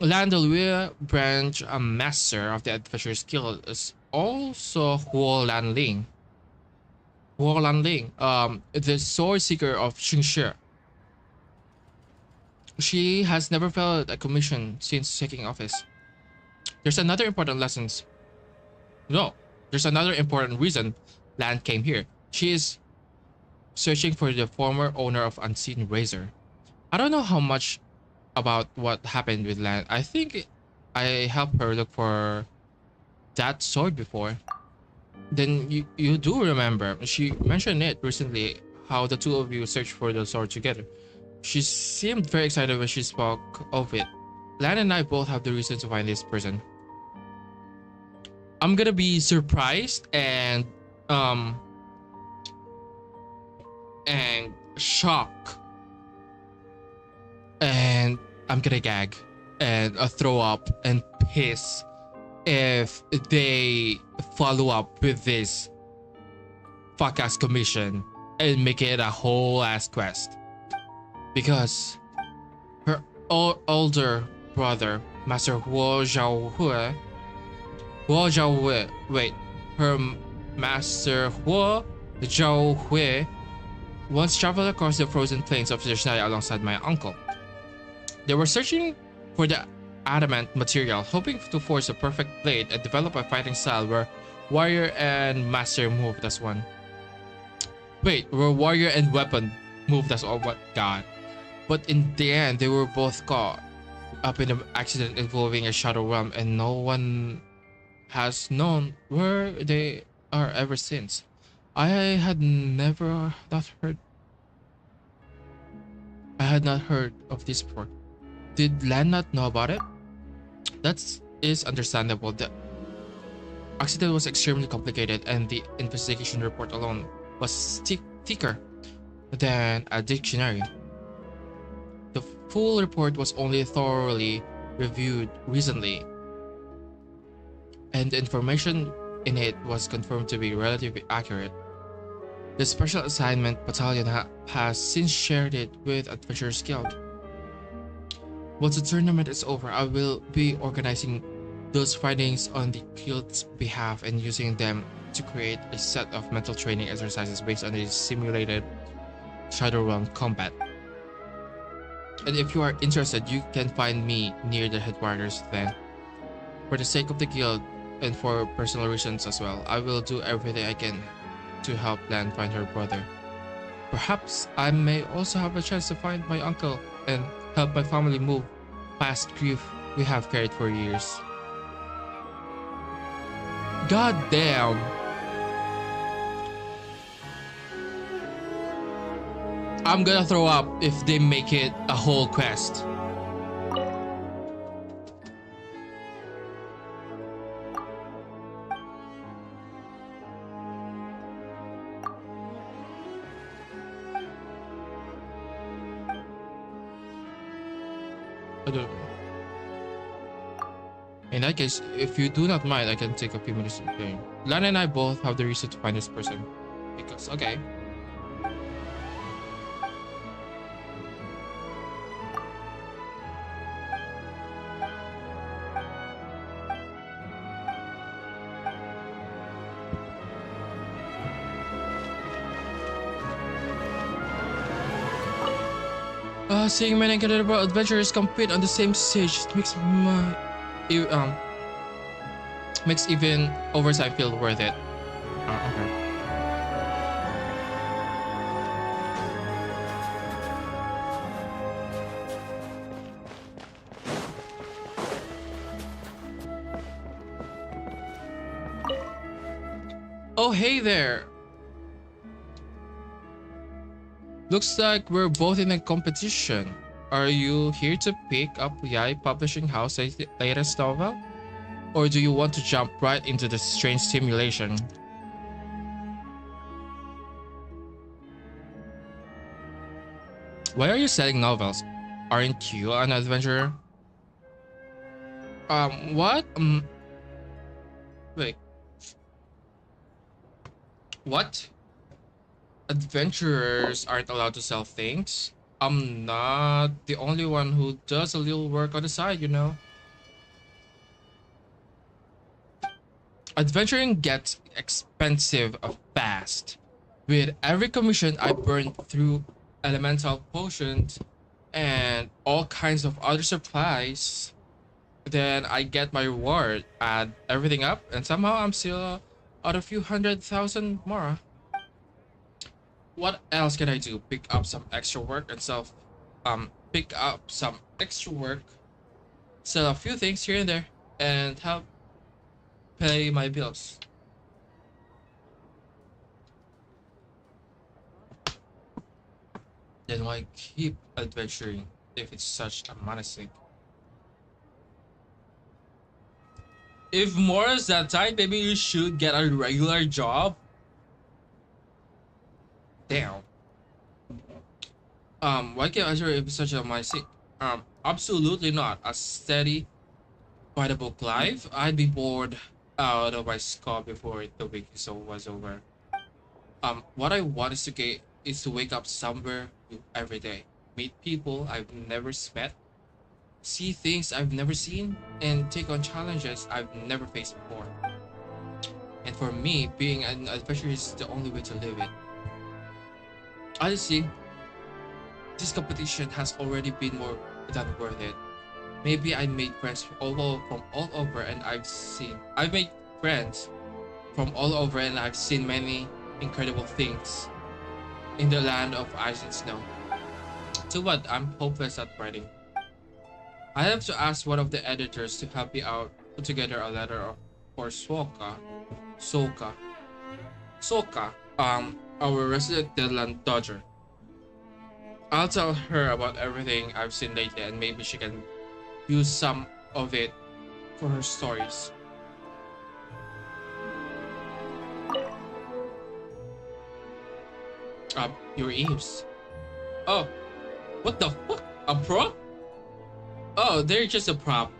Landelwea branch, a master of the Adventurers Guild, is also Huo Lanling. The sword seeker of Xingshi. She has never failed a commission since taking office. There's another important lessons. No, there's another important reason Lan came here. She is searching for the former owner of Unseen Razor. I don't know how much about what happened with Lan. I think I helped her look for that sword before. Then you do remember. She mentioned it recently, how the two of you searched for the sword together. She seemed very excited when she spoke of it. Lan and I both have the reason to find this person. I'm gonna be surprised and shocked, and I'm gonna gag and throw up and piss if they follow up with this fuck ass commission and make it a whole ass quest, because her older brother, Master Huo Zhaohui, her Master Huo Zhaohui once traveled across the frozen plains of Snezhnaya alongside my uncle. They were searching for the adamant material, hoping to forge a perfect blade and develop a fighting style where warrior and master moved as one. Wait, where warrior and weapon moved as one? What god? But in the end, they were both caught up in an accident involving a shadow realm, and no one has known where they are ever since. I had not heard of this before. Did Lan not know about it? That is understandable. The accident was extremely complicated, and the investigation report alone was thicker than a dictionary. The full report was only thoroughly reviewed recently, and the information in it was confirmed to be relatively accurate. The Special Assignment Battalion has since shared it with Adventurers Guild. Once the tournament is over, I will be organizing those findings on the guild's behalf and using them to create a set of mental training exercises based on the simulated Shadow Realm combat. And if you are interested, you can find me near the headquarters then. For the sake of the guild and for personal reasons as well, I will do everything I can to help Lan find her brother. Perhaps I may also have a chance to find my uncle and help my family move past grief we have carried for years. God damn. I'm gonna throw up if they make it a whole quest. In that case, if you do not mind, I can take a few minutes to play. Lan and I both have the reason to find this person. Because, okay. Seeing many incredible adventurers compete on the same stage makes makes even oversight feel worth it. Okay. Oh, hey there. Looks like we're both in a competition. Are you here to pick up Yai Publishing House's latest novel? Or do you want to jump right into the strange simulation? Why are you selling novels? Aren't you an adventurer? What? Wait. What? Adventurers aren't allowed to sell things? I'm not the only one who does a little work on the side, you know. Adventuring gets expensive fast. With every commission I burn through elemental potions and all kinds of other supplies, then I get my reward, add everything up, and somehow I'm still out a few 100,000 more. What else can I do? Pick up some extra work and pick up some extra work, sell a few things here and there, and help pay my bills. Then why keep adventuring if it's such a menacing? If more is that tight, maybe you should get a regular job. Damn. Why can't I if it's such a menacing? Absolutely not. A steady by the book life, I'd be bored out of my skull before the week was over. What I want is to wake up somewhere new every day, meet people I've never met, see things I've never seen, and take on challenges I've never faced before. And for me, being an adventurer is the only way to live it. Honestly, this competition has already been more than worth it. Maybe I made friends from all over, and I've made friends from all over, and I've seen many incredible things in the land of ice and snow. So what? I'm hopeless at writing. I have to ask one of the editors to help me out, put together a letter for Soka, our resident Deadland Dodger. I'll tell her about everything I've seen lately, and maybe she can use some of it for her stories. Your ears. Oh, what the fuck? A prop? Oh, they're just a prop.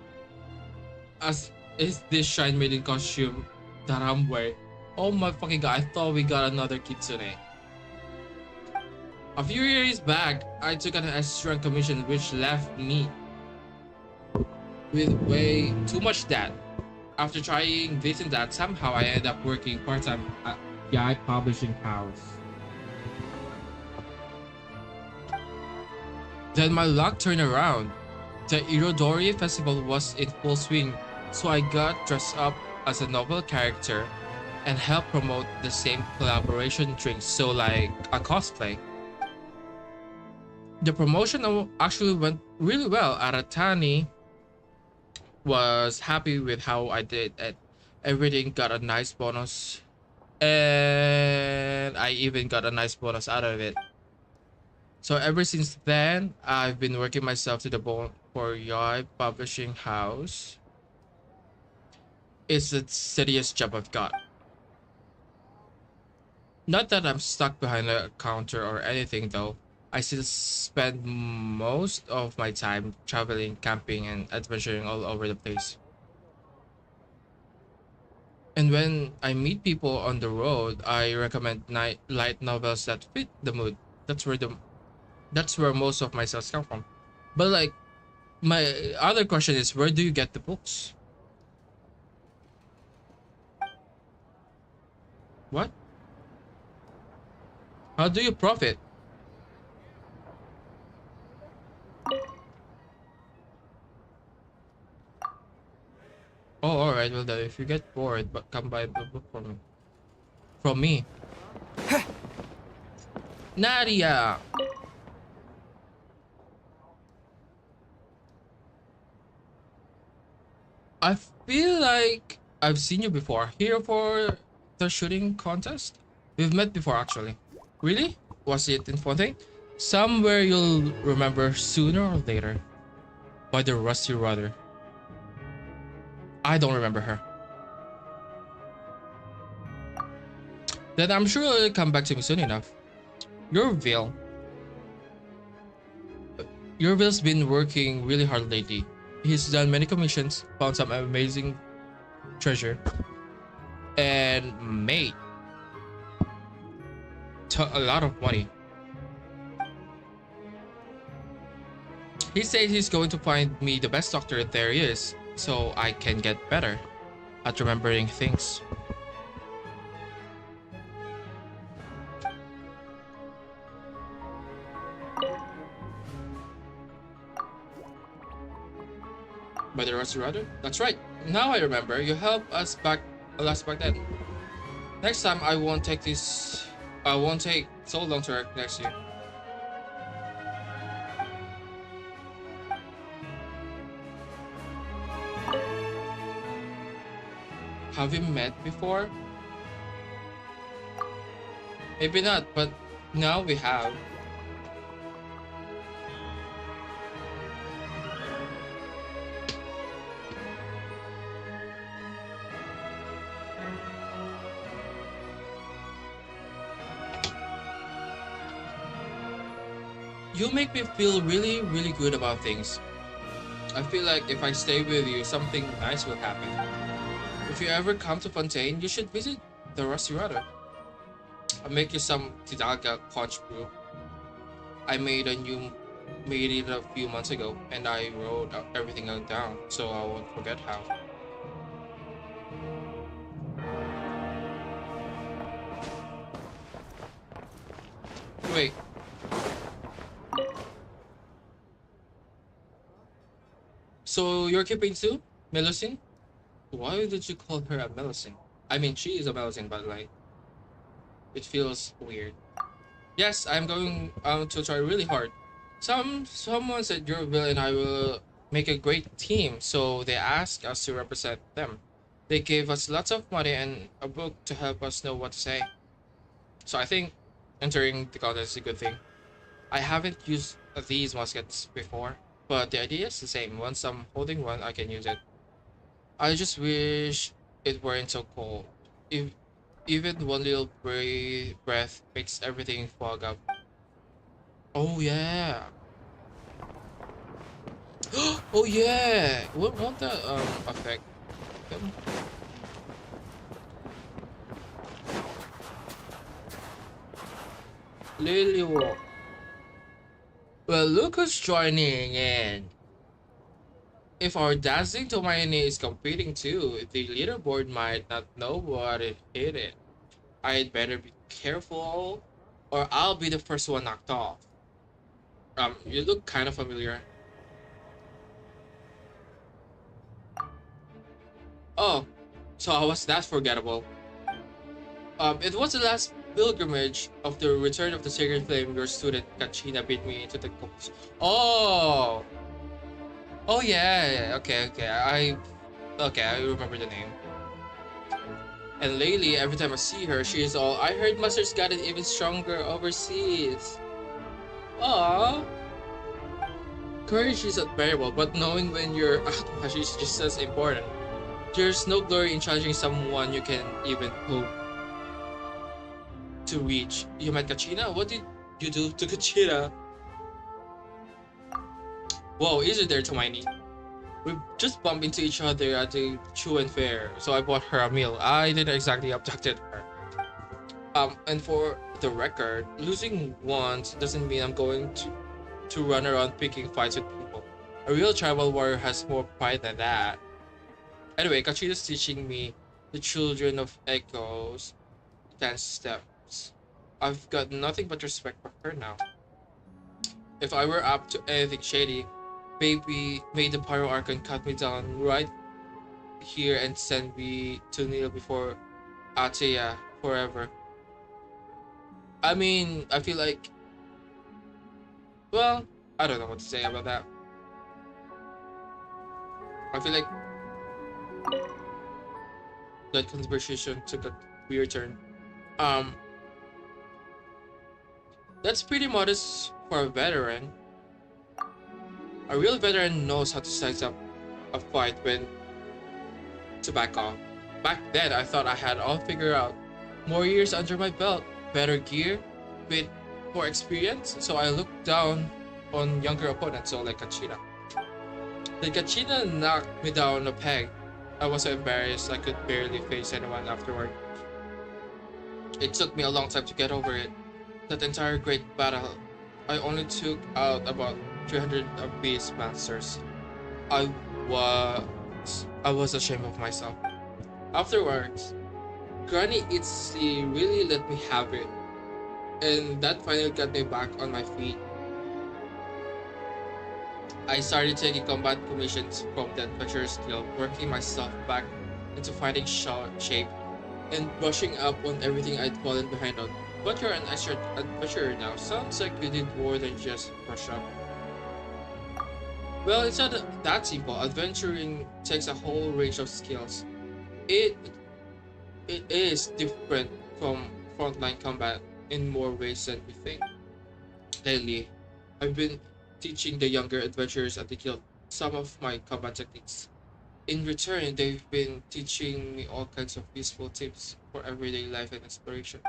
As is this Shine Maiden costume that I'm wearing. Oh my fucking god, I thought we got another kitsune. A few years back, I took an extra commission which left me with way too much debt. After trying this and that, somehow I ended up working part-time at Yai Publishing House. Then my luck turned around. The Irodori festival was in full swing, so I got dressed up as a novel character and helped promote the same collaboration drinks, so like a cosplay. The promotion actually went really well. Aratani was happy with how I did, and everything got a nice bonus, and I even got a nice bonus out of it. So ever since then, I've been working myself to the bone for Yai Publishing House. It's the steadiest job I've got. Not that I'm stuck behind a counter or anything though. I still spend most of my time traveling, camping, and adventuring all over the place. And when I meet people on the road, I recommend light novels that fit the mood. That's where most of my sales come from. But like, my other question is, where do you get the books? What? How do you profit? Oh, alright, well then, if you get bored, but come buy a book for me. From me. Nadia! I feel like I've seen you before. Here for the shooting contest? We've met before actually. Really? Was it in Fontaine? Somewhere you'll remember sooner or later. By the rusty rudder. I don't remember her. Then I'm sure it'll come back to me soon enough. Yorville. Yorville's been working really hard lately. He's done many commissions, found some amazing treasure, and made a lot of money. He says he's going to find me the best doctor there is, so I can get better at remembering things. By the Rusty Rudder? That's right. Now I remember. You helped us back then. Next time I won't take so long to recognize you. Have we met before? Maybe not, but now we have. You make me feel really, really good about things. I feel like if I stay with you, something nice will happen. If you ever come to Fontaine, you should visit the Rusty Rudder. I'll make you some Tidaga conch brew. I made it a few months ago, and I wrote everything down so I won't forget how. Wait. So you're keeping too, Melusine? Why did you call her a Melusine? I mean, she is a Melusine, but like, it feels weird. Yes, I'm going to try really hard. Someone said your will and I will make a great team, so they asked us to represent them. They gave us lots of money and a book to help us know what to say. So I think entering the contest is a good thing. I haven't used these muskets before, but the idea is the same. Once I'm holding one, I can use it. I just wish it weren't so cold. If even one little breath makes everything fog up. Oh yeah. Oh yeah. Won't that affect them? Lily walk. Well, look who's joining in. If our dancing Hermione is competing too, the leaderboard might not know what it hit it. I'd better be careful, or I'll be the first one knocked off. You look kind of familiar. Oh, so how was that forgettable? It was the last pilgrimage of the return of the Sacred Flame. Your student Kachina beat me into the coast. Oh! Oh yeah, okay. I remember the name. And lately, every time I see her, she is all, I heard Mustard's got it even stronger overseas. Aww. Courage is unbearable, but knowing when you're outmatched is just as important. There's no glory in challenging someone you can even hope to reach. You met Kachina? What did you do to Kachina? Whoa, easy there, Hermione. We just bumped into each other at the Chuan Fair, so I bought her a meal. I didn't exactly abducted her. And for the record, losing once doesn't mean I'm going to run around picking fights with people. A real tribal warrior has more pride than that. Anyway, Kachina's teaching me the Children of Echoes dance steps. I've got nothing but respect for her now. If I were up to anything shady, Baby made the Pyro Archon cut me down right here and send me to kneel before Ateya forever. I mean, I feel like... Well, I don't know what to say about that. I feel like that conversation took a weird turn. That's pretty modest for a veteran. A real veteran knows how to size up a fight when to back off. Back then, I thought I had all figured out. More years under my belt, better gear, bit more experience, so I looked down on younger opponents, so like Kachina. Then Kachina knocked me down a peg. I was so embarrassed I could barely face anyone afterward. It took me a long time to get over it. That entire great battle, I only took out about 300 of Beast Masters. I was ashamed of myself. Afterwards, Granny Itzy really let me have it, and that finally got me back on my feet. I started taking combat commissions from the Adventurer's Guild, working myself back into fighting shape and brushing up on everything I'd fallen behind on. But you're an expert adventurer now. Sounds like you did more than just brush up. Well, it's not that simple. Adventuring takes a whole range of skills. It it is different from frontline combat in more ways than we think. Lately, I've been teaching the younger adventurers at the guild some of my combat techniques. In return, they've been teaching me all kinds of useful tips for everyday life and exploration.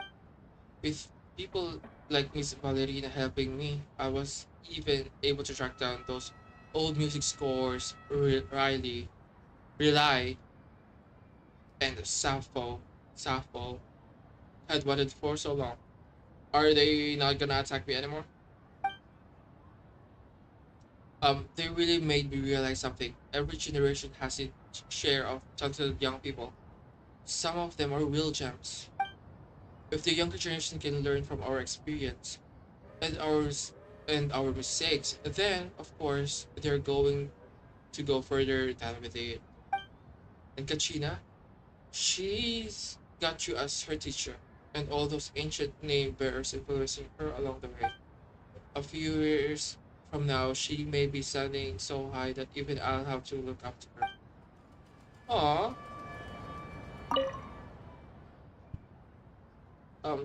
With people like Miss Ballerina helping me, I was even able to track down those old music scores Rely, and Sappho had wanted for so long. Are they not gonna attack me anymore? They really made me realize something. Every generation has its share of talented young people. Some of them are real gems. If the younger generation can learn from our experience and our mistakes, then of course they're going to go further than we did. And Kachina, she's got you as her teacher, and all those ancient name bearers influencing her along the way. A few years from now, she may be standing so high that even I'll have to look up to her. Aww.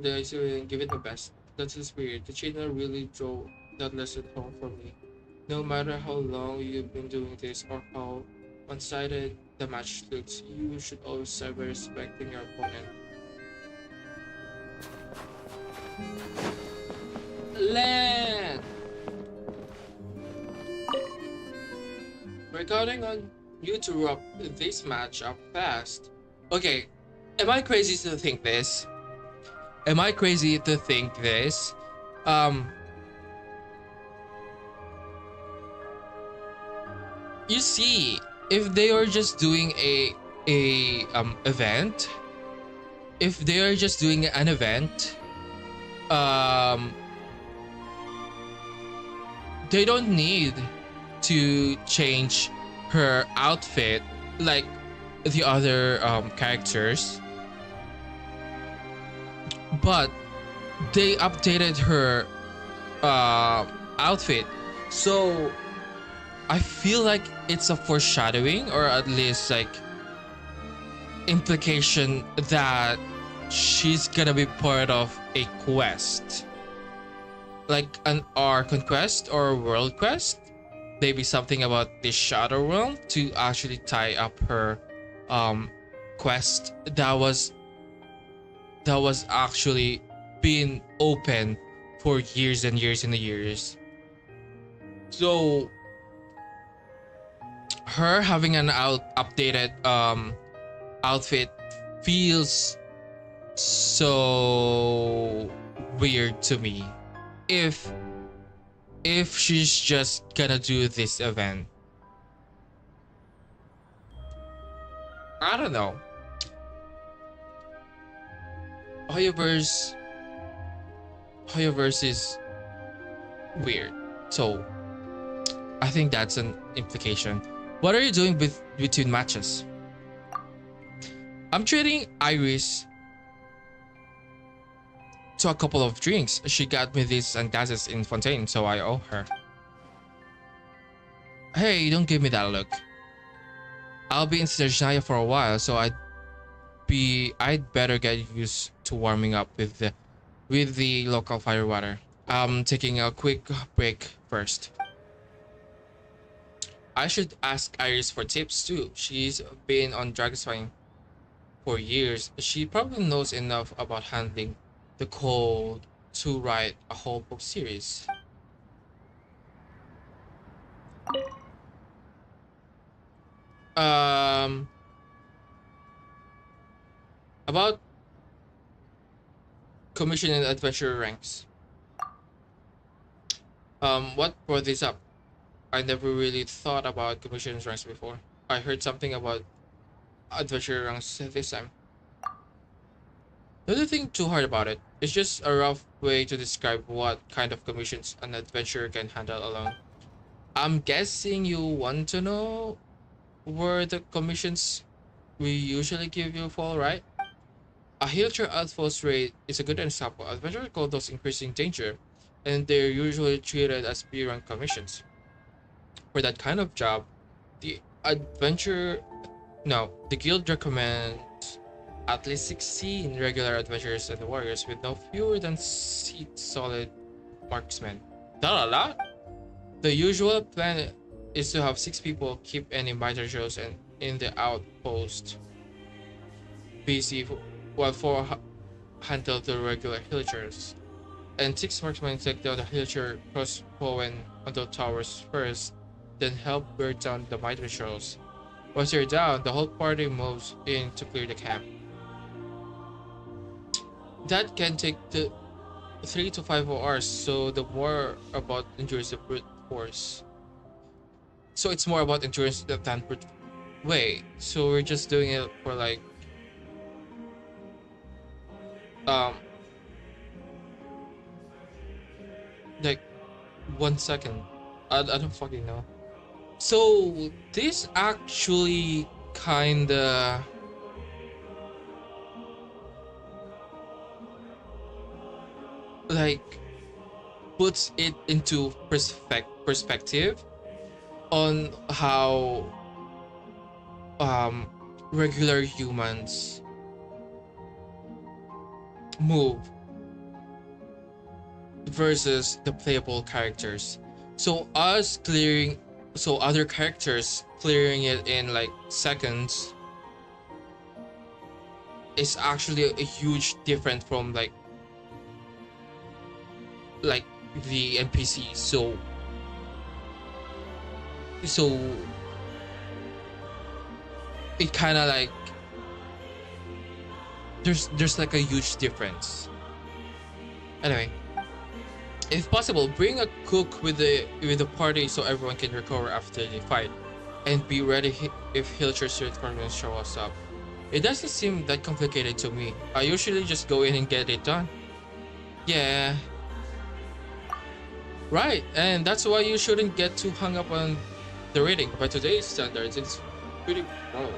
They still give it the best. That's just weird. The China really drove that lesson home for me. No matter how long you've been doing this or how one-sided the match looks, you should always start by respecting your opponent. Land! We're counting on you to wrap this match up fast. Okay, am I crazy to think this? Am I crazy to think this? You see, if they are just doing a event, if they are just doing an event, they don't need to change her outfit like the other characters, but they updated her outfit, so I feel like it's a foreshadowing, or at least like implication that she's gonna be part of a quest, like an Archon quest or a world quest. Maybe something about the Shadow Realm to actually tie up her quest that was actually been open for years and years and years. So her having an updated outfit feels so weird to me. If she's just gonna do this event, I don't know. Hoyoverse is weird, so I think that's an implication. What are you doing between matches? I'm treating Iris to a couple of drinks. She got me these sunglasses in Fontaine, so I owe her. Hey, don't give me that look. I'll be in Snezhnaya for a while, so I'd better get used to warming up with the local fire water. I'm taking a quick break first. I should ask Iris for tips too. She's been on Dragonspine for years. She probably knows enough about handling the cold to write a whole book series. About commission and adventurer ranks. What brought this up? I never really thought about commission ranks before. I heard something about adventurer ranks this time. Don't think too hard about it. It's just a rough way to describe what kind of commissions an adventurer can handle alone. I'm guessing you want to know where the commissions we usually give you fall, right? A Hilcher outpost raid is a good example. Adventurers call those increasing danger, and they're usually treated as B-rank commissions. For that kind of job, the adventure the guild recommends at least 16 regular adventurers and warriors with no fewer than 6 solid marksmen. Not a lot. The usual plan is to have 6 people keep any miter shows and in the outpost busy, while 4 handle the regular hillagers, and 6 marksmen take down the hillager crossbowmen on the towers first, then help wear down the miter shows. Once you're down, the whole party moves in to clear the camp. That can take 3 to 5 hours, so the more about endurance of brute force. So it's more about endurance than brute. Wait, so we're just doing it for like um like 1 second. I don't fucking know. So this actually kinda like puts it into perspective on how regular humans move versus the playable characters. So other characters clearing it in like seconds is actually a huge difference from like the NPCs. So it kind of like there's like a huge difference. Anyway, if possible, bring a cook with the party so everyone can recover after the fight, and be ready if Hilcher's reinforcements show us up. It doesn't seem that complicated to me. I usually just go in and get it done. Yeah. Right, and that's why you shouldn't get too hung up on the rating. By today's standards, it's pretty low.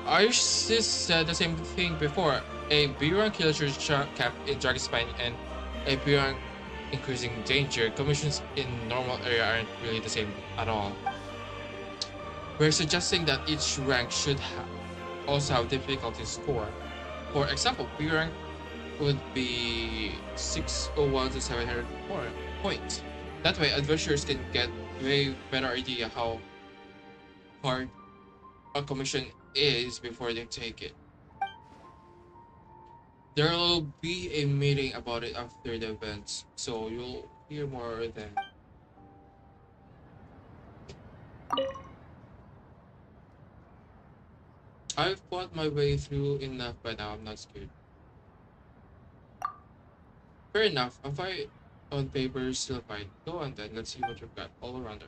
I just said the same thing before. A B-rank Hilcher's cap in Dragonspine and a B-rank increasing danger commissions in normal area aren't really the same at all. We're suggesting that each rank should also have difficulty score. For example, B rank would be 601 to 700 points. That way, adventurers can get way better idea how hard a commission is before they take it. There will be a meeting about it after the events, so you'll hear more then. I've fought my way through enough by now, I'm not scared. Fair enough, a fight on paper is still a fight. Go on then, let's see what you've got all around her.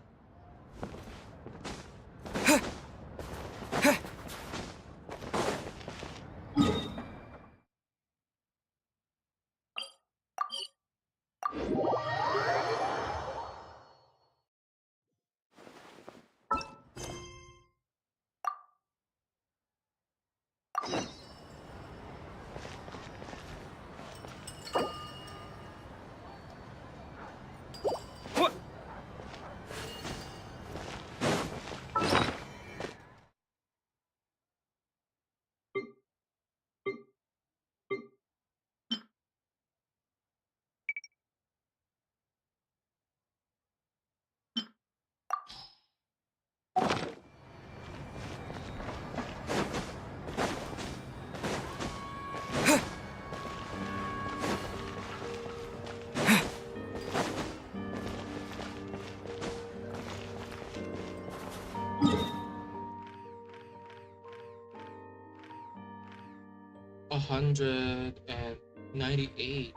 198.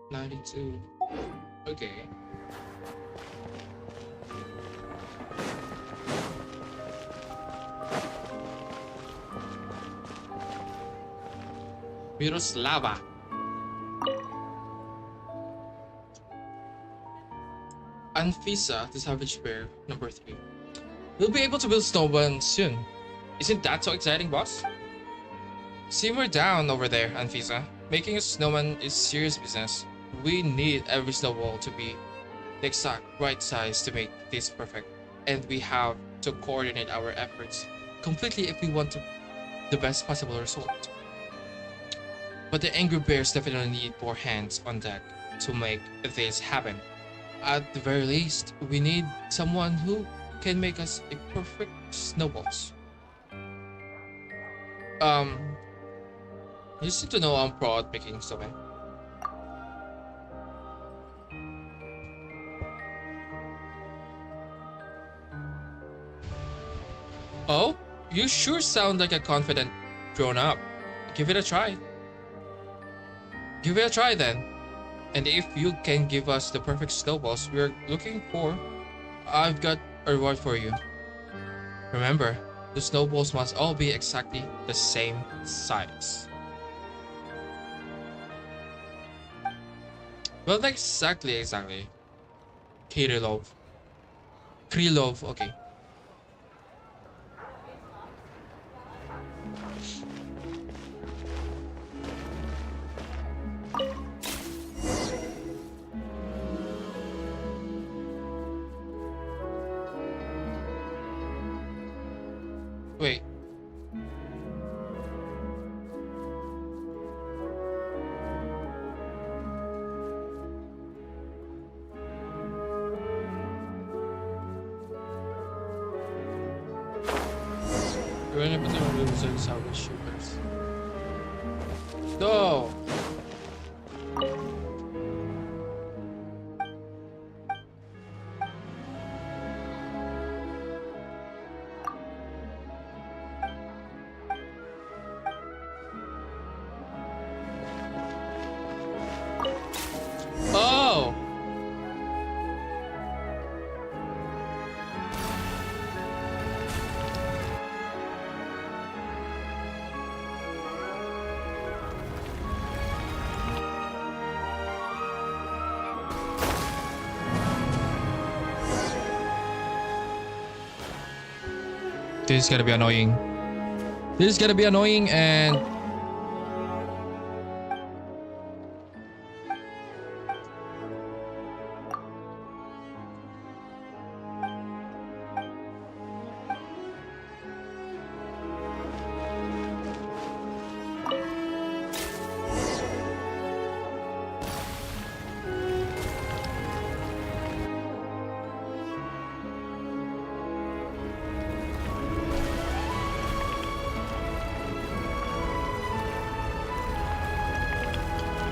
92. Okay. Miroslava. Anfisa, the Savage Bear, number 3. We'll be able to build snowman soon. Isn't that so exciting, boss? Simmer down over there, Anfisa. Making a snowman is serious business. We need every snowball to be the exact right size to make this perfect. And we have to coordinate our efforts completely if we want the best possible result. But the angry bears definitely need more hands on deck to make this happen. At the very least, we need someone who can make us a perfect snowballs. You just need to know I'm pro at making snowman. Oh, you sure sound like a confident grown-up. Give it a try. Give it a try then. And if you can give us the perfect snowballs we're looking for, I've got a reward for you. Remember, the snowballs must all be exactly the same size. Well, not exactly. Krylov, okay. Wait. We're in a particular rooms and salvage shippers. No! Oh! This is gonna be annoying. This is gonna be annoying and...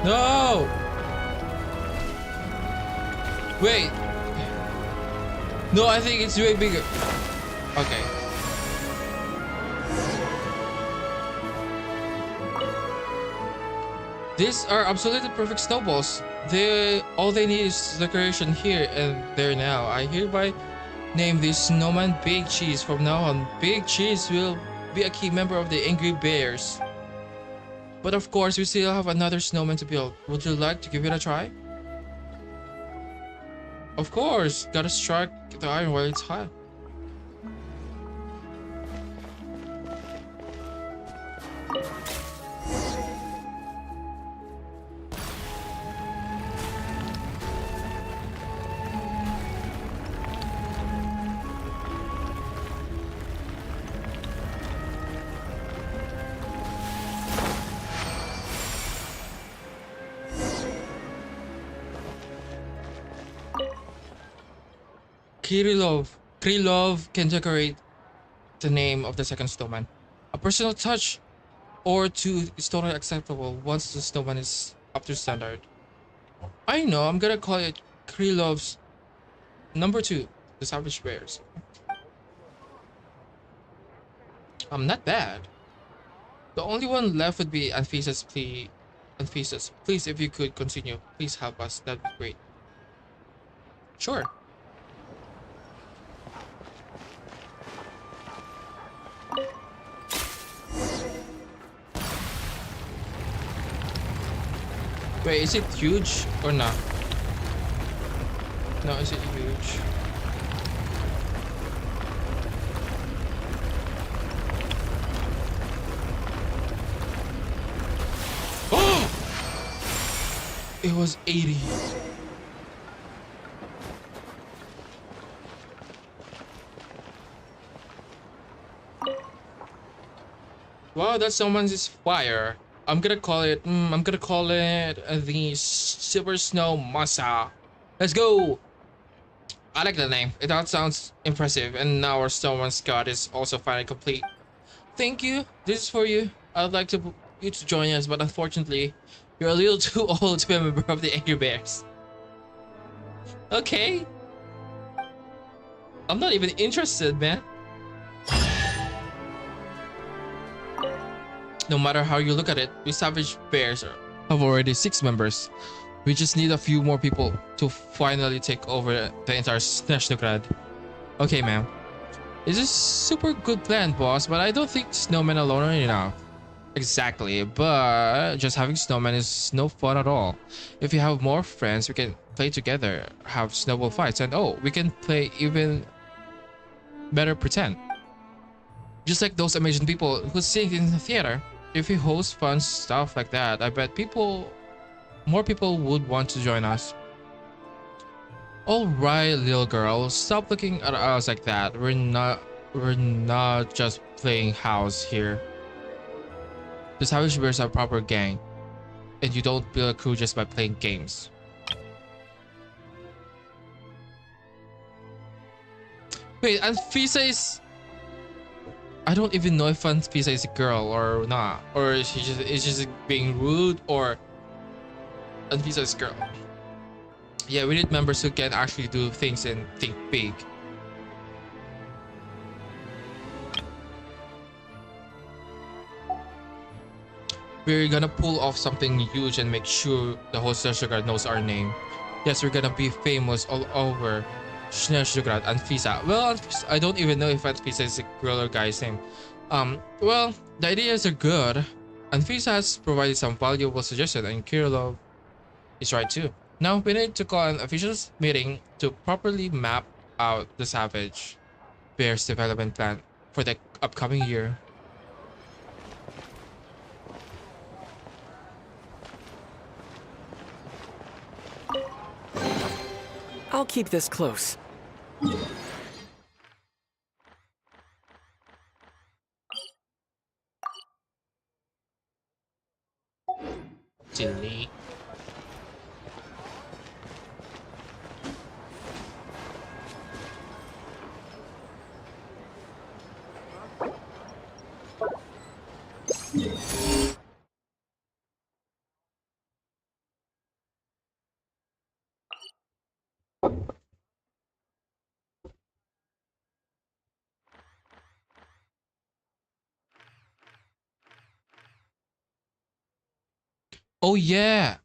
No! Wait. No, I think it's way bigger. Okay. These are absolutely perfect snowballs. All they need is decoration here and there now. I hereby name this snowman Big Cheese. From now on, Big Cheese will be a key member of the Angry Bears. But of course, we still have another snowman to build. Would you like to give it a try? Of course, gotta strike the iron while it's hot. Krylov can decorate the name of the second snowman. A personal touch or two is totally acceptable once the snowman is up to standard. I know, I'm gonna call it Krylov's number 2, the Savage Bears. Not bad. The only one left would be Anfisa's plea. Anfisa's, please, if you could continue, please help us, that'd be great. Sure. Wait, is it huge or not? No, is it huge? Oh! It was 80. Wow, that someone's fire. I'm gonna call it. I'm gonna call it the Silver Snow Masa. Let's go. I like the name. That sounds impressive. And now our Snowman's God is also finally complete. Thank you. This is for you. I'd like you to join us, but unfortunately, you're a little too old to be a member of the Angry Bears. Okay. I'm not even interested, man. No matter how you look at it, we Savage Bears have already 6 members. We just need a few more people to finally take over the entire Snezhnaya. Okay, ma'am. It's a super good plan, boss, but I don't think snowmen alone are enough. Exactly, but just having snowmen is no fun at all. If you have more friends, we can play together, have snowball fights, and oh, we can play even better pretend. Just like those amazing people who sing in the theater. If we host fun stuff like that, I bet more people would want to join us. Alright, little girl, stop looking at us like that. We're not just playing house here. The Savage Bears are a proper gang, and you don't build a crew just by playing games. Wait, Anfisa is... I don't even know if Anfisa is a girl or not, or is she just being rude, or Anfisa is a girl. Yeah, we need members who can actually do things and think big. We're gonna pull off something huge and make sure the whole Snezhnaya knows our name. Yes, we're gonna be famous all over Snezhnaya. Anfisa. Well, I don't even know if Anfisa is a girl or guy's name. Well, the ideas are good. Anfisa has provided some valuable suggestions, and Kirillov is right too. Now we need to call an official meeting to properly map out the Savage Bears development plan for the upcoming year. I'll keep this close. Delete. Oh yeah.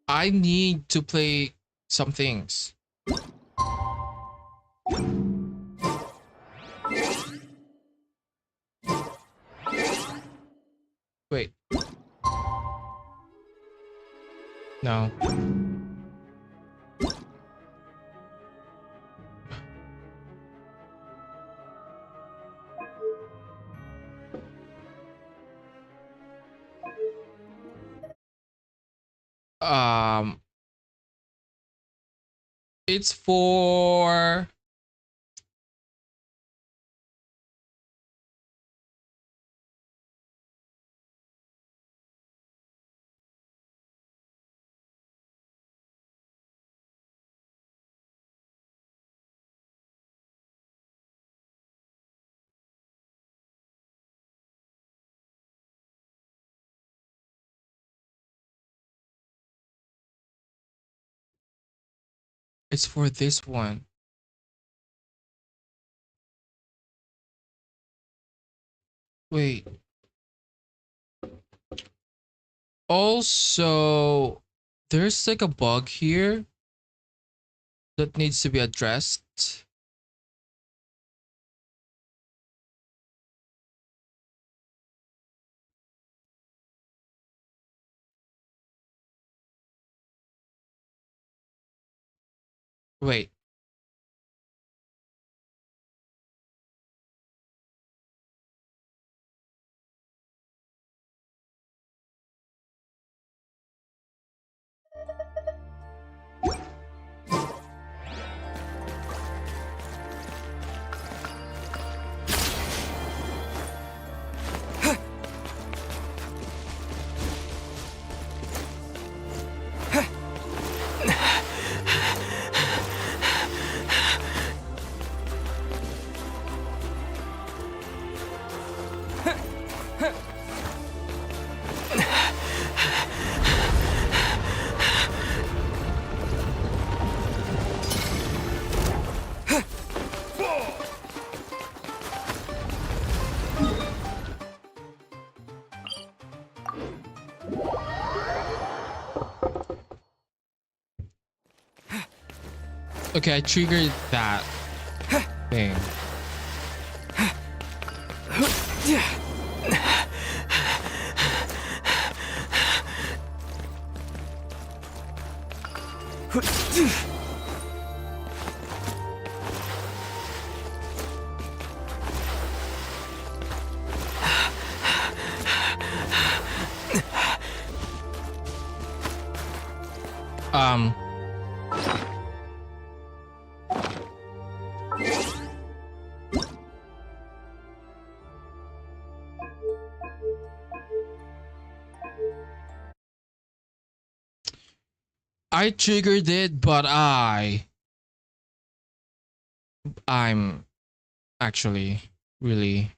I need to play some things. Wait. No. It's for this one. Wait. Also, there's like a bug here that needs to be addressed. Wait. Okay, I triggered that thing. I triggered it, but I'm actually really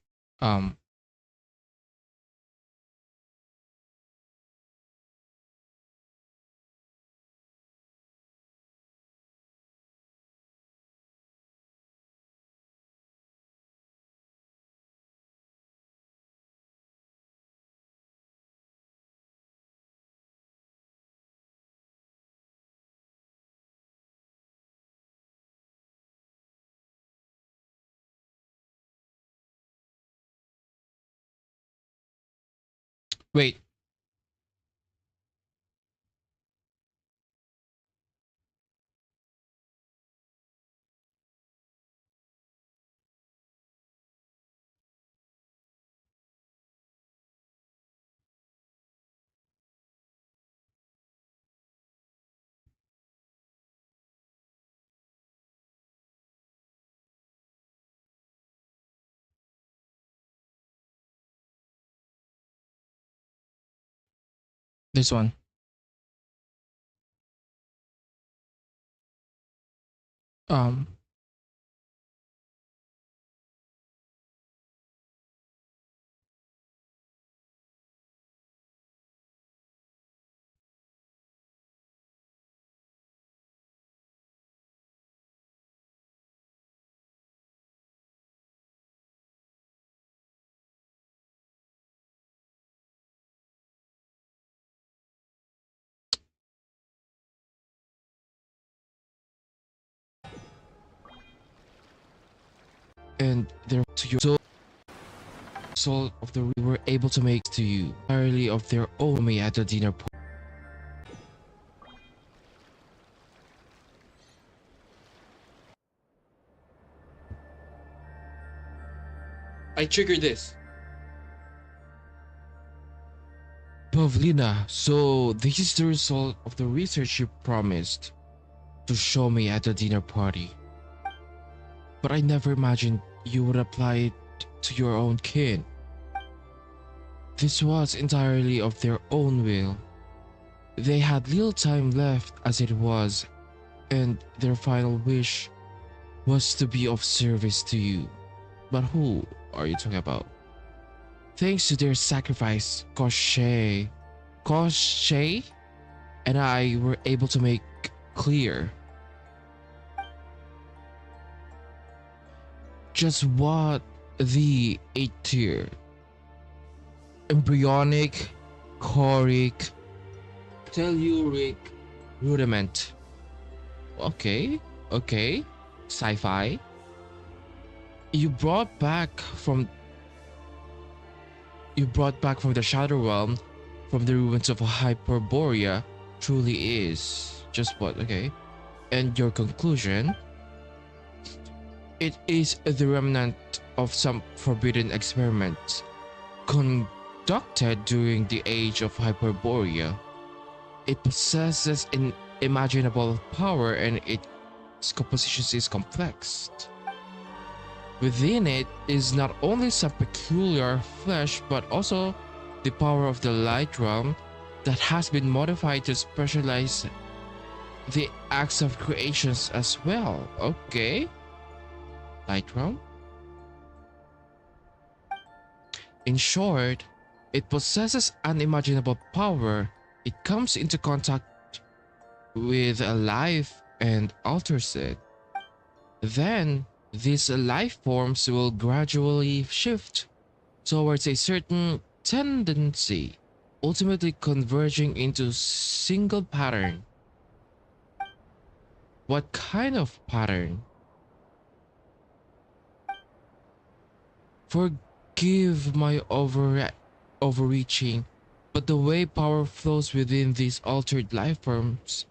wait. This one. Um and they're to your soul of the were able to make to you entirely of their own me at the dinner party. I triggered this. Pavlina, so this is the result of the research you promised to show me at the dinner party. But I never imagined you would apply it to your own kin. This was entirely of their own will. They had little time left as it was, and their final wish was to be of service to you. But who are you talking about? Thanks to their sacrifice, Koshei and I were able to make clear just what the 8-tier embryonic, choric, telluric rudiment. Okay, sci-fi. You brought back from the Shadow Realm, from the ruins of Hyperborea, truly is just what, okay? And your conclusion? It is the remnant of some forbidden experiments conducted during the age of Hyperborea. It possesses unimaginable power and its composition is complex. Within it is not only some peculiar flesh but also the power of the light realm that has been modified to specialize the acts of creations as well. Okay. Light realm. In short, it possesses unimaginable power. It comes into contact with a life and alters it. Then, these life forms will gradually shift towards a certain tendency, ultimately converging into a single pattern. What kind of pattern? Forgive my overreaching, but the way power flows within these altered life forms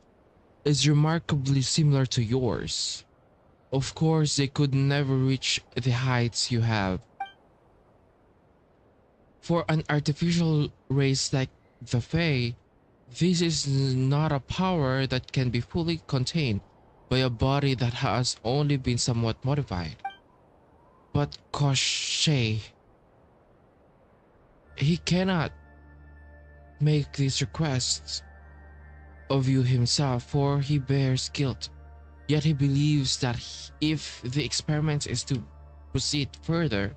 is remarkably similar to yours. Of course, they could never reach the heights you have. For an artificial race like the Fae, this is not a power that can be fully contained by a body that has only been somewhat modified. But Koshei, he cannot make these requests of you himself, for he bears guilt. Yet he believes that if the experiment is to proceed further,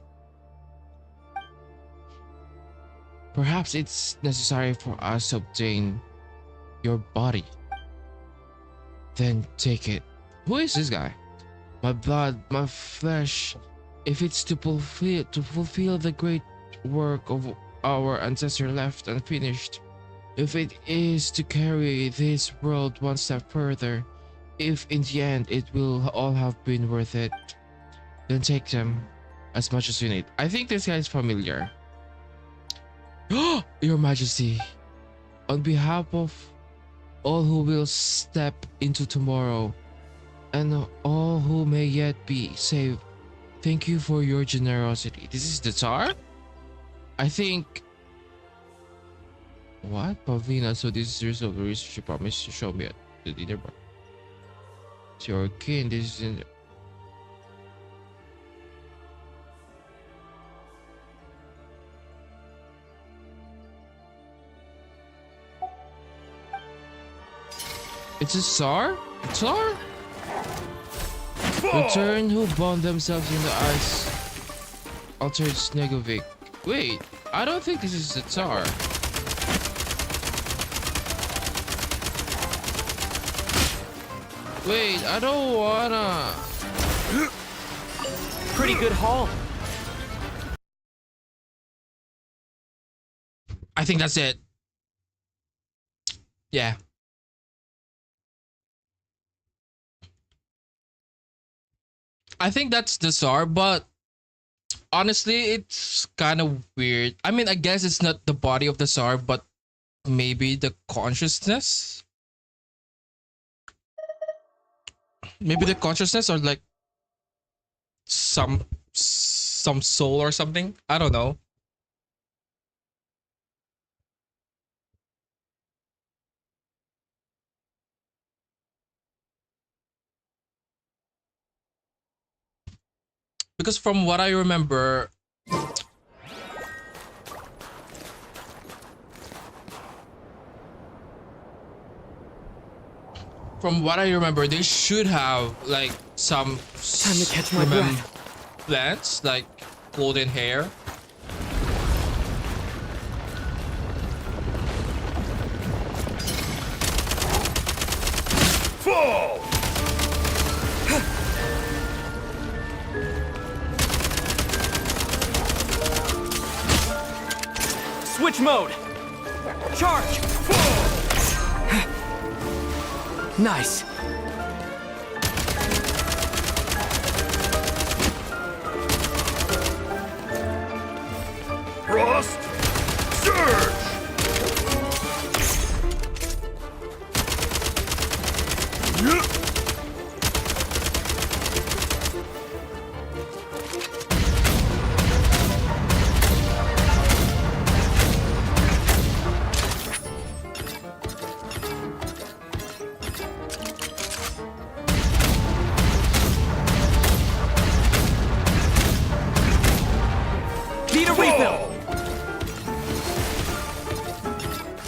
perhaps it's necessary for us to obtain your body. Then take it. Who is this guy? My blood, my flesh. If it's to fulfill the great work of our ancestor left unfinished, if it is to carry this world one step further, if in the end it will all have been worth it, then take them as much as you need. I think this guy is familiar. Your Majesty, on behalf of all who will step into tomorrow and all who may yet be saved, thank you for your generosity. This is the Tsar? I think... What? Pavlina, so this is the result of the research you promised to show me at the dinner bar. It's your kin, this is in... It's a Tsar? Tsar? Return who bound themselves in the ice. Altered Snegovic. Wait, I don't think this is the Tsar. Wait, I don't wanna. Pretty good haul. I think that's it. Yeah. I think that's the Tsar, but honestly, it's kind of weird. I mean, I guess it's not the body of the Tsar, but maybe the consciousness? Maybe the consciousness or like some soul or something. I don't know. Because from what I remember, they should have like some time to catch my breath. Plants like golden hair. Fall! Switch mode. Charge. Nice. Frost! Surge!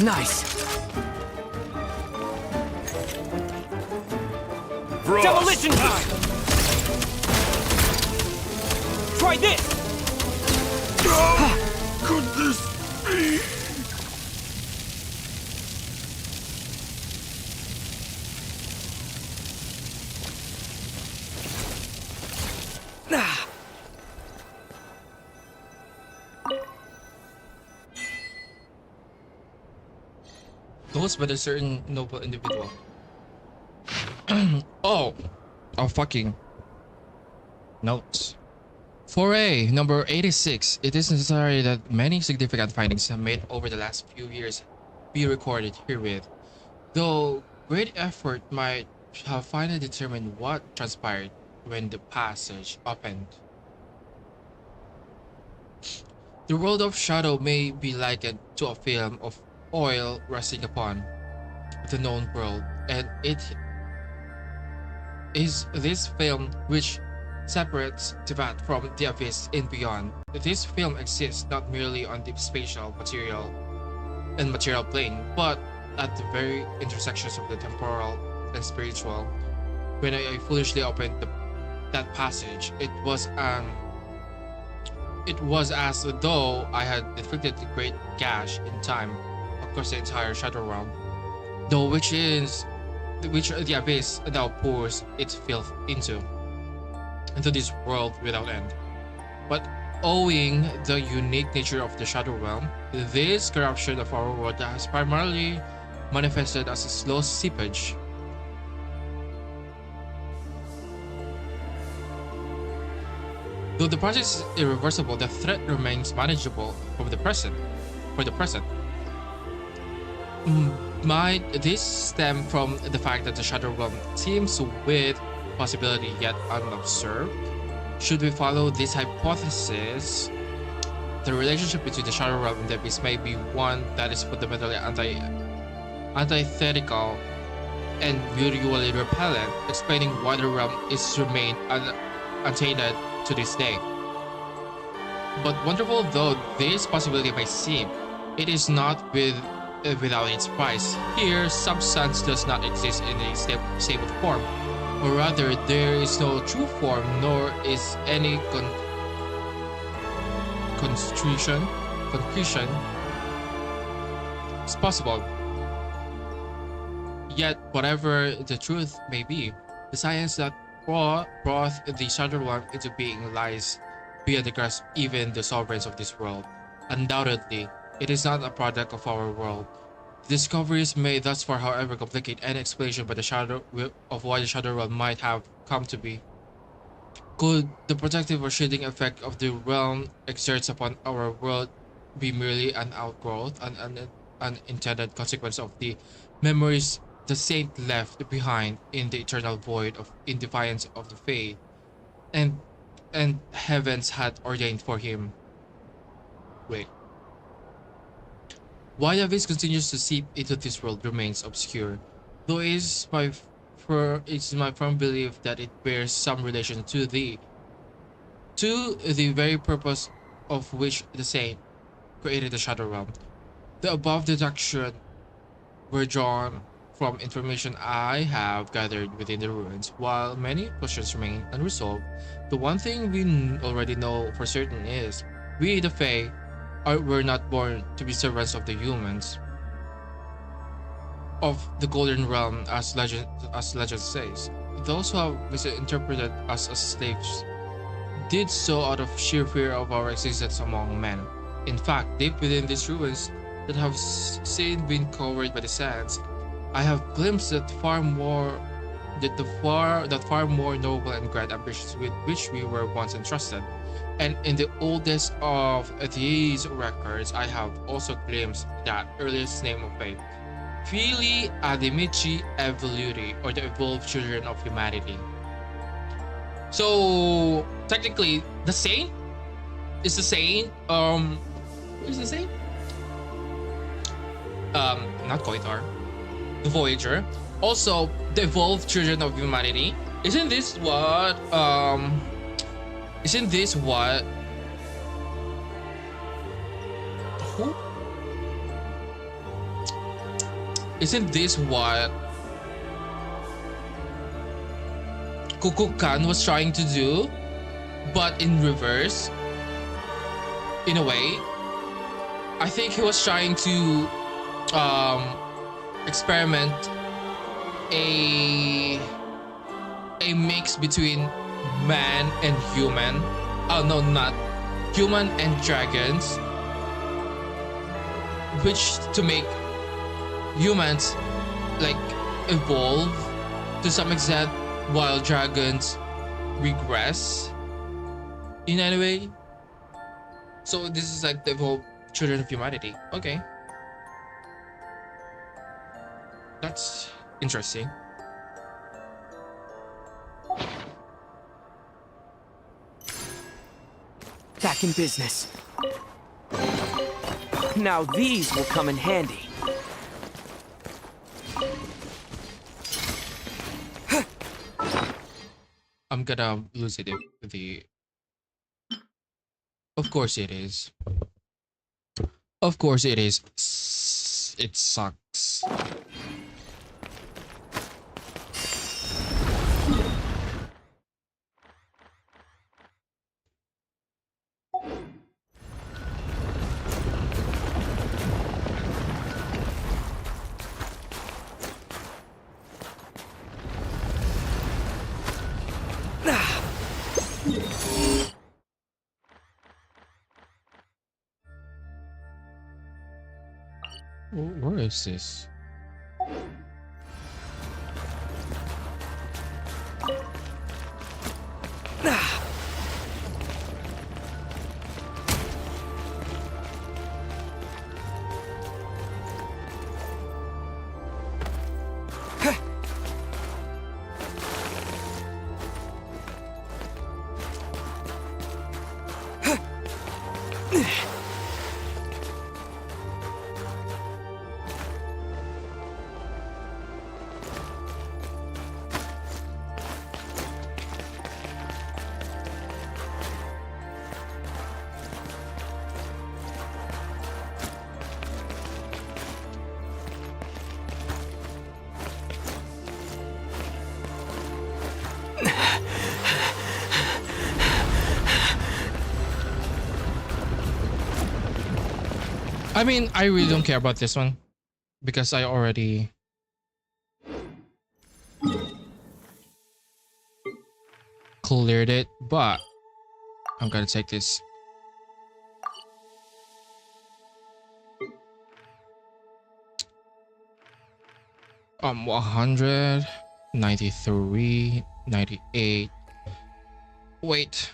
Nice. Demolition time! Try this! Could this be? Those by a certain noble individual. Oh, fucking notes. Foray number 86. It is necessary that many significant findings made over the last few years be recorded herewith. Though great effort might have finally determined what transpired when the passage opened. The world of shadow may be likened to a film of oil resting upon the known world, and it is this film which separates the vat from the abyss and beyond. This film exists not merely on the spatial, material plane, but at the very intersections of the temporal and spiritual. When I foolishly opened that passage, it was as though I had inflicted a great gash in time across the entire Shadow Realm, though which the abyss now pours its filth into this world without end. But owing the unique nature of the Shadow Realm, this corruption of our world has primarily manifested as a slow seepage. Though the process is irreversible, the threat remains manageable for the present. Might this stem from the fact that the Shadow Realm seems with possibility yet unobserved? Should we follow this hypothesis, the relationship between the Shadow Realm and the Abyss may be one that is fundamentally antithetical and mutually repellent, explaining why the realm is remained untainted to this day. But wonderful though this possibility may seem, it is not without its price. Here, substance does not exist in a stable form, or rather, there is no true form, nor is any concretion is possible. Yet, whatever the truth may be, the science that brought the Shadow Realm into being lies beyond the grasp even the sovereigns of this world. Undoubtedly, it is not a product of our world. Discoveries made thus far, however, complicate any explanation by the Shadow of why the Shadow Realm might have come to be. Could the protective or shielding effect of the realm exerts upon our world be merely an outgrowth, an unintended consequence of the memories the saint left behind in the eternal void in defiance of the fate and heavens had ordained for him? Wait. Why the abyss continues to seep into this world remains obscure, though it is my firm belief that it bears some relation to the very purpose of which the saint created the Shadow Realm. The above deduction were drawn from information I have gathered within the ruins. While many questions remain unresolved, the one thing we already know for certain is we, the Fae, were not born to be servants of the humans of the Golden Realm, as legend says. Those who have misinterpreted us as slaves did so out of sheer fear of our existence among men. In fact, deep within these ruins that have since been covered by the sands, I have glimpsed that far more noble and grand ambitions with which we were once entrusted. And in the oldest of these records, I have also glimpsed that earliest name of faith, Fili Adimici Evoluti, or the evolved children of humanity. So technically, the saint is the saint. Who is the saint? Not Koitar, the Voyager. Also, the evolved children of humanity. Isn't this what? Who? Isn't this what Kukulkan was trying to do, but in reverse? In a way, I think he was trying to experiment a mix between man and human. Oh no, not human and dragons, which to make humans like evolve to some extent while dragons regress in any way. So this is like the evolved children of humanity. Okay, that's interesting. Back in business. Now these will come in handy. I'm gonna lose it if Of course it is. Of course it is. It sucks. Where is this? I mean, I really don't care about this one because I already cleared it, but I'm gonna take this. Um, 100, 93, 98. Wait.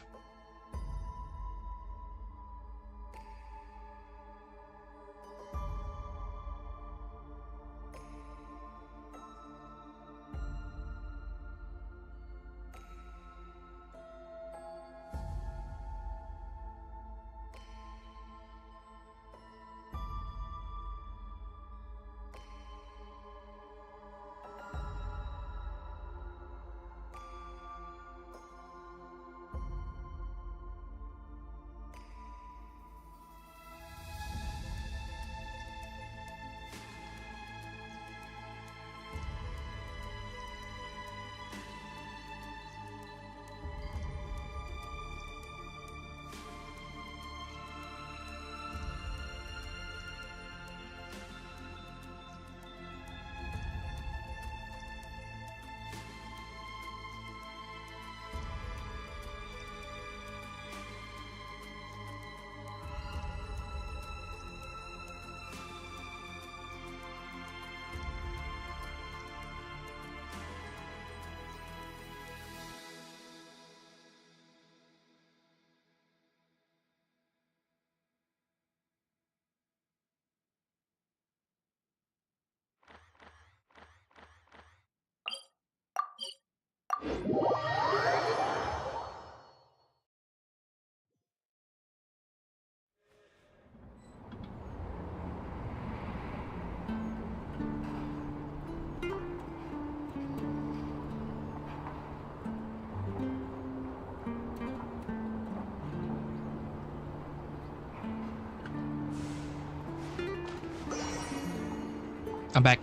I'm back.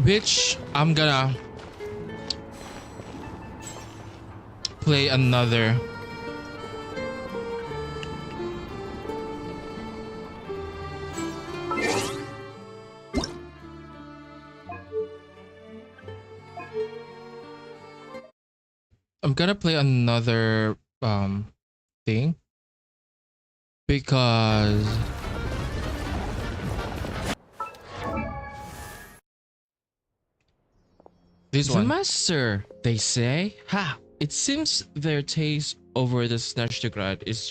Which I'm gonna play another. I'm gonna play another thing because this one. Master, they say. Ha! It seems their taste over the Snezhnaya is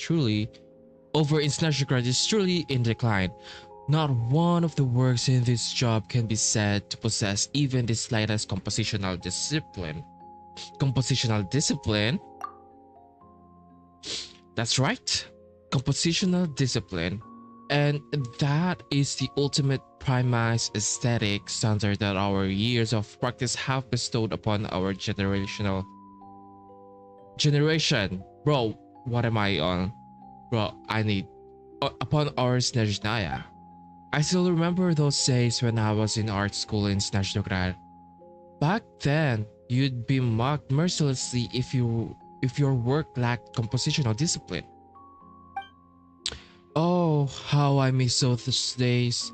truly in decline. Not one of the works in this job can be said to possess even the slightest compositional discipline. Compositional discipline? That's right. Compositional discipline. And that is the ultimate premise aesthetic standard that our years of practice have bestowed upon our generation. Bro, what am I on? Bro, I need upon our Snezhnaya. I still remember those days when I was in art school in Snezhnaya. Back then, you'd be mocked mercilessly if your work lacked compositional discipline. Oh, how I miss those days.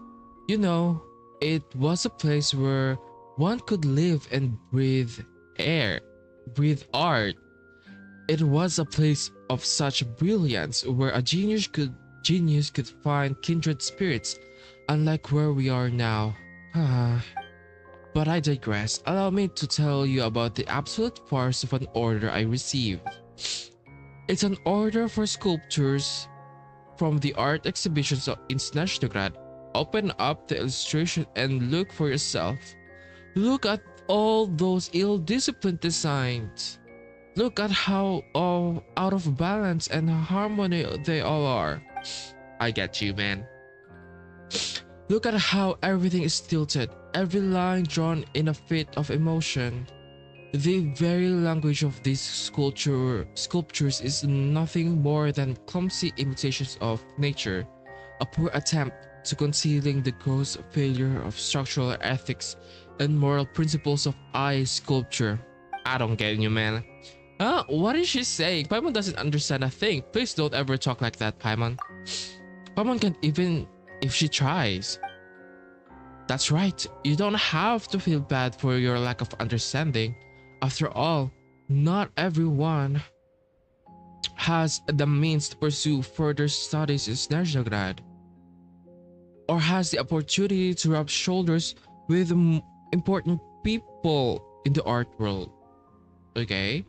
You know, it was a place where one could live and breathe art. It was a place of such brilliance where a genius could find kindred spirits, unlike where we are now. But I digress. Allow me to tell you about the absolute farce of an order I received. It's an order for sculptures from the art exhibitions in Snezhnaya. Open up the illustration and look for yourself. Look at all those ill-disciplined designs. Look at how out of balance and harmony they all are. I get you, man. Look at how everything is tilted, every line drawn in a fit of emotion. The very language of these sculptures is nothing more than clumsy imitations of nature, a poor attempt to concealing the gross failure of structural ethics and moral principles of sculpture. I don't get you, man. Huh? What is she saying? Paimon doesn't understand a thing. Please don't ever talk like that, Paimon. Paimon can't even if she tries. That's right. You don't have to feel bad for your lack of understanding. After all, not everyone has the means to pursue further studies in Snezhnaya, or has the opportunity to rub shoulders with important people in the art world. Okay.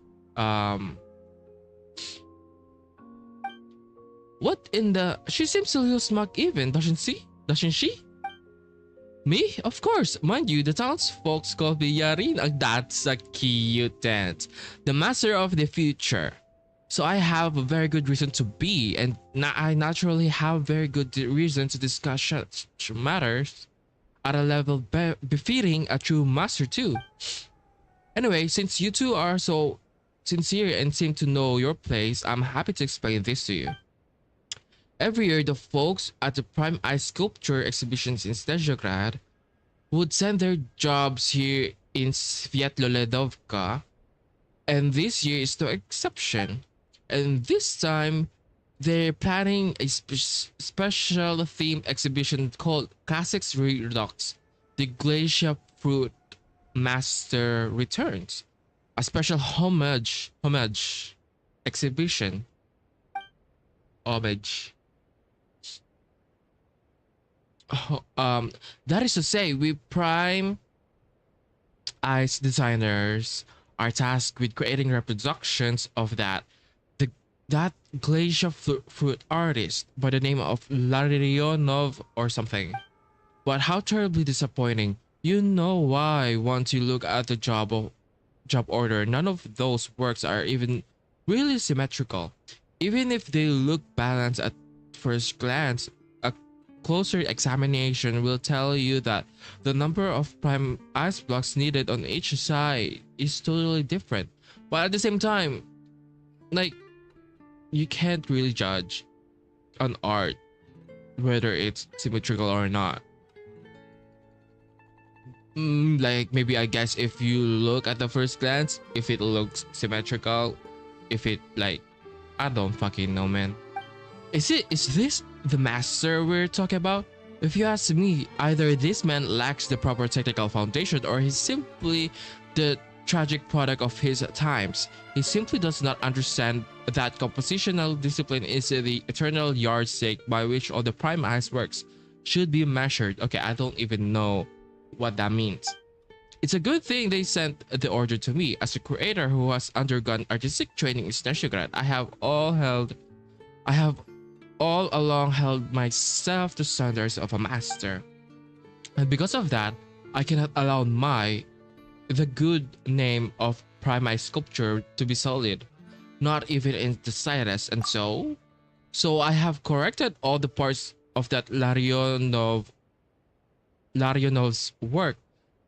What in the... She seems a little smug even, doesn't she? Me? Of course. Mind you, the townsfolk call me Yarin. That's a cute dance. The master of the future. So I have a very good reason to be, and I naturally have very good reason to discuss such matters at a level befitting a true master too. Anyway, since you two are so sincere and seem to know your place, I'm happy to explain this to you. Every year, the folks at the Prime Ice Sculpture exhibitions in Snezhnaya would send their jobs here in Sviatloledovka, and this year is no exception. And this time, they're planning a special themed exhibition called Classics Redux. The Glacier Fruit Master returns. A special homage exhibition. Homage. That is to say, we Prime Ice designers are tasked with creating reproductions of that glacier fruit artist by the name of Larionov or something. But how terribly disappointing. You know why once you look at the job order, none of those works are even really symmetrical. Even if they look balanced at first glance, a closer examination will tell you that the number of prime ice blocks needed on each side is totally different. But at the same time, like, you can't really judge an art whether it's symmetrical or not. Like maybe I guess if you look at the first glance, if it looks symmetrical, if it like, I don't fucking know, man. Is this the master we're talking about? If you ask me, either this man lacks the proper technical foundation or he's simply the tragic product of his times. He simply does not understand that compositional discipline is the eternal yardstick by which all the prime ice works should be measured. Okay, I don't even know what that means. It's a good thing they sent the order to me. As a creator who has undergone artistic training in Snezhnaya, I have all along held myself to standards of a master. And because of that, I cannot allow the good name of Prime sculpture to be sullied, not even in the slightest. And so I have corrected all the parts of that Larionov's work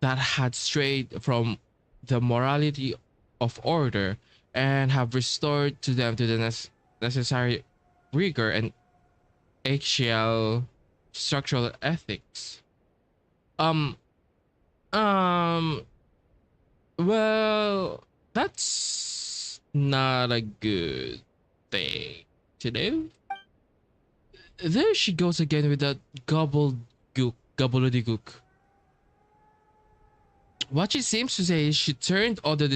that had strayed from the morality of order and have restored to them to the necessary rigor and axial structural ethics. Well, that's not a good thing to do. There she goes again with that gobbledygook. What she seems to say is she turned all the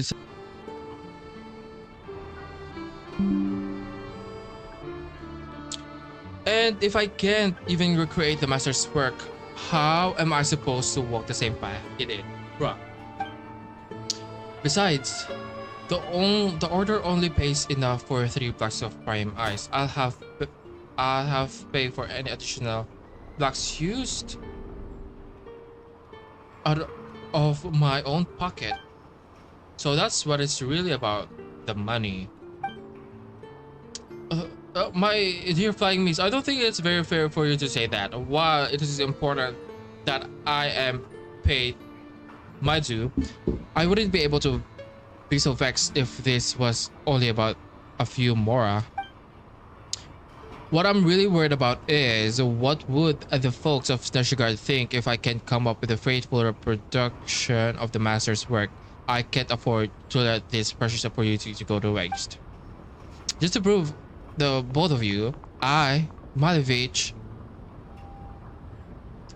and if I can't even recreate the master's work, how am I supposed to walk the same path he did? Bruh. Besides, the order only pays enough for 3 blocks of prime ice. I'll have paid for any additional blocks used out of my own pocket. So that's what it's really about, the money. My dear flying niece, I don't think it's very fair for you to say that. While it is important that I am paid my due, I wouldn't be able to be so vexed if this was only about a few mora. What I'm really worried about is what would the folks of Snezhnaya think if I can come up with a faithful reproduction of the master's work. I can't afford to let this precious opportunity to go to waste. Just to prove the both of you, I, Malevich,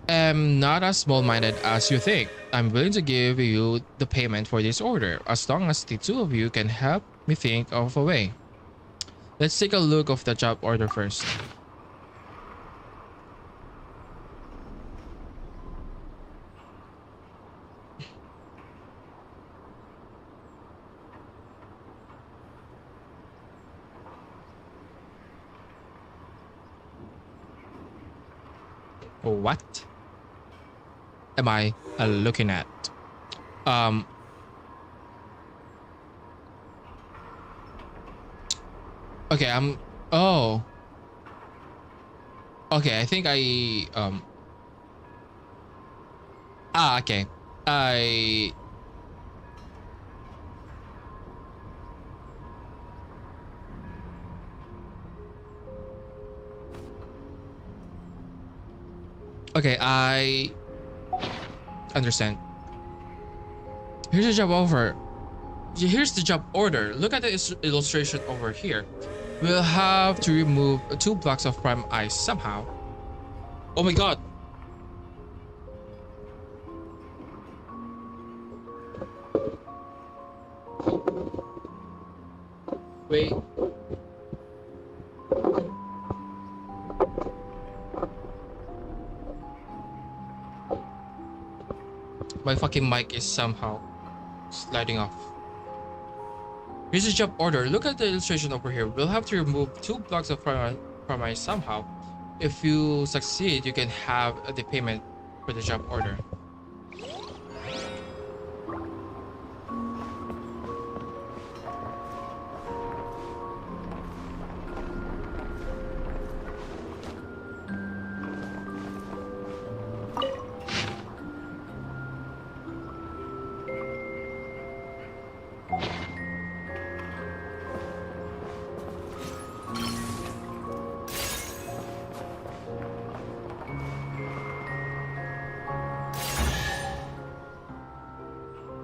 am not as small-minded as you think. I'm willing to give you the payment for this order, as long as the two of you can help me think of a way. Let's take a look of the job order first. What am I looking at? Okay, oh. Okay, I think okay. Okay, I understand. Here's the job over. Here's the job order. Look at the illustration over here. We'll have to remove 2 blocks of prime ice somehow. Oh my god. Wait. My fucking mic is somehow sliding off. Here's the job order. Look at the illustration over here. We'll have to remove 2 blocks of prime ice somehow. If you succeed, you can have the payment for the job order.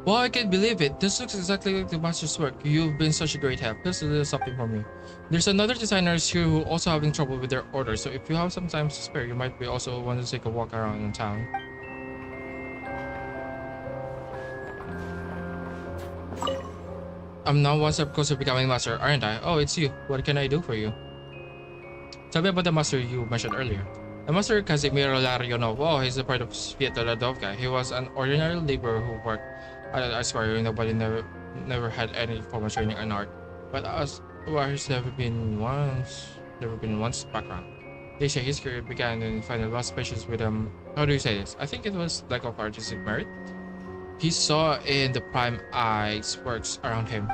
Wow, I can't believe it. This looks exactly like the master's work. You've been such a great help. Please do something for me. There's another designer here who also having trouble with their order, so if you have some time to spare, you might be also want to take a walk around in town. I'm now one step closer to becoming master, aren't I? Oh, it's you. What can I do for you? Tell me about the master you mentioned earlier. The master Casimiro Larionov. Oh, he's a part of Sviatoladovka. He was an ordinary laborer who worked at an aspiring. Nobody never had any formal training in art. But as he's never been once background. They say his career began and finally lost patience with how do you say this? I think it was lack of artistic merit. He saw in the prime eyes works around him.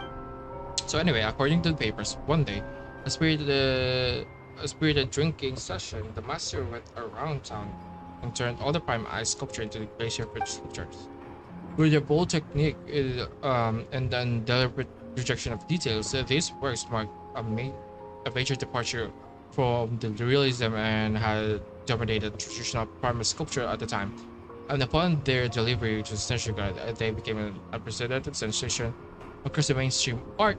So anyway, according to the papers, one day, a spirited drinking session, the master went around town and turned all the prime eyes sculpture into glacier sculptures. With a bold technique and then deliberate rejection of details, these works marked a major departure from the realism and had dominated traditional prime sculpture at the time. And upon their delivery to Snezhnaya, they became an unprecedented sensation across the mainstream art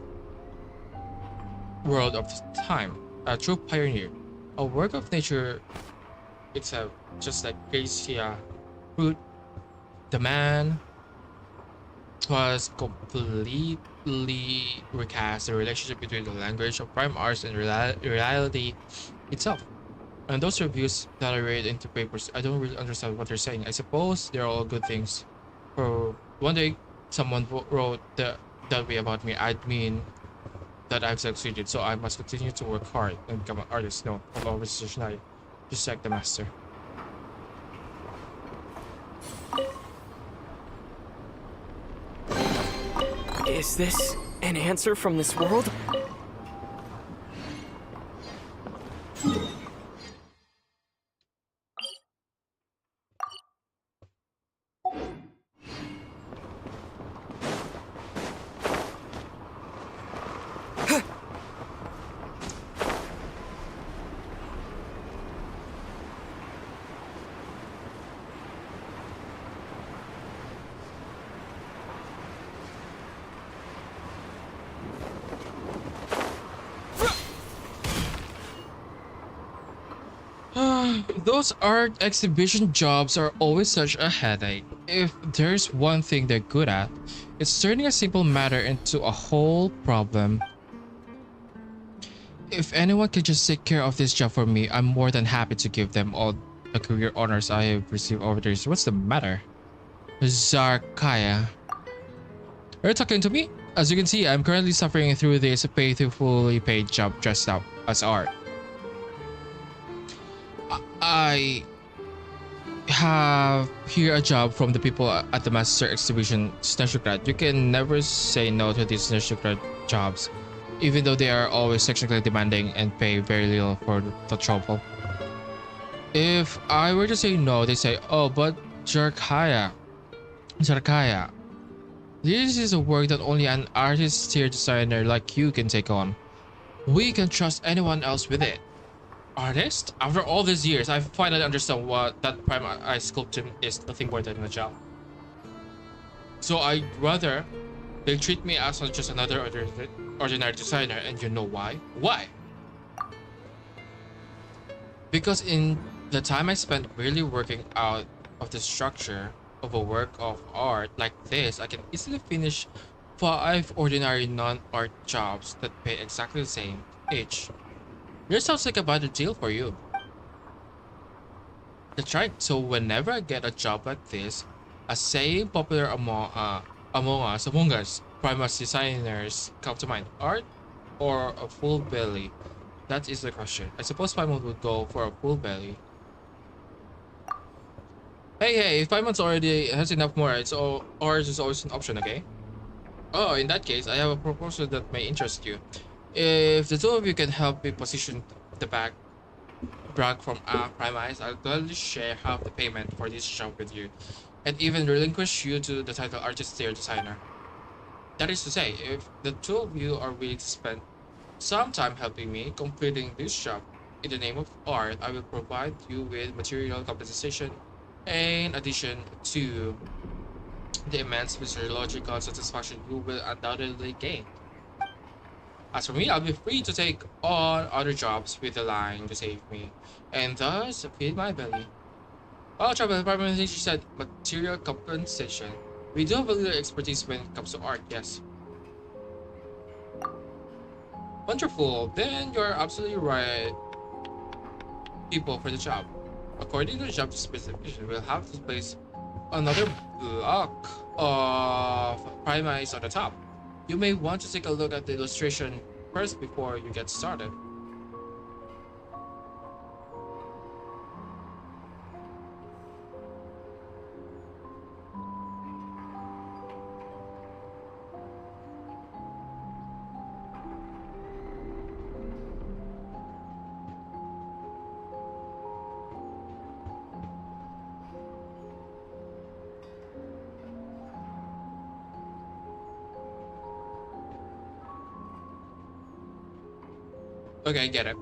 world of the time. A true pioneer, a work of nature itself, just like Gracia Fruit. The man was completely recast the relationship between the language of prime arts and reality itself. And those reviews that I read into papers, I don't really understand what they're saying. I suppose they're all good things. For one day, someone wrote that way about me. I'd mean that I've succeeded, so I must continue to work hard and become an artist. No, I'll always Snezhnaya, just like the master. Is this an answer from this world? Those art exhibition jobs are always such a headache. If there's one thing they're good at, it's turning a simple matter into a whole problem. If anyone can just take care of this job for me, I'm more than happy to give them all the career honors I have received over the years. What's the matter? Zarkaya. Are you talking to me? As you can see, I'm currently suffering through this faithfully paid job dressed up as art. I have here a job from the people at the Master Exhibition Snezhnaya. You can never say no to these Snezhnaya jobs, even though they are always technically demanding and pay very little for the trouble. If I were to say no, they say, oh, but Zarkaya, this is a work that only an artist-tier designer like you can take on. We can trust anyone else with it. Artist? After all these years, I finally understand what that prime eye sculpting is nothing more than a job. So I'd rather they treat me as just another ordinary designer, and you know why? Why? Because in the time I spent really working out of the structure of a work of art like this, I can easily finish 5 ordinary non-art jobs that pay exactly the same each. This sounds like a better deal for you. That's right, so whenever I get a job like this, a saying popular among us, Primus designers come to mind. Art or a full belly? That is the question. I suppose Paimon would go for a full belly. Hey, if Paimon's already has enough more, ours is always an option, okay? Oh, in that case, I have a proposal that may interest you. If the two of you can help me position the brag from Prime Eyes, I'll gladly share half the payment for this job with you, and even relinquish you to the title artist-tier designer. That is to say, if the two of you are willing to spend some time helping me completing this job in the name of art, I will provide you with material compensation in addition to the immense physiological satisfaction you will undoubtedly gain. As for me, I'll be free to take on other jobs with the line to save me, and thus feed my belly. Well, travel department, she said material compensation. We do have a little expertise when it comes to art, yes. Wonderful, then you're absolutely right. People for the job. According to the job specification, we'll have to place another block of primaries on the top. You may want to take a look at the illustration first before you get started. Okay, I get it.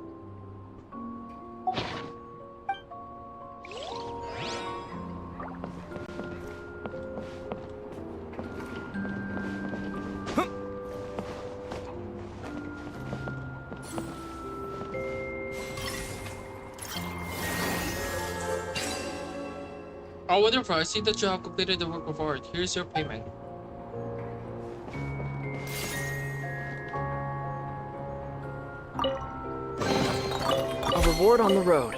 Oh, wonderful. I see that you have completed the work of art. Here's your payment. A reward on the road.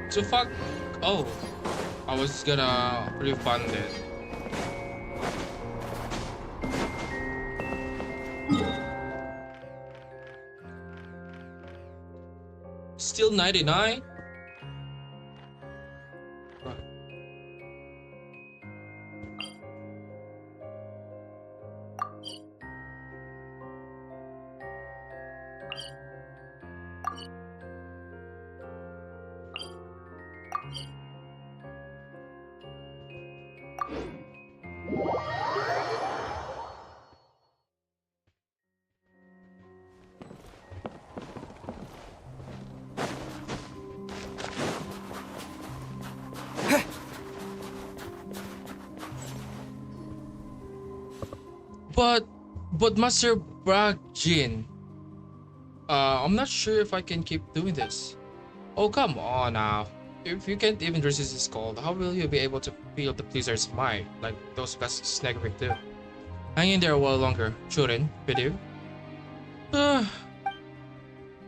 So fuck. Oh, I was gonna refund it. Still 99? But Master Bragjin, I'm not sure if I can keep doing this. Oh, come on now. If you can't even resist this cold, how will you be able to feel the blizzard's might, like those guys Snegwick do? Hang in there a while longer, Churin, Bidu.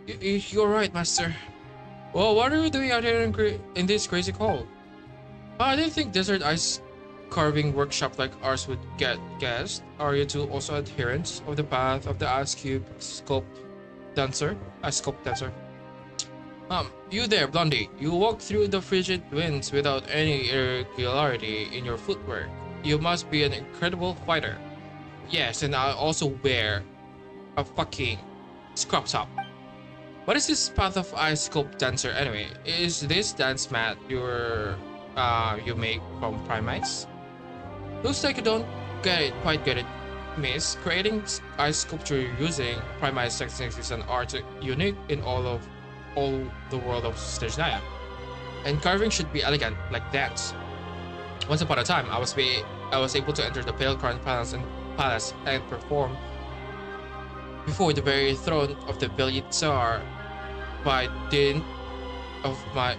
You're right, Master. Well, what are you doing out here in this crazy cold? I didn't think desert ice carving workshop like ours would get guessed. Are you two also adherents of the path of the ice sculpt dancer? You there, Blondie. You walk through the frigid winds without any irregularity in your footwork. You must be an incredible fighter. Yes, and I also wear a fucking scrub top. What is this path of ice sculpt dancer anyway? Is this dance mat you make from primates? Looks like you don't quite get it, miss. Creating ice sculpture using primates techniques is an art unique in all the world of Snezhnaya. And carving should be elegant like that. Once upon a time, I was able to enter the Pale Crown Palace and perform before the very throne of the Valiant Tsar by dint of my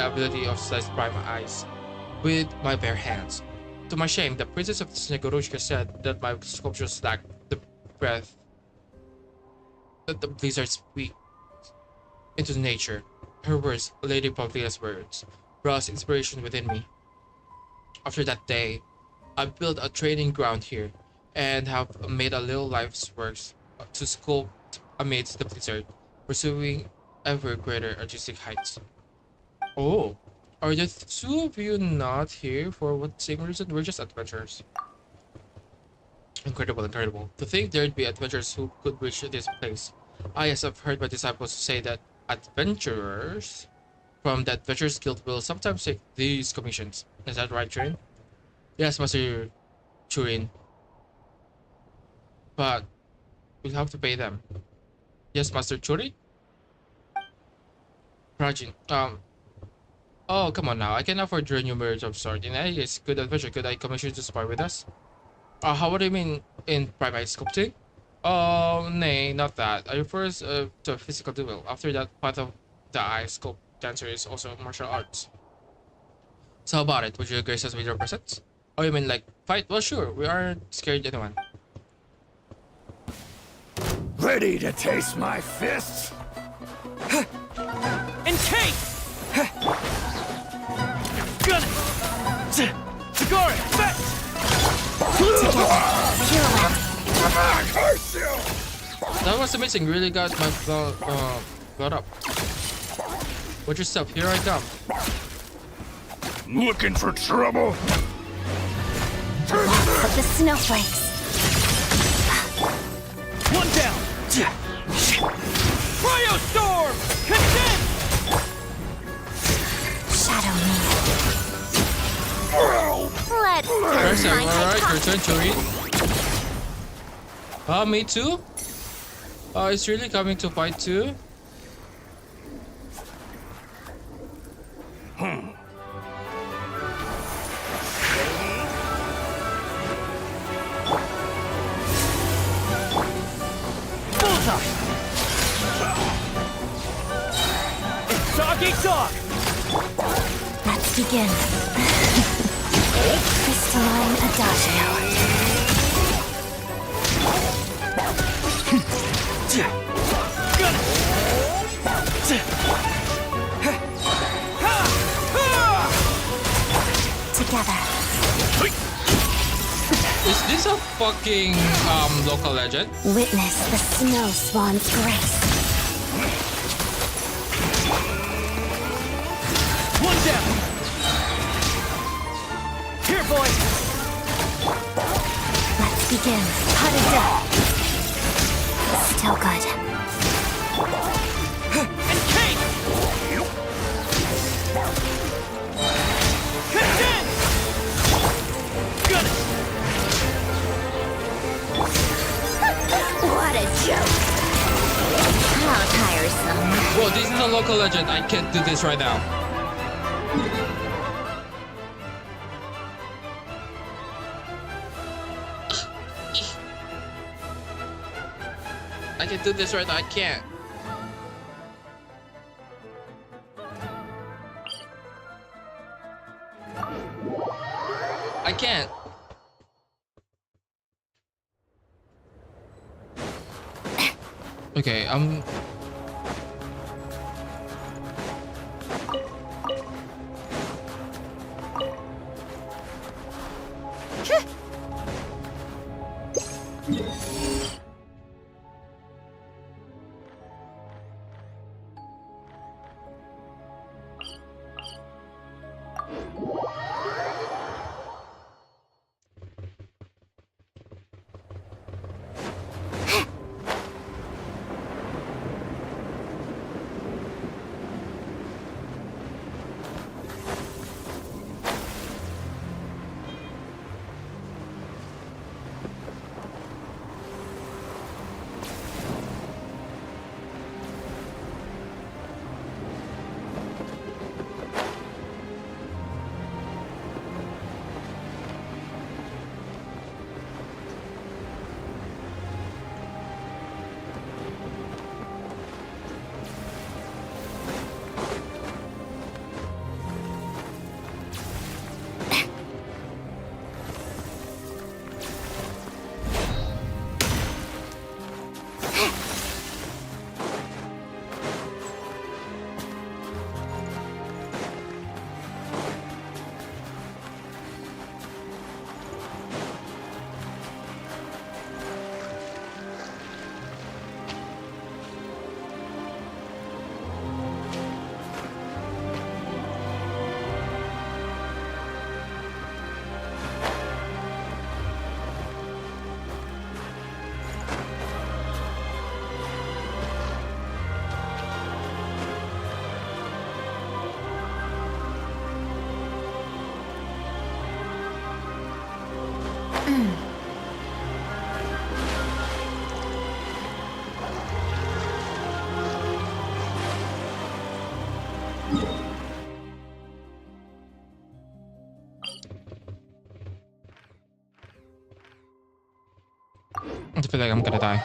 ability of slice prime eyes with my bare hands. To my shame, the princess of Snegoroshka said that my sculptures lacked the breath that the blizzard speak into nature. Her words, Lady Pavlia's words, roused inspiration within me. After that day, I built a training ground here and have made a little life's works to sculpt amidst the blizzard, pursuing ever greater artistic heights. Oh, are the two of you not here for what same reason? We're just adventurers. Incredible, incredible. To think there'd be adventurers who could reach this place. Yes, I've heard my disciples say that adventurers from the Adventurers Guild will sometimes take these commissions. Is that right, Churin? Yes, Master Churin. But we'll have to pay them. Yes, Master Churin? Rajin, Oh, come on now. I can afford your new marriage of sort. In any case, good adventure. Could I commission you to spar with us? How would you mean in private sculpting? Oh, nay, not that. I refer to physical duel. After that, part of the eye sculpt dancer is also martial arts. So how about it? Would you grace us with your presence? Oh, you mean like fight? Well, sure. We aren't scared anyone. Ready to taste my fists? Encase! Gonna! Sigara! Fetch! Curse you! That was amazing. Really got my blood up. Watch yourself. Here I come. Looking for trouble? Lots of the snowflakes. One down! Cryo Storm! Condense! Shadow me. Let's Alright, turn my your turn to read. Me too? It's really coming to fight too? Bullseye! It's doggy dog! Let's begin. Crystalline Adagio. Together. Is this a fucking local legend? Witness the snow swan's grace. One down! Here, boy! Let's begin. Hot as death. Still good. And cake! Condense! Got it! What a joke. How tiresome. Whoa, this is a local legend. I can't do this right now. I can do this right now. I can't. I can't. Okay, I feel like I'm gonna die.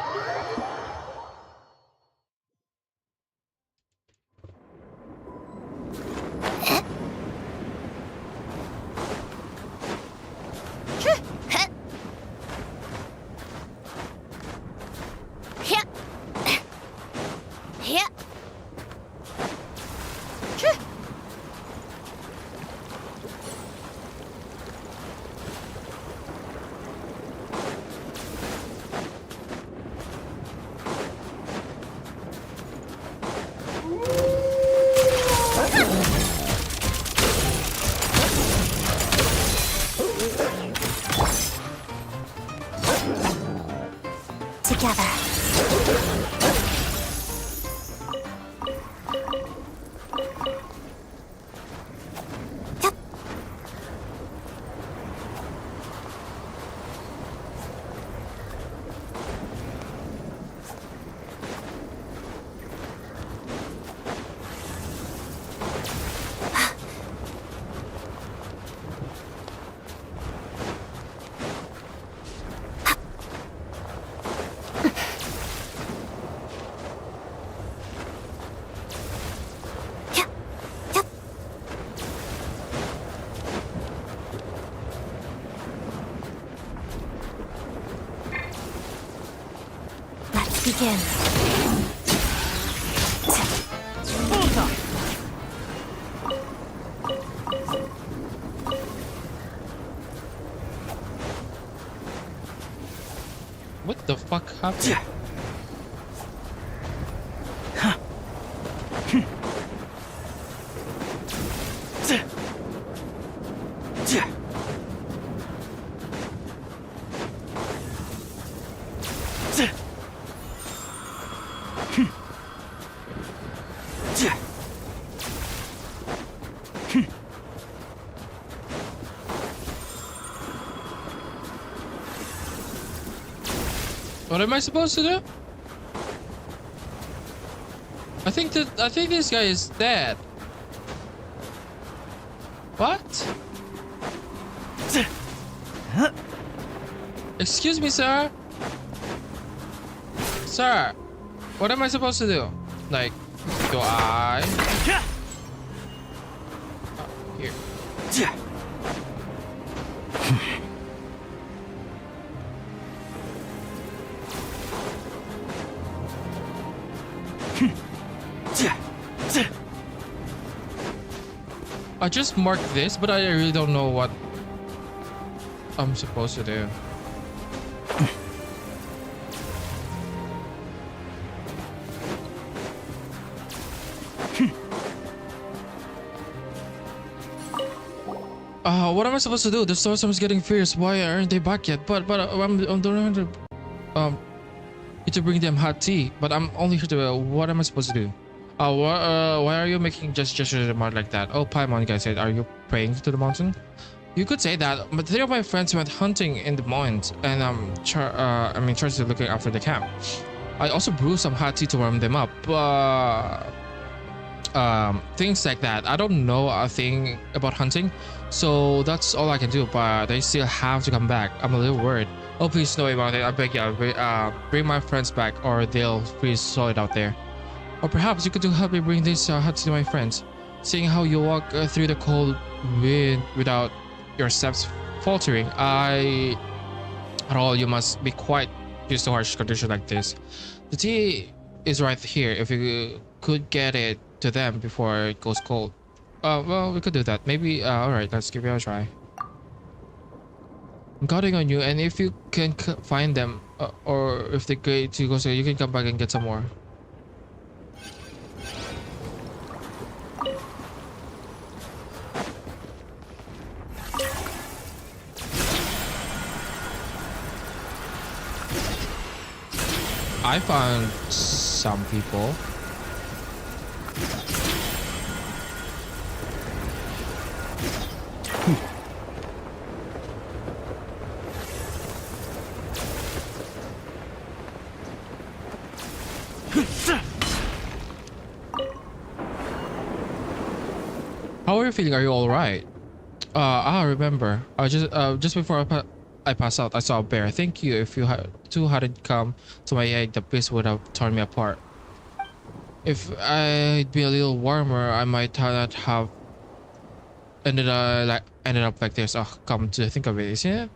Begin. What the fuck happened? What am I supposed to do? I think this guy is dead. What? Excuse me, sir. Sir, what am I supposed to do? Like, do I? Here. I just marked this, but I really don't know what I'm supposed to do. What am I supposed to do? The storm is getting fierce. Why aren't they back yet? But I'm doing to bring them hot tea. But I'm only here to. What am I supposed to do? Why are you making gestures like that? Oh, Paimon guy said, are you praying to the mountain? You could say that, but 3 of my friends went hunting in the mines, and Charles is looking after the camp. I also brewed some hot tea to warm them up. Things like that. I don't know a thing about hunting, so that's all I can do. But they still have to come back. I'm a little worried. Oh, please, Snowy Mountain, I beg you, bring my friends back, or they'll freeze solid out there. Or perhaps you could help me bring this hut to my friends. Seeing how you walk through the cold wind without your steps faltering, at all you must be quite used to harsh conditions like this. The tea is right here. If you could get it to them before it goes cold. Well, we could do that. Maybe. All right, let's give it a try. I'm counting on you, and if you can find them, or if they get to go, so you can come back and get some more. I found some people. How are you feeling? Are you all right? I remember. Just before I I passed out. I saw a bear. Thank you. If you two hadn't come to my aid, the beast would have torn me apart. If I'd been a little warmer, I might not have ended up like this. Oh, come to think of it, isn't it?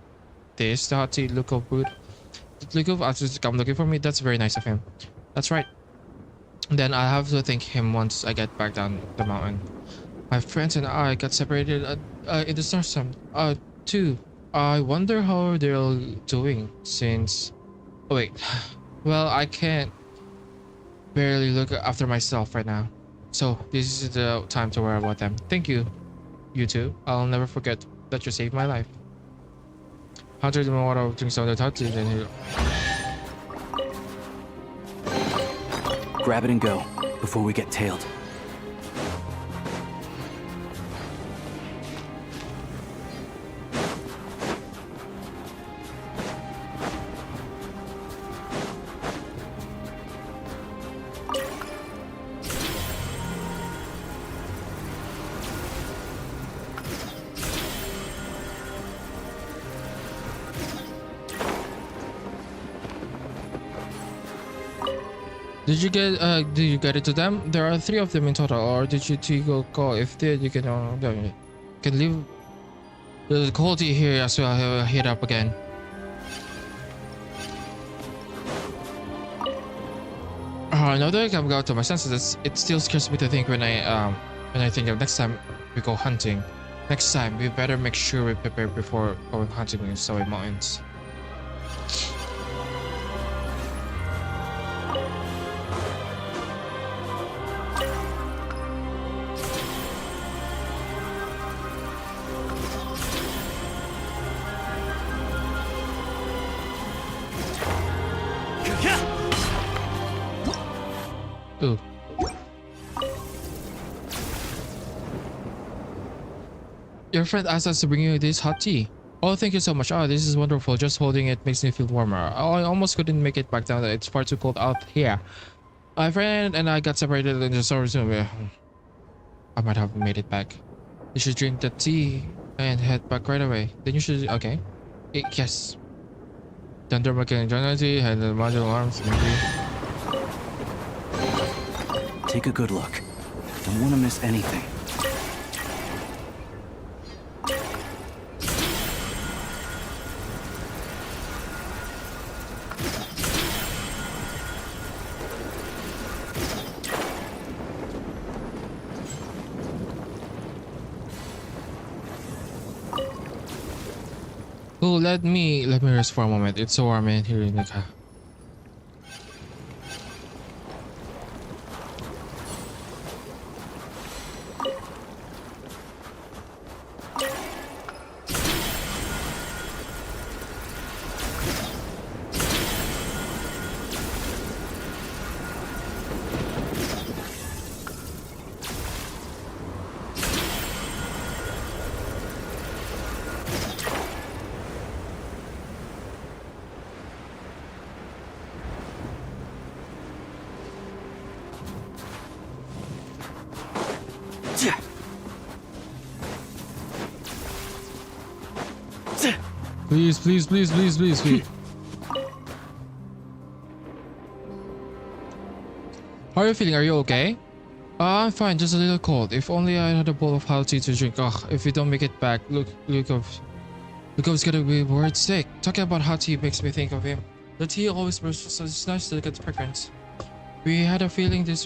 This the haughty look of brood. Look of us to come looking for me. That's very nice of him. That's right. Then I'll have to thank him once I get back down the mountain. My friends and I got separated in the snowstorm. Too. I wonder how they're all doing since. Oh wait. Well, I can't barely look after myself right now. So this is the time to worry about them. Thank you, you two. I'll never forget that you saved my life. Hunter didn't want to drink some of the touches and he... Grab it and go before we get tailed. Did you get it to them? There are 3 of them in total, or did you two go call? If did, you can leave the quality here as well. Hit up again. Now that I come out to my senses, it still scares me to think when I think of next time we go hunting. Next time we better make sure we prepare before going hunting in snowy mountains. Ooh. Your friend asked us to bring you this hot tea. Oh, thank you so much. Oh, this is wonderful. Just holding it makes me feel warmer. Oh, I almost couldn't make it back down. It's far too cold out here. My friend and I got separated in the storm soon. I might have made it back. You should drink the tea and head back right away. Then you should... Okay. Yes. Thunder McKinnon had the module arms. Take a good look. Don't want to miss anything. Oh, let me rest for a moment. It's so warm in here in the car. Please, please, please, please, please, please. How are you feeling? Are you okay? I'm fine, just a little cold. If only I had a bowl of hot tea to drink. Ugh, if we don't make it back, look, it's gonna be worried sick. Talking about hot tea makes me think of him. The tea always was such nice, delicate fragrance. We had a feeling this was